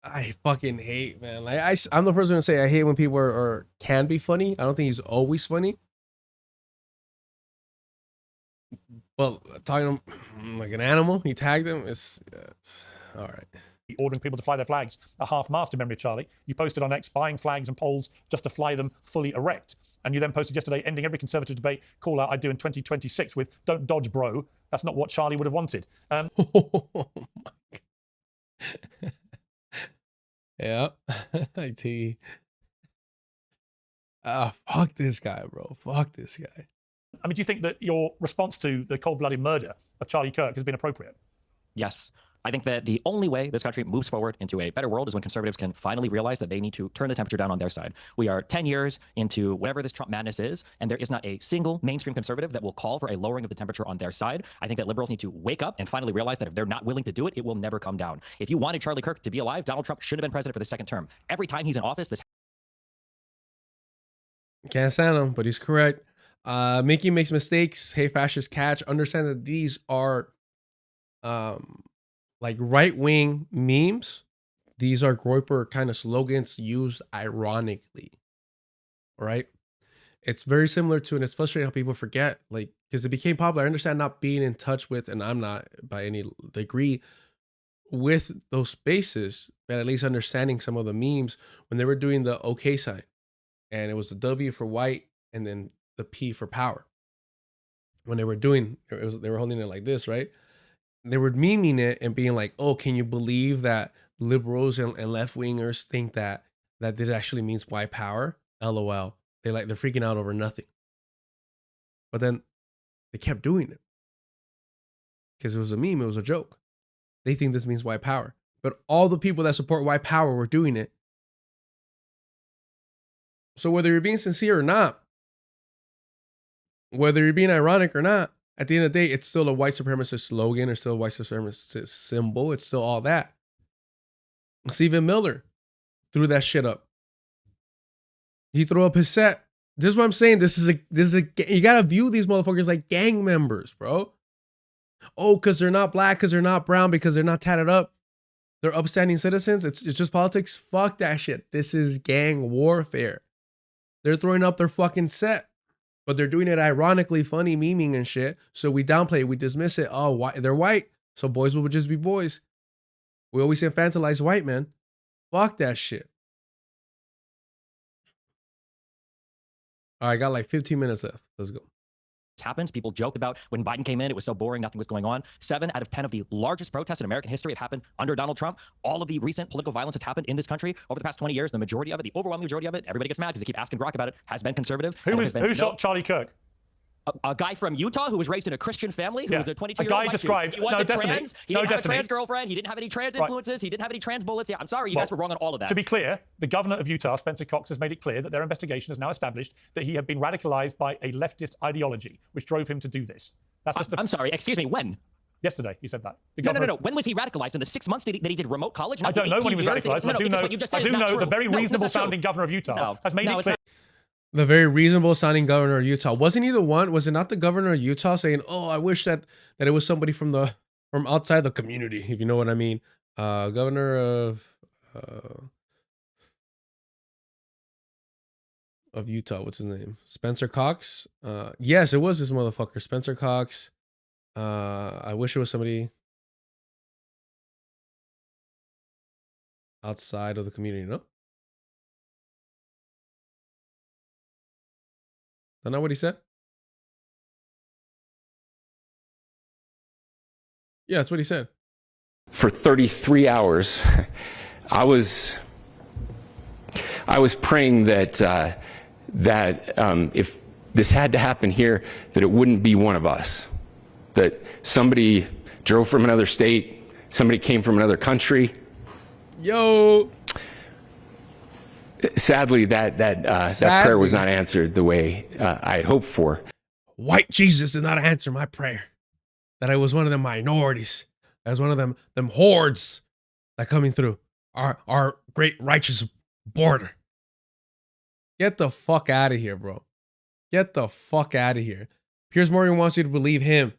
I fucking hate, man. Like I'm the person to say I hate when people are can be funny. I don't think he's always funny. But talking to him like an animal, he tagged him. It's all right. Ordering people to fly their flags at half-mast in memory of Charlie. You posted on X buying flags and poles just to fly them fully erect. And you then posted yesterday ending every conservative debate call out I do in 2026 with don't dodge, bro. That's not what Charlie would have wanted. Oh my God. Yeah. IT. Fuck this guy, bro. Fuck this guy. I mean, do you think that your response to the cold-blooded murder of Charlie Kirk has been appropriate? Yes. I think that the only way this country moves forward into a better world is when conservatives can finally realize that they need to turn the temperature down on their side. We are 10 years into whatever this Trump madness is, and there is not a single mainstream conservative that will call for a lowering of the temperature on their side. I think that liberals need to wake up and finally realize that if they're not willing to do it, it will never come down. If you wanted Charlie Kirk to be alive, Donald Trump should have been president for the second term. Every time he's in office, this... Can't stand him, but he's correct. Mickey makes mistakes. Hey, fascist catch. Understand that these are like right-wing memes. These are Groyper kind of slogans used ironically, right? It's very similar to, and it's frustrating how people forget, like, because it became popular. I understand not being in touch with, and I'm not by any degree with those spaces, but at least understanding some of the memes when they were doing the OK sign, and it was the W for white and then the P for power. When they were doing, they were holding it like this, right? They were memeing it and being like, oh, can you believe that liberals and left-wingers think that that this actually means white power, LOL. They're freaking out over nothing. But then they kept doing it because it was a meme, it was a joke. They think this means white power, but all the people that support white power were doing it. So whether you're being sincere or not, whether you're being ironic or not, at the end of the day, it's still a white supremacist slogan or still a white supremacist symbol. It's still all that. Stephen Miller threw that shit up. He threw up his set. This is what I'm saying. This is a you gotta view these motherfuckers like gang members, bro. Oh, because they're not black, because they're not brown, because they're not tatted up. They're upstanding citizens. It's just politics. Fuck that shit. This is gang warfare. They're throwing up their fucking set, but they're doing it ironically, funny, memeing and shit. So we downplay it, we dismiss it. Oh, why they're white, so boys will just be boys. We always infantilize white men. Fuck that shit. All right, I got like 15 minutes left. Let's go. Happens. People joke about when Biden came in, it was so boring, nothing was going on. 7 out of 10 of the largest protests in American history have happened under Donald Trump. All of the recent political violence that's happened in this country over the past 20 years, the majority of it, the overwhelming majority of it, everybody gets mad because they keep asking Grok about it, has been conservative. Who shot Charlie Kirk? A guy from Utah who was raised in a Christian family, who was a 22-year-old. A guy described. He wasn't trans. He didn't have a trans girlfriend. girlfriend. He didn't have any trans influences. He didn't have any trans bullets. Yeah, I'm sorry, you guys were wrong on all of that. To be clear, the governor of Utah, Spencer Cox, has made it clear that their investigation has now established that he had been radicalized by a leftist ideology, which drove him to do this. That's just. I'm sorry. Excuse me. When? Yesterday, he said that. No. When was he radicalized? In the 6 months that he did remote college? I don't know when he was radicalized, but I do know the very reasonable-sounding governor of Utah has made it clear. The very reasonable sounding governor of Utah. Wasn't he the one? Was it not the governor of Utah saying, "Oh, I wish that it was somebody from outside the community," if you know what I mean? Governor of Utah. What's his name? Spencer Cox. Yes, it was this motherfucker, Spencer Cox. I wish it was somebody outside of the community. No. That's not what he said? Yeah, that's what he said. For 33 hours, I was praying that if this had to happen here, that it wouldn't be one of us. That somebody drove from another state, somebody came from another country. Yo. Sadly, that prayer was not answered the way I had hoped for. White Jesus did not answer my prayer. That I was one of them minorities. I was one of them hordes that coming through our great righteous border. Get the fuck out of here, bro. Get the fuck out of here. Piers Morgan wants you to believe him.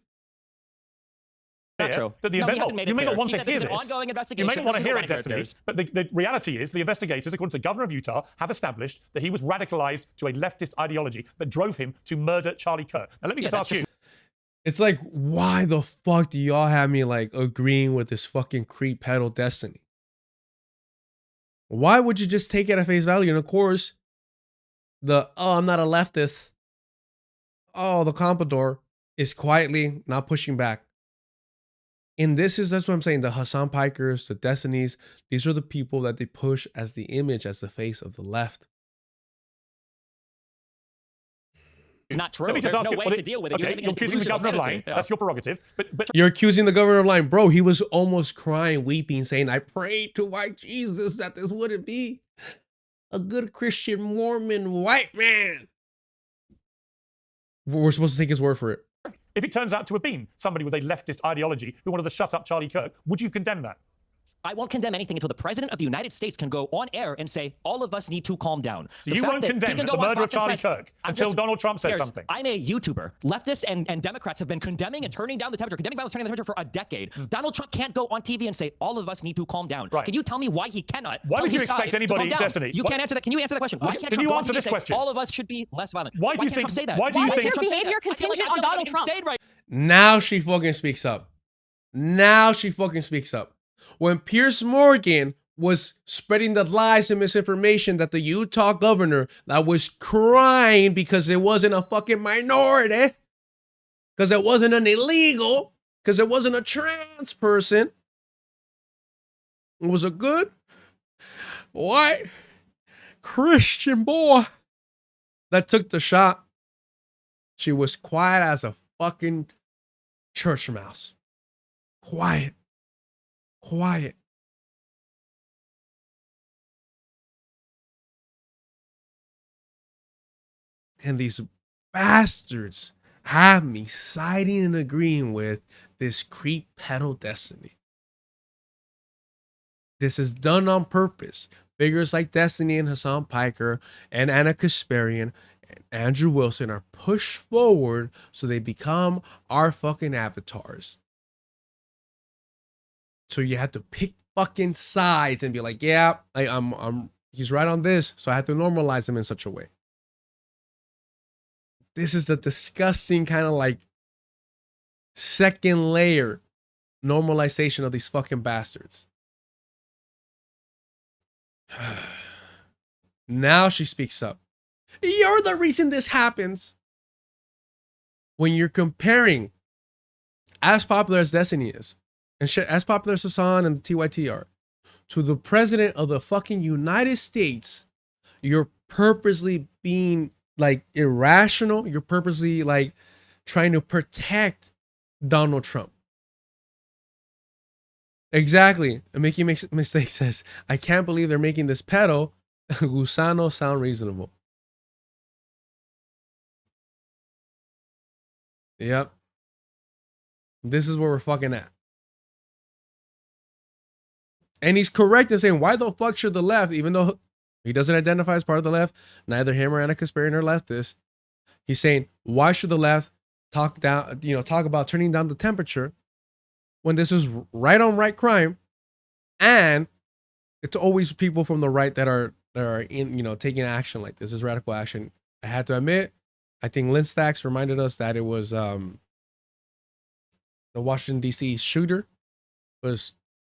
True. That you may not want to hear this. Ongoing investigation. You may not want to hear it, Destiny. But the reality is the investigators, according to the governor of Utah, have established that he was radicalized to a leftist ideology that drove him to murder Charlie Kirk. Now, let me just ask you. It's like, why the fuck do y'all have me like agreeing with this fucking creep pedal Destiny? Why would you just take it at face value? And of course, I'm not a leftist. The comprador is quietly not pushing back. And that's what I'm saying. The Hassan Pikers, the Destinies, these are the people that they push as the image, as the face of the left. Not true. Let me just ask no way to deal with it. Okay, you're accusing the governor of lying. Yeah. That's your prerogative. But you're accusing the governor of lying. Bro, he was almost crying, weeping, saying, I prayed to white Jesus that this wouldn't be a good Christian Mormon white man. We're supposed to take his word for it. If it turns out to have been somebody with a leftist ideology who wanted to shut up Charlie Kirk, would you condemn that? I won't condemn anything until the president of the United States can go on air and say, all of us need to calm down. So you won't condemn the murder of Charlie Kirk until Donald Trump says something. I'm a YouTuber. Leftists and Democrats have been condemning and turning down the temperature, condemning violence, turning down the temperature for a decade. Donald Trump can't go on TV and say, all of us need to calm down. Right. Can you tell me why he cannot? Why would you expect anybody, Destiny? You can't answer that. Can you answer that question? Why can't Can Trump you answer this question? All of us should be less violent. Why do you think? Say that? Why do you think? Why is your behavior contingent on Donald Trump? Now she fucking speaks up. Now she fucking speaks up. When Piers Morgan was spreading the lies and misinformation that the Utah governor that was crying because it wasn't a fucking minority, because it wasn't an illegal, because it wasn't a trans person, it was a good white Christian boy that took the shot. She was quiet as a fucking church mouse. Quiet. Quiet. And these bastards have me siding and agreeing with this creep pedo Destiny. This is done on purpose. Figures like Destiny and Hassan Piker and Anna Kasparian and Andrew Wilson are pushed forward so they become our fucking avatars. So you have to pick fucking sides and be like, yeah, he's right on this, so I have to normalize him in such a way. This is the disgusting kind of like second layer normalization of these fucking bastards. Now she speaks up. You're the reason this happens. When you're comparing as popular as Destiny is, and shit, as popular as Hassan and the TYT are, to the president of the fucking United States, you're purposely being like irrational. You're purposely like trying to protect Donald Trump. Exactly. And Mickey makes a mistake, says, I can't believe they're making this pedo Gusano sound reasonable. Yep. This is where we're fucking at. And he's correct in saying, why the fuck should the left, even though he doesn't identify as part of the left, neither him or Anna Kasparian are leftists. He's saying, why should the left talk about turning down the temperature when this is right on right crime, and it's always people from the right that are in, taking action like this. This is radical action. I had to admit, I think Lynn Stacks reminded us that it was the Washington D.C. shooter was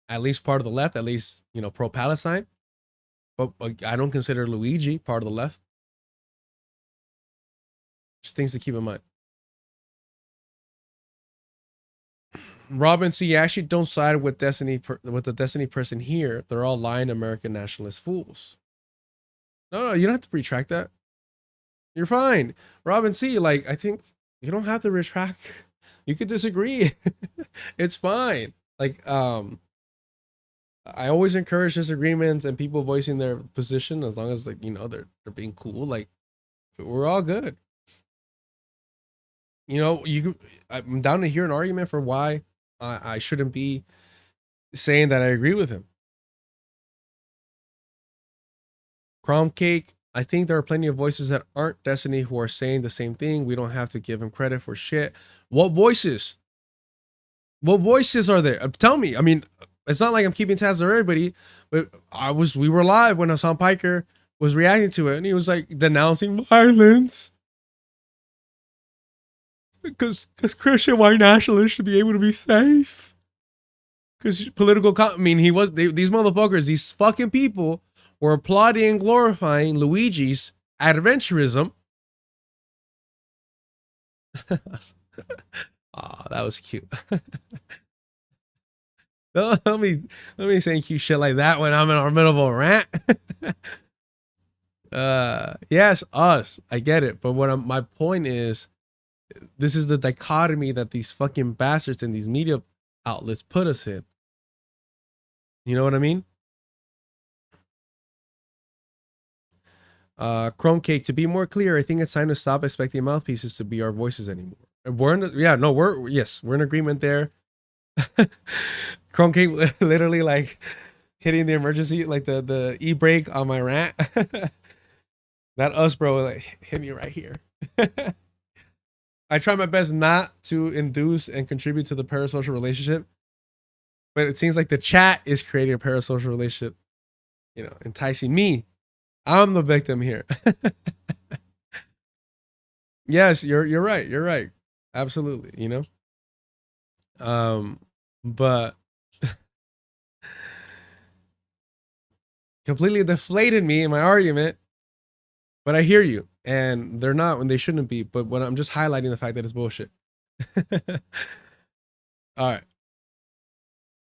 at least part of the left, at least pro-Palestine. But I don't consider Luigi part of the left. Just things to keep in mind. Robin, so you actually don't side with the Destiny person here. They're all lying American nationalist fools. No, you don't have to retract that. You're fine. Robin C, like, I think you don't have to retract. You could disagree. It's fine. Like, I always encourage disagreements and people voicing their position as long as they're being cool. Like, we're all good. I'm down to hear an argument for why I shouldn't be saying that I agree with him. Crumb Cake, I think there are plenty of voices that aren't Destiny who are saying the same thing. We don't have to give him credit for shit. What voices? What voices are there? Tell me. I mean, it's not like I'm keeping tabs on everybody, but we were live when Hassan Piker was reacting to it, and he was like denouncing violence. Because Christian white nationalists should be able to be safe. Because these motherfuckers, these fucking people were applauding and glorifying Luigi's adventurism. Oh, that was cute. Don't let me saying cute shit like that when I'm in our middle of a rant. Yes, us. I get it. But my point is, this is the dichotomy that these fucking bastards and these media outlets put us in. You know what I mean? Chrome Cake, to be more clear, I think it's time to stop expecting mouthpieces to be our voices anymore. We're in agreement there. Chrome Cake literally like hitting the emergency, like the e-brake on my rant. That us, bro, like hit me right here. I try my best not to induce and contribute to the parasocial relationship, but it seems like the chat is creating a parasocial relationship, enticing me. I'm the victim here. Yes, you're right. You're right. Absolutely, but completely deflated me in my argument. But I hear you, and they're not when they shouldn't be. But when I'm just highlighting the fact that it's bullshit. All right.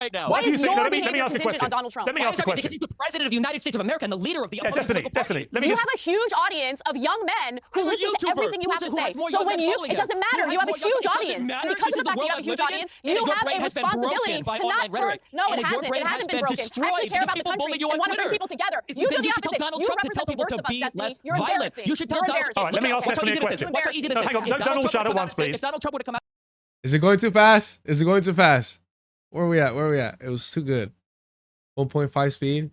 right now. Why do you think? No, your let me ask a behavior question. contingent on Donald Trump? Let me ask a Because question. he's the president of the United States of America and the leader of the Destiny. Let me You just. have a huge audience of young men who I'm a listen to YouTuber everything you who have to has say. more So young when men you, following it doesn't him. matter. Who You has have a more young huge men? It doesn't audience, matter. and because This of the is the fact that you world have a I huge live in, audience, and you your have brain a has been broken responsibility by to online not turn. rhetoric. No, it And if your hasn't. brain It has hasn't been been broken. destroyed Actually, care because about the people country bully you on and want to bring Twitter. people together. Then You do you the should tell opposite. Donald You Trump to represent tell the people worst to of us, be Destiny. less You're violent. embarrassing. You should tell You're Donald. embarrassing. All right, let me ask Watch how Destiny a easy this is. question. Watch how easy this No, is. hang on. If Don't shout at would come once, out- please. If Donald Trump would have come out. Is it going too fast? Is it going too fast? Where are we at? Where are we at? It was too good. 1.5 speed.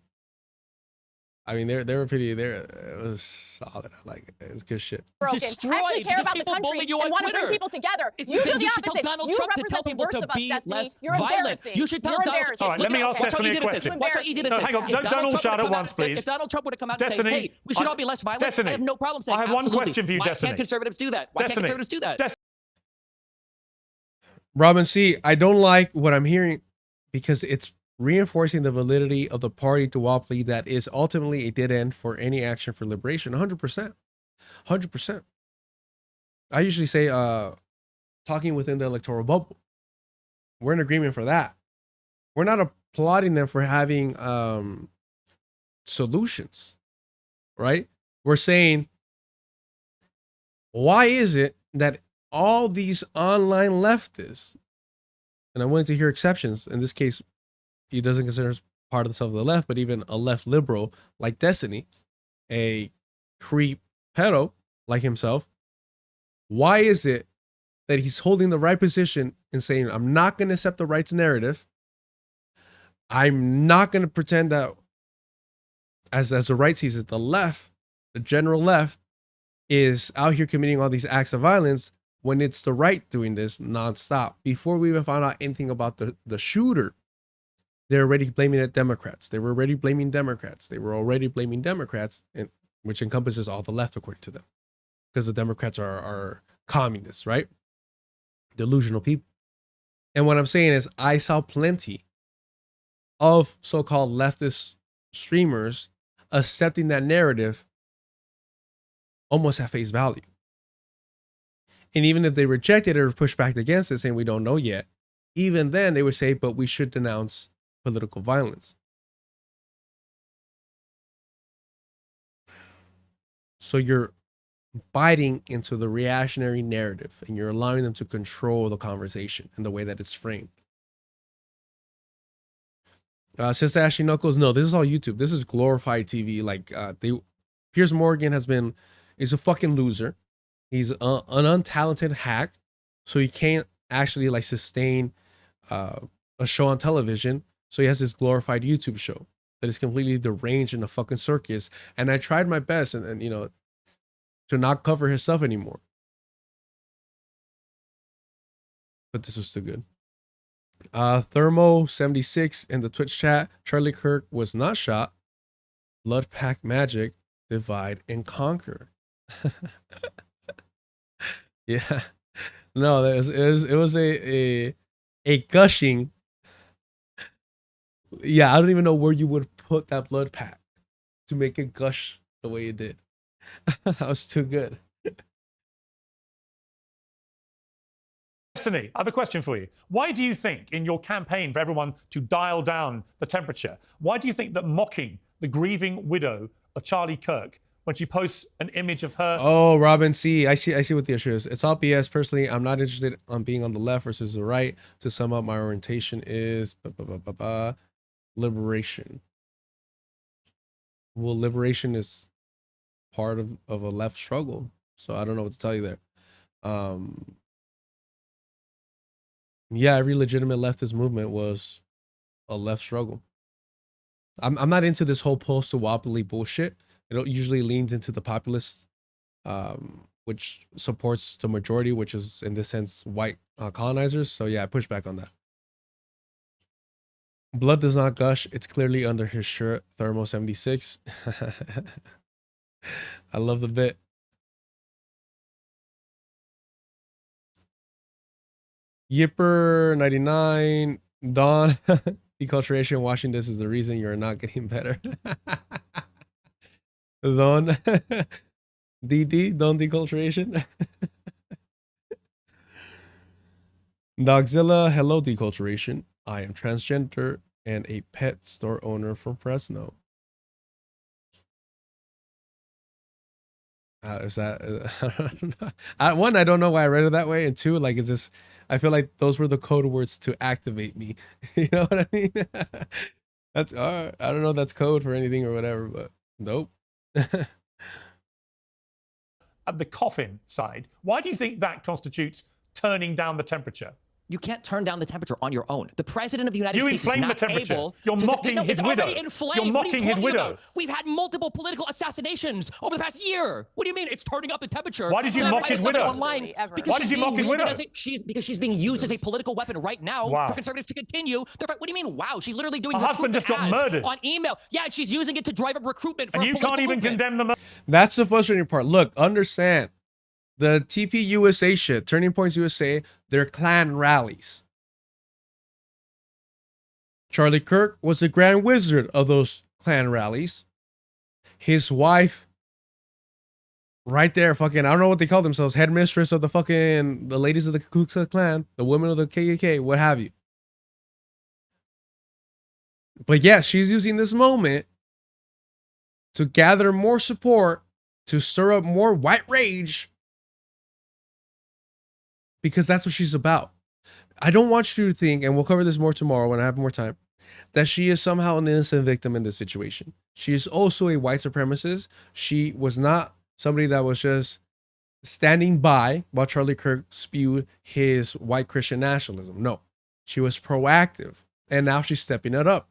I mean, they were pretty. It was solid. I like it. It's good shit. Broken. Destroyed Actually care because about the people country bully you on and want to bring Twitter. people together. If You do then the you should tell opposite. Donald You Trump to represent tell the people worst to of us, be Destiny. less You're violent. embarrassing. You should tell You're Donald. embarrassing. All right, let me ask Watch how Destiny a easy this is. question. Watch how easy this No, is. hang on. If Don't all Trump shout would at come out- once, please. If Donald Trump would have come out and Destiny, say, "Hey, we should all be less violent," Destiny, I have no problem saying. I have one absolutely. question for you, Why Destiny. can't conservatives do that? Why can't Destiny. conservatives do that? Robin C, I don't like what I'm hearing because it's reinforcing the validity of the party duopoly that is ultimately a dead end for any action for liberation. 100%. 100%. I usually say talking within the electoral bubble. We're in agreement for that. We're not applauding them for having solutions, right? We're saying, why is it that all these online leftists, and I'm willing to hear exceptions, in this case, he doesn't consider part of himself the left, but even a left liberal like Destiny, a creep pedo like himself, why is it that he's holding the right position and saying, I'm not going to accept the rights narrative. I'm not going to pretend that as the right sees it, the left, the general left, is out here committing all these acts of violence when it's the right doing this nonstop. Before we even found out anything about the shooter, they're already blaming it Democrats. They were already blaming Democrats. They were already blaming Democrats, and which encompasses all the left, according to them, because the Democrats are communists, right? Delusional people. And what I'm saying is, I saw plenty of so-called leftist streamers accepting that narrative almost at face value. And even if they rejected it or pushed back against it, saying we don't know yet, even then they would say, but we should denounce political violence. So you're biting into the reactionary narrative and you're allowing them to control the conversation and the way that it's framed. Sister Ashley Knuckles, no, this is all YouTube. This is glorified TV. Like Piers Morgan is a fucking loser. He's an untalented hack, so he can't actually like sustain a show on television. So he has this glorified YouTube show that is completely deranged in a fucking circus. And I tried my best and you know, to not cover his stuff anymore. But this was too good. Thermo76 in the Twitch chat. Charlie Kirk was not shot. Blood pack magic, divide and conquer. Yeah. No, it was a gushing. Yeah, I don't even know where you would put that blood pack to make it gush the way it did. That was too good. Destiny, I have a question for you. Why do you think in your campaign for everyone to dial down the temperature, why do you think that mocking the grieving widow of Charlie Kirk when she posts an image of her... Oh, Robin C. I see what the issue is. It's all BS. Personally, I'm not interested on being on the left versus the right. To sum up, my orientation is liberation. Well, liberation is part of a left struggle. So I don't know what to tell you there. Yeah, every legitimate leftist movement was a left struggle. I'm not into this whole post-duopoly bullshit. It usually leans into the populist, which supports the majority, which is in this sense white colonizers. So yeah, I push back on that. Blood does not gush. It's clearly under his shirt. Thermo76. I love the bit. Yipper99 Dawn. Deculturation washing this is the reason you're not getting better. Don DD Don deculturation. Dogzilla, hello deculturation. I am transgender and a pet store owner from Fresno. Is that one? I don't know why I read it that way, and two, like, is this? I feel like those were the code words to activate me. You know what I mean? That's I don't know if that's code for anything or whatever, but nope. At the coffin side, why do you think that constitutes turning down the temperature? You can't turn down the temperature on your own. The president of the United You States is inflame not the temperature. able You're to- mocking No, his it's already widow. inflamed. You're What are you mocking his talking widow. about? We've had multiple political assassinations over the past year. What do you mean it's turning up the temperature? Why did you to mock his fight widow? Online because Why she's did you mock being his widow? used as because she's being used as a political weapon right now Wow. for conservatives to continue. What do you mean? Wow, she's literally doing. Her husband just got recruitment ads murdered. on email. Yeah, and she's using it to drive up recruitment. For And a you political can't even movement. condemn the murder. That's the frustrating part. Look, understand the TP USA shit, Turning Points USA, they're Klan rallies. Charlie Kirk was the grand wizard of those Klan rallies. His wife, right there, fucking, I don't know what they call themselves, headmistress of the fucking, the ladies of the Ku Klux Klan, the women of the KKK, what have you. But yes, she's using this moment to gather more support, to stir up more white rage, because that's what she's about. I don't want you to think, and we'll cover this more tomorrow when I have more time, that she is somehow an innocent victim in this situation. She is also a white supremacist. She was not somebody that was just standing by while Charlie Kirk spewed his white Christian nationalism. No, she was proactive, and now she's stepping it up.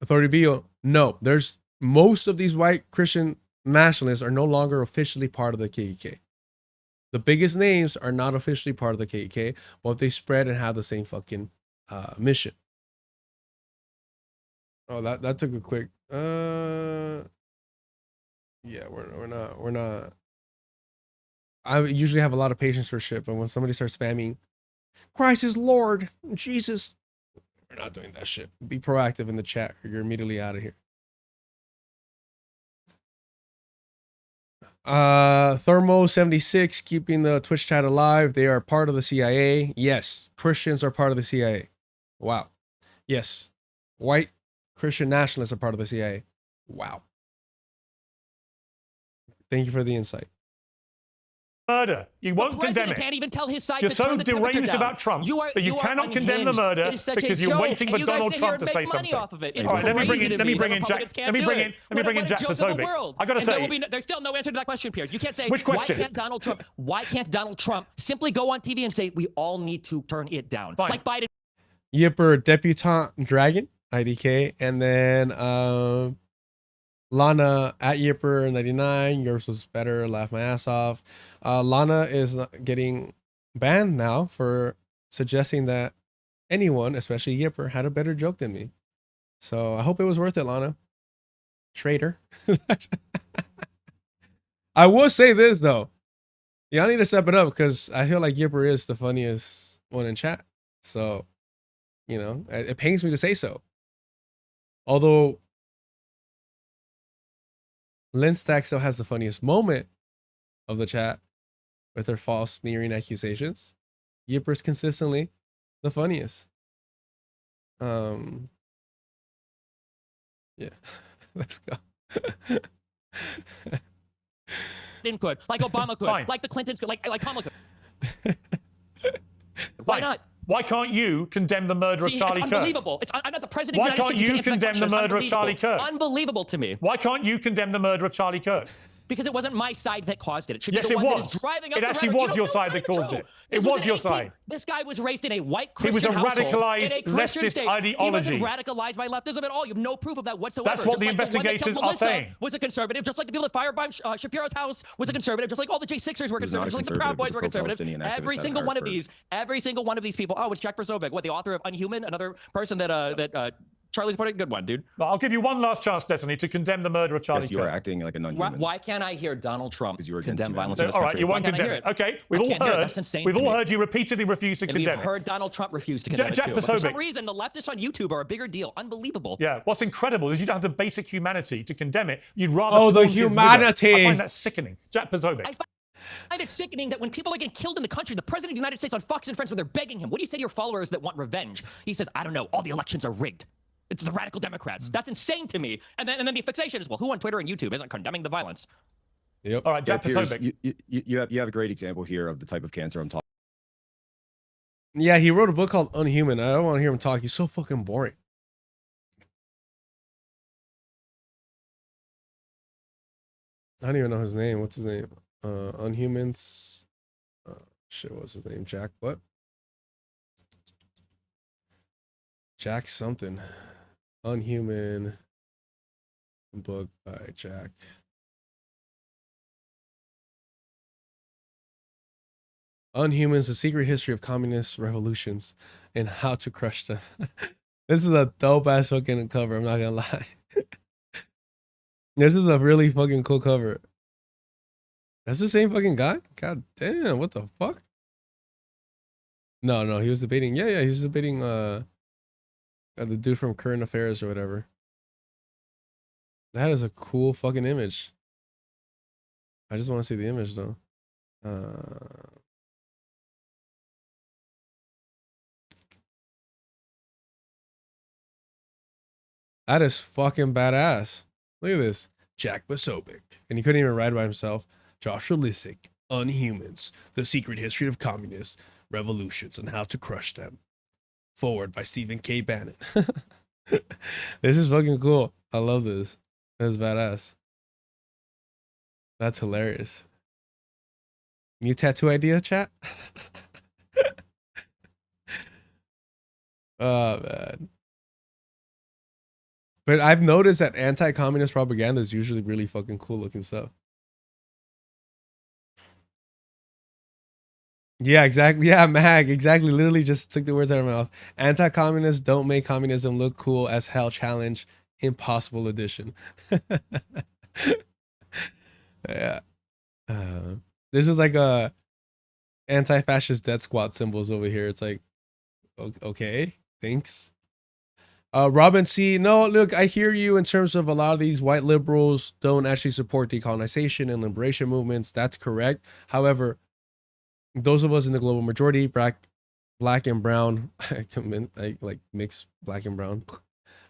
Authority Bio, no, there's most of these white Christian nationalists are no longer officially part of the KKK. The biggest names are not officially part of the KKK, but they spread and have the same fucking mission. Oh, that took a quick. Yeah, we're not. I usually have a lot of patience for shit, but when somebody starts spamming, Christ is Lord, Jesus, we're not doing that shit. Be proactive in the chat, or you're immediately out of here. Thermo 76 keeping the Twitch chat alive. They are part of the CIA. Yes, Christians are part of the CIA. Wow. Yes, white Christian nationalists are part of the CIA. Wow. Thank you for the insight. Murder. You won't condemn it. Can't even tell his side You're to so turn the temperature deranged down. about Trump that you are cannot condemn the unhinged. murder It is such a because you're joke, waiting and for you guys Donald sit here Trump and to say make money something. off of it. It's All right, let me bring crazy in to me that Jack. Republicans can't do it. Let me bring in Jack What a joke of the Posobiec. world. I gotta And there say, will be there's still no answer to that question, Piers. You can't say which question? Why can't Donald Trump simply go on TV and say we all need to turn it down? Fine. Like Biden. Yipper Debutante Dragon, IDK, and then Lana at Yipper 99. Yours was better. Laugh my ass off. Lana is getting banned now for suggesting that anyone, especially Yipper, had a better joke than me. So I hope it was worth it, Lana. Traitor. I will say this though. Y'all need to step it up because I feel like Yipper is the funniest one in chat. So, you know, it pains me to say so. Although Lynn Staxel has the funniest moment of the chat with her false smearing accusations. Yipper's consistently the funniest. Yeah. Let's go. Could, like Obama could, Fine. like the Clintons could, like Kamala could. Why not? Why can't you condemn the murder of Charlie it's Kirk? unbelievable. I'm not the president Why of the United can't you States to answer that condemn the question. murder It's of Charlie Kirk? Unbelievable to me. Why can't you condemn the murder of Charlie Kirk? Because it wasn't my side that caused it. It should Yes, be the it one that was. is driving up It the actually rhetoric. was your side that caused it. It This was an your 18 side. This guy was raised in a white He was Christian a household radicalized in a Christian leftist state. ideology. He wasn't radicalized by leftism at all. You have no proof of that whatsoever. That's what Just the like one that investigators killed are Melissa saying. Was a conservative, just like the people that firebombed Shapiro's house was a conservative, just like all the J6ers were He was not a conservative, just like the Proud conservative, Boys he were was a conservative. pro-Palestinian activist Every out of single one of these people. Oh, it's Jack Posobiec, what, the author of Unhuman, another person that Charlie's put a good one, dude. I'll give you one last chance, Destiny, to condemn the murder of Charlie Yes, you are Kirk. acting like a non-human. Why can't I hear Donald Trump condemn violence in this All right, country? you Why won't can't I condemn hear it. Okay, we've I all can't hear it. heard. That's insane We've to all me. heard you repeatedly refuse to And condemn we've it. heard Donald Trump refuse to condemn Jack it too. But for some Posobiec. reason, the leftists on YouTube are a bigger deal. Unbelievable. Yeah, what's incredible is you don't have the basic humanity to condemn it. You'd rather Oh, the taunt his widow. humanity. I find that sickening. Jack Posobiec. find it sickening that when people are getting killed in the country, the president of the United States on Fox and Friends, when they're begging him, what do you say to your followers that want revenge? He says, I don't know, all the elections are rigged. It's the radical Democrats. That's insane to me. And then the fixation is, well, who on Twitter and YouTube isn't condemning the violence? Yep. All right, Jack Posobiec. You have a great example here of the type of cancer I'm talking. Yeah, he wrote a book called Unhuman. I don't want to hear him talk. He's so fucking boring. I don't even know his name. What's his name? Unhumans. Shit, what's his name? Jack what? Jack something. Unhuman book by Jack. Unhumans, The Secret History of Communist Revolutions and How to Crush Them. This is a dope ass fucking cover, I'm not gonna lie. This is a really fucking cool cover. That's the same fucking guy? God damn, what the fuck? No, he was debating. Yeah, he was debating the dude from Current Affairs or whatever. That is a cool fucking image. I just want to see the image though. That is fucking badass. Look at this. Jack Posobiec. And he couldn't even write by himself. Joshua Lissick. Unhumans. The Secret History of Communist Revolutions and How to Crush Them. Forward by Stephen K. Bannon. This is fucking cool. I love this. That's badass. That's hilarious. New tattoo idea, chat? Oh, man. But I've noticed that anti-communist propaganda is usually really fucking cool looking stuff. Yeah, exactly. Yeah, Mag, exactly. Literally just took the words out of my mouth. Anti-communists don't make communism look cool as hell challenge. Impossible edition. Yeah. This is like a anti-fascist death squad symbols over here. It's like, okay, thanks. Robin C. No, look, I hear you in terms of a lot of these white liberals don't actually support decolonization and liberation movements. That's correct. However, those of us in the global majority, black and brown, I like mix black and brown,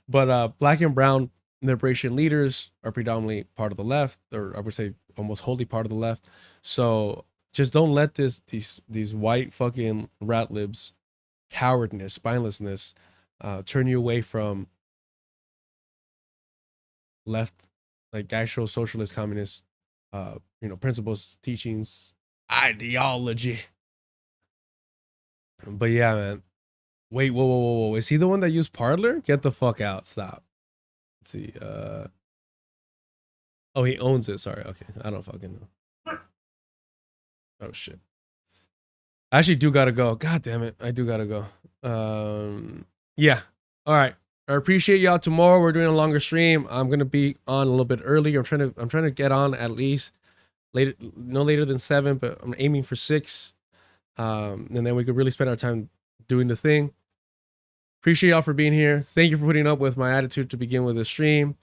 but black and brown liberation leaders are predominantly part of the left, or I would say almost wholly part of the left. So just don't let these white fucking rat libs, cowardness, spinelessness, turn you away from left, like actual socialist, communist, principles, teachings, ideology. But yeah, man. Wait, whoa. Is he the one that used Parler? Get the fuck out. Stop. Let's see. Oh, he owns it. Sorry. Okay. I don't fucking know. Oh shit. I actually do gotta go. God damn it. I do gotta go. Yeah. All right. I appreciate y'all. Tomorrow we're doing a longer stream. I'm gonna be on a little bit early. I'm trying to get on at least later, no later than 7, but I'm aiming for 6. And then we could really spend our time doing the thing. Appreciate y'all for being here. Thank you for putting up with my attitude to begin with the stream.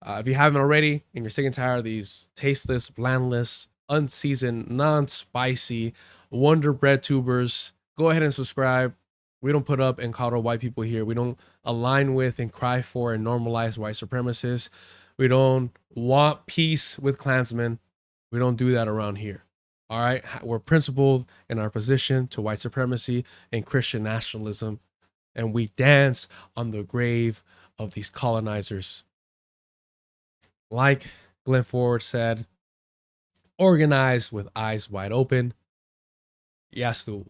If you haven't already and you're sick and tired of these tasteless, blandless, unseasoned, non-spicy Wonder Bread tubers, go ahead and subscribe. We don't put up and coddle white people here. We don't align with and cry for and normalize white supremacists. We don't want peace with Klansmen. We don't do that around here. All right. We're principled in our position to white supremacy and Christian nationalism. And we dance on the grave of these colonizers. Like Glenn Ford said, organize with eyes wide open. Yastu.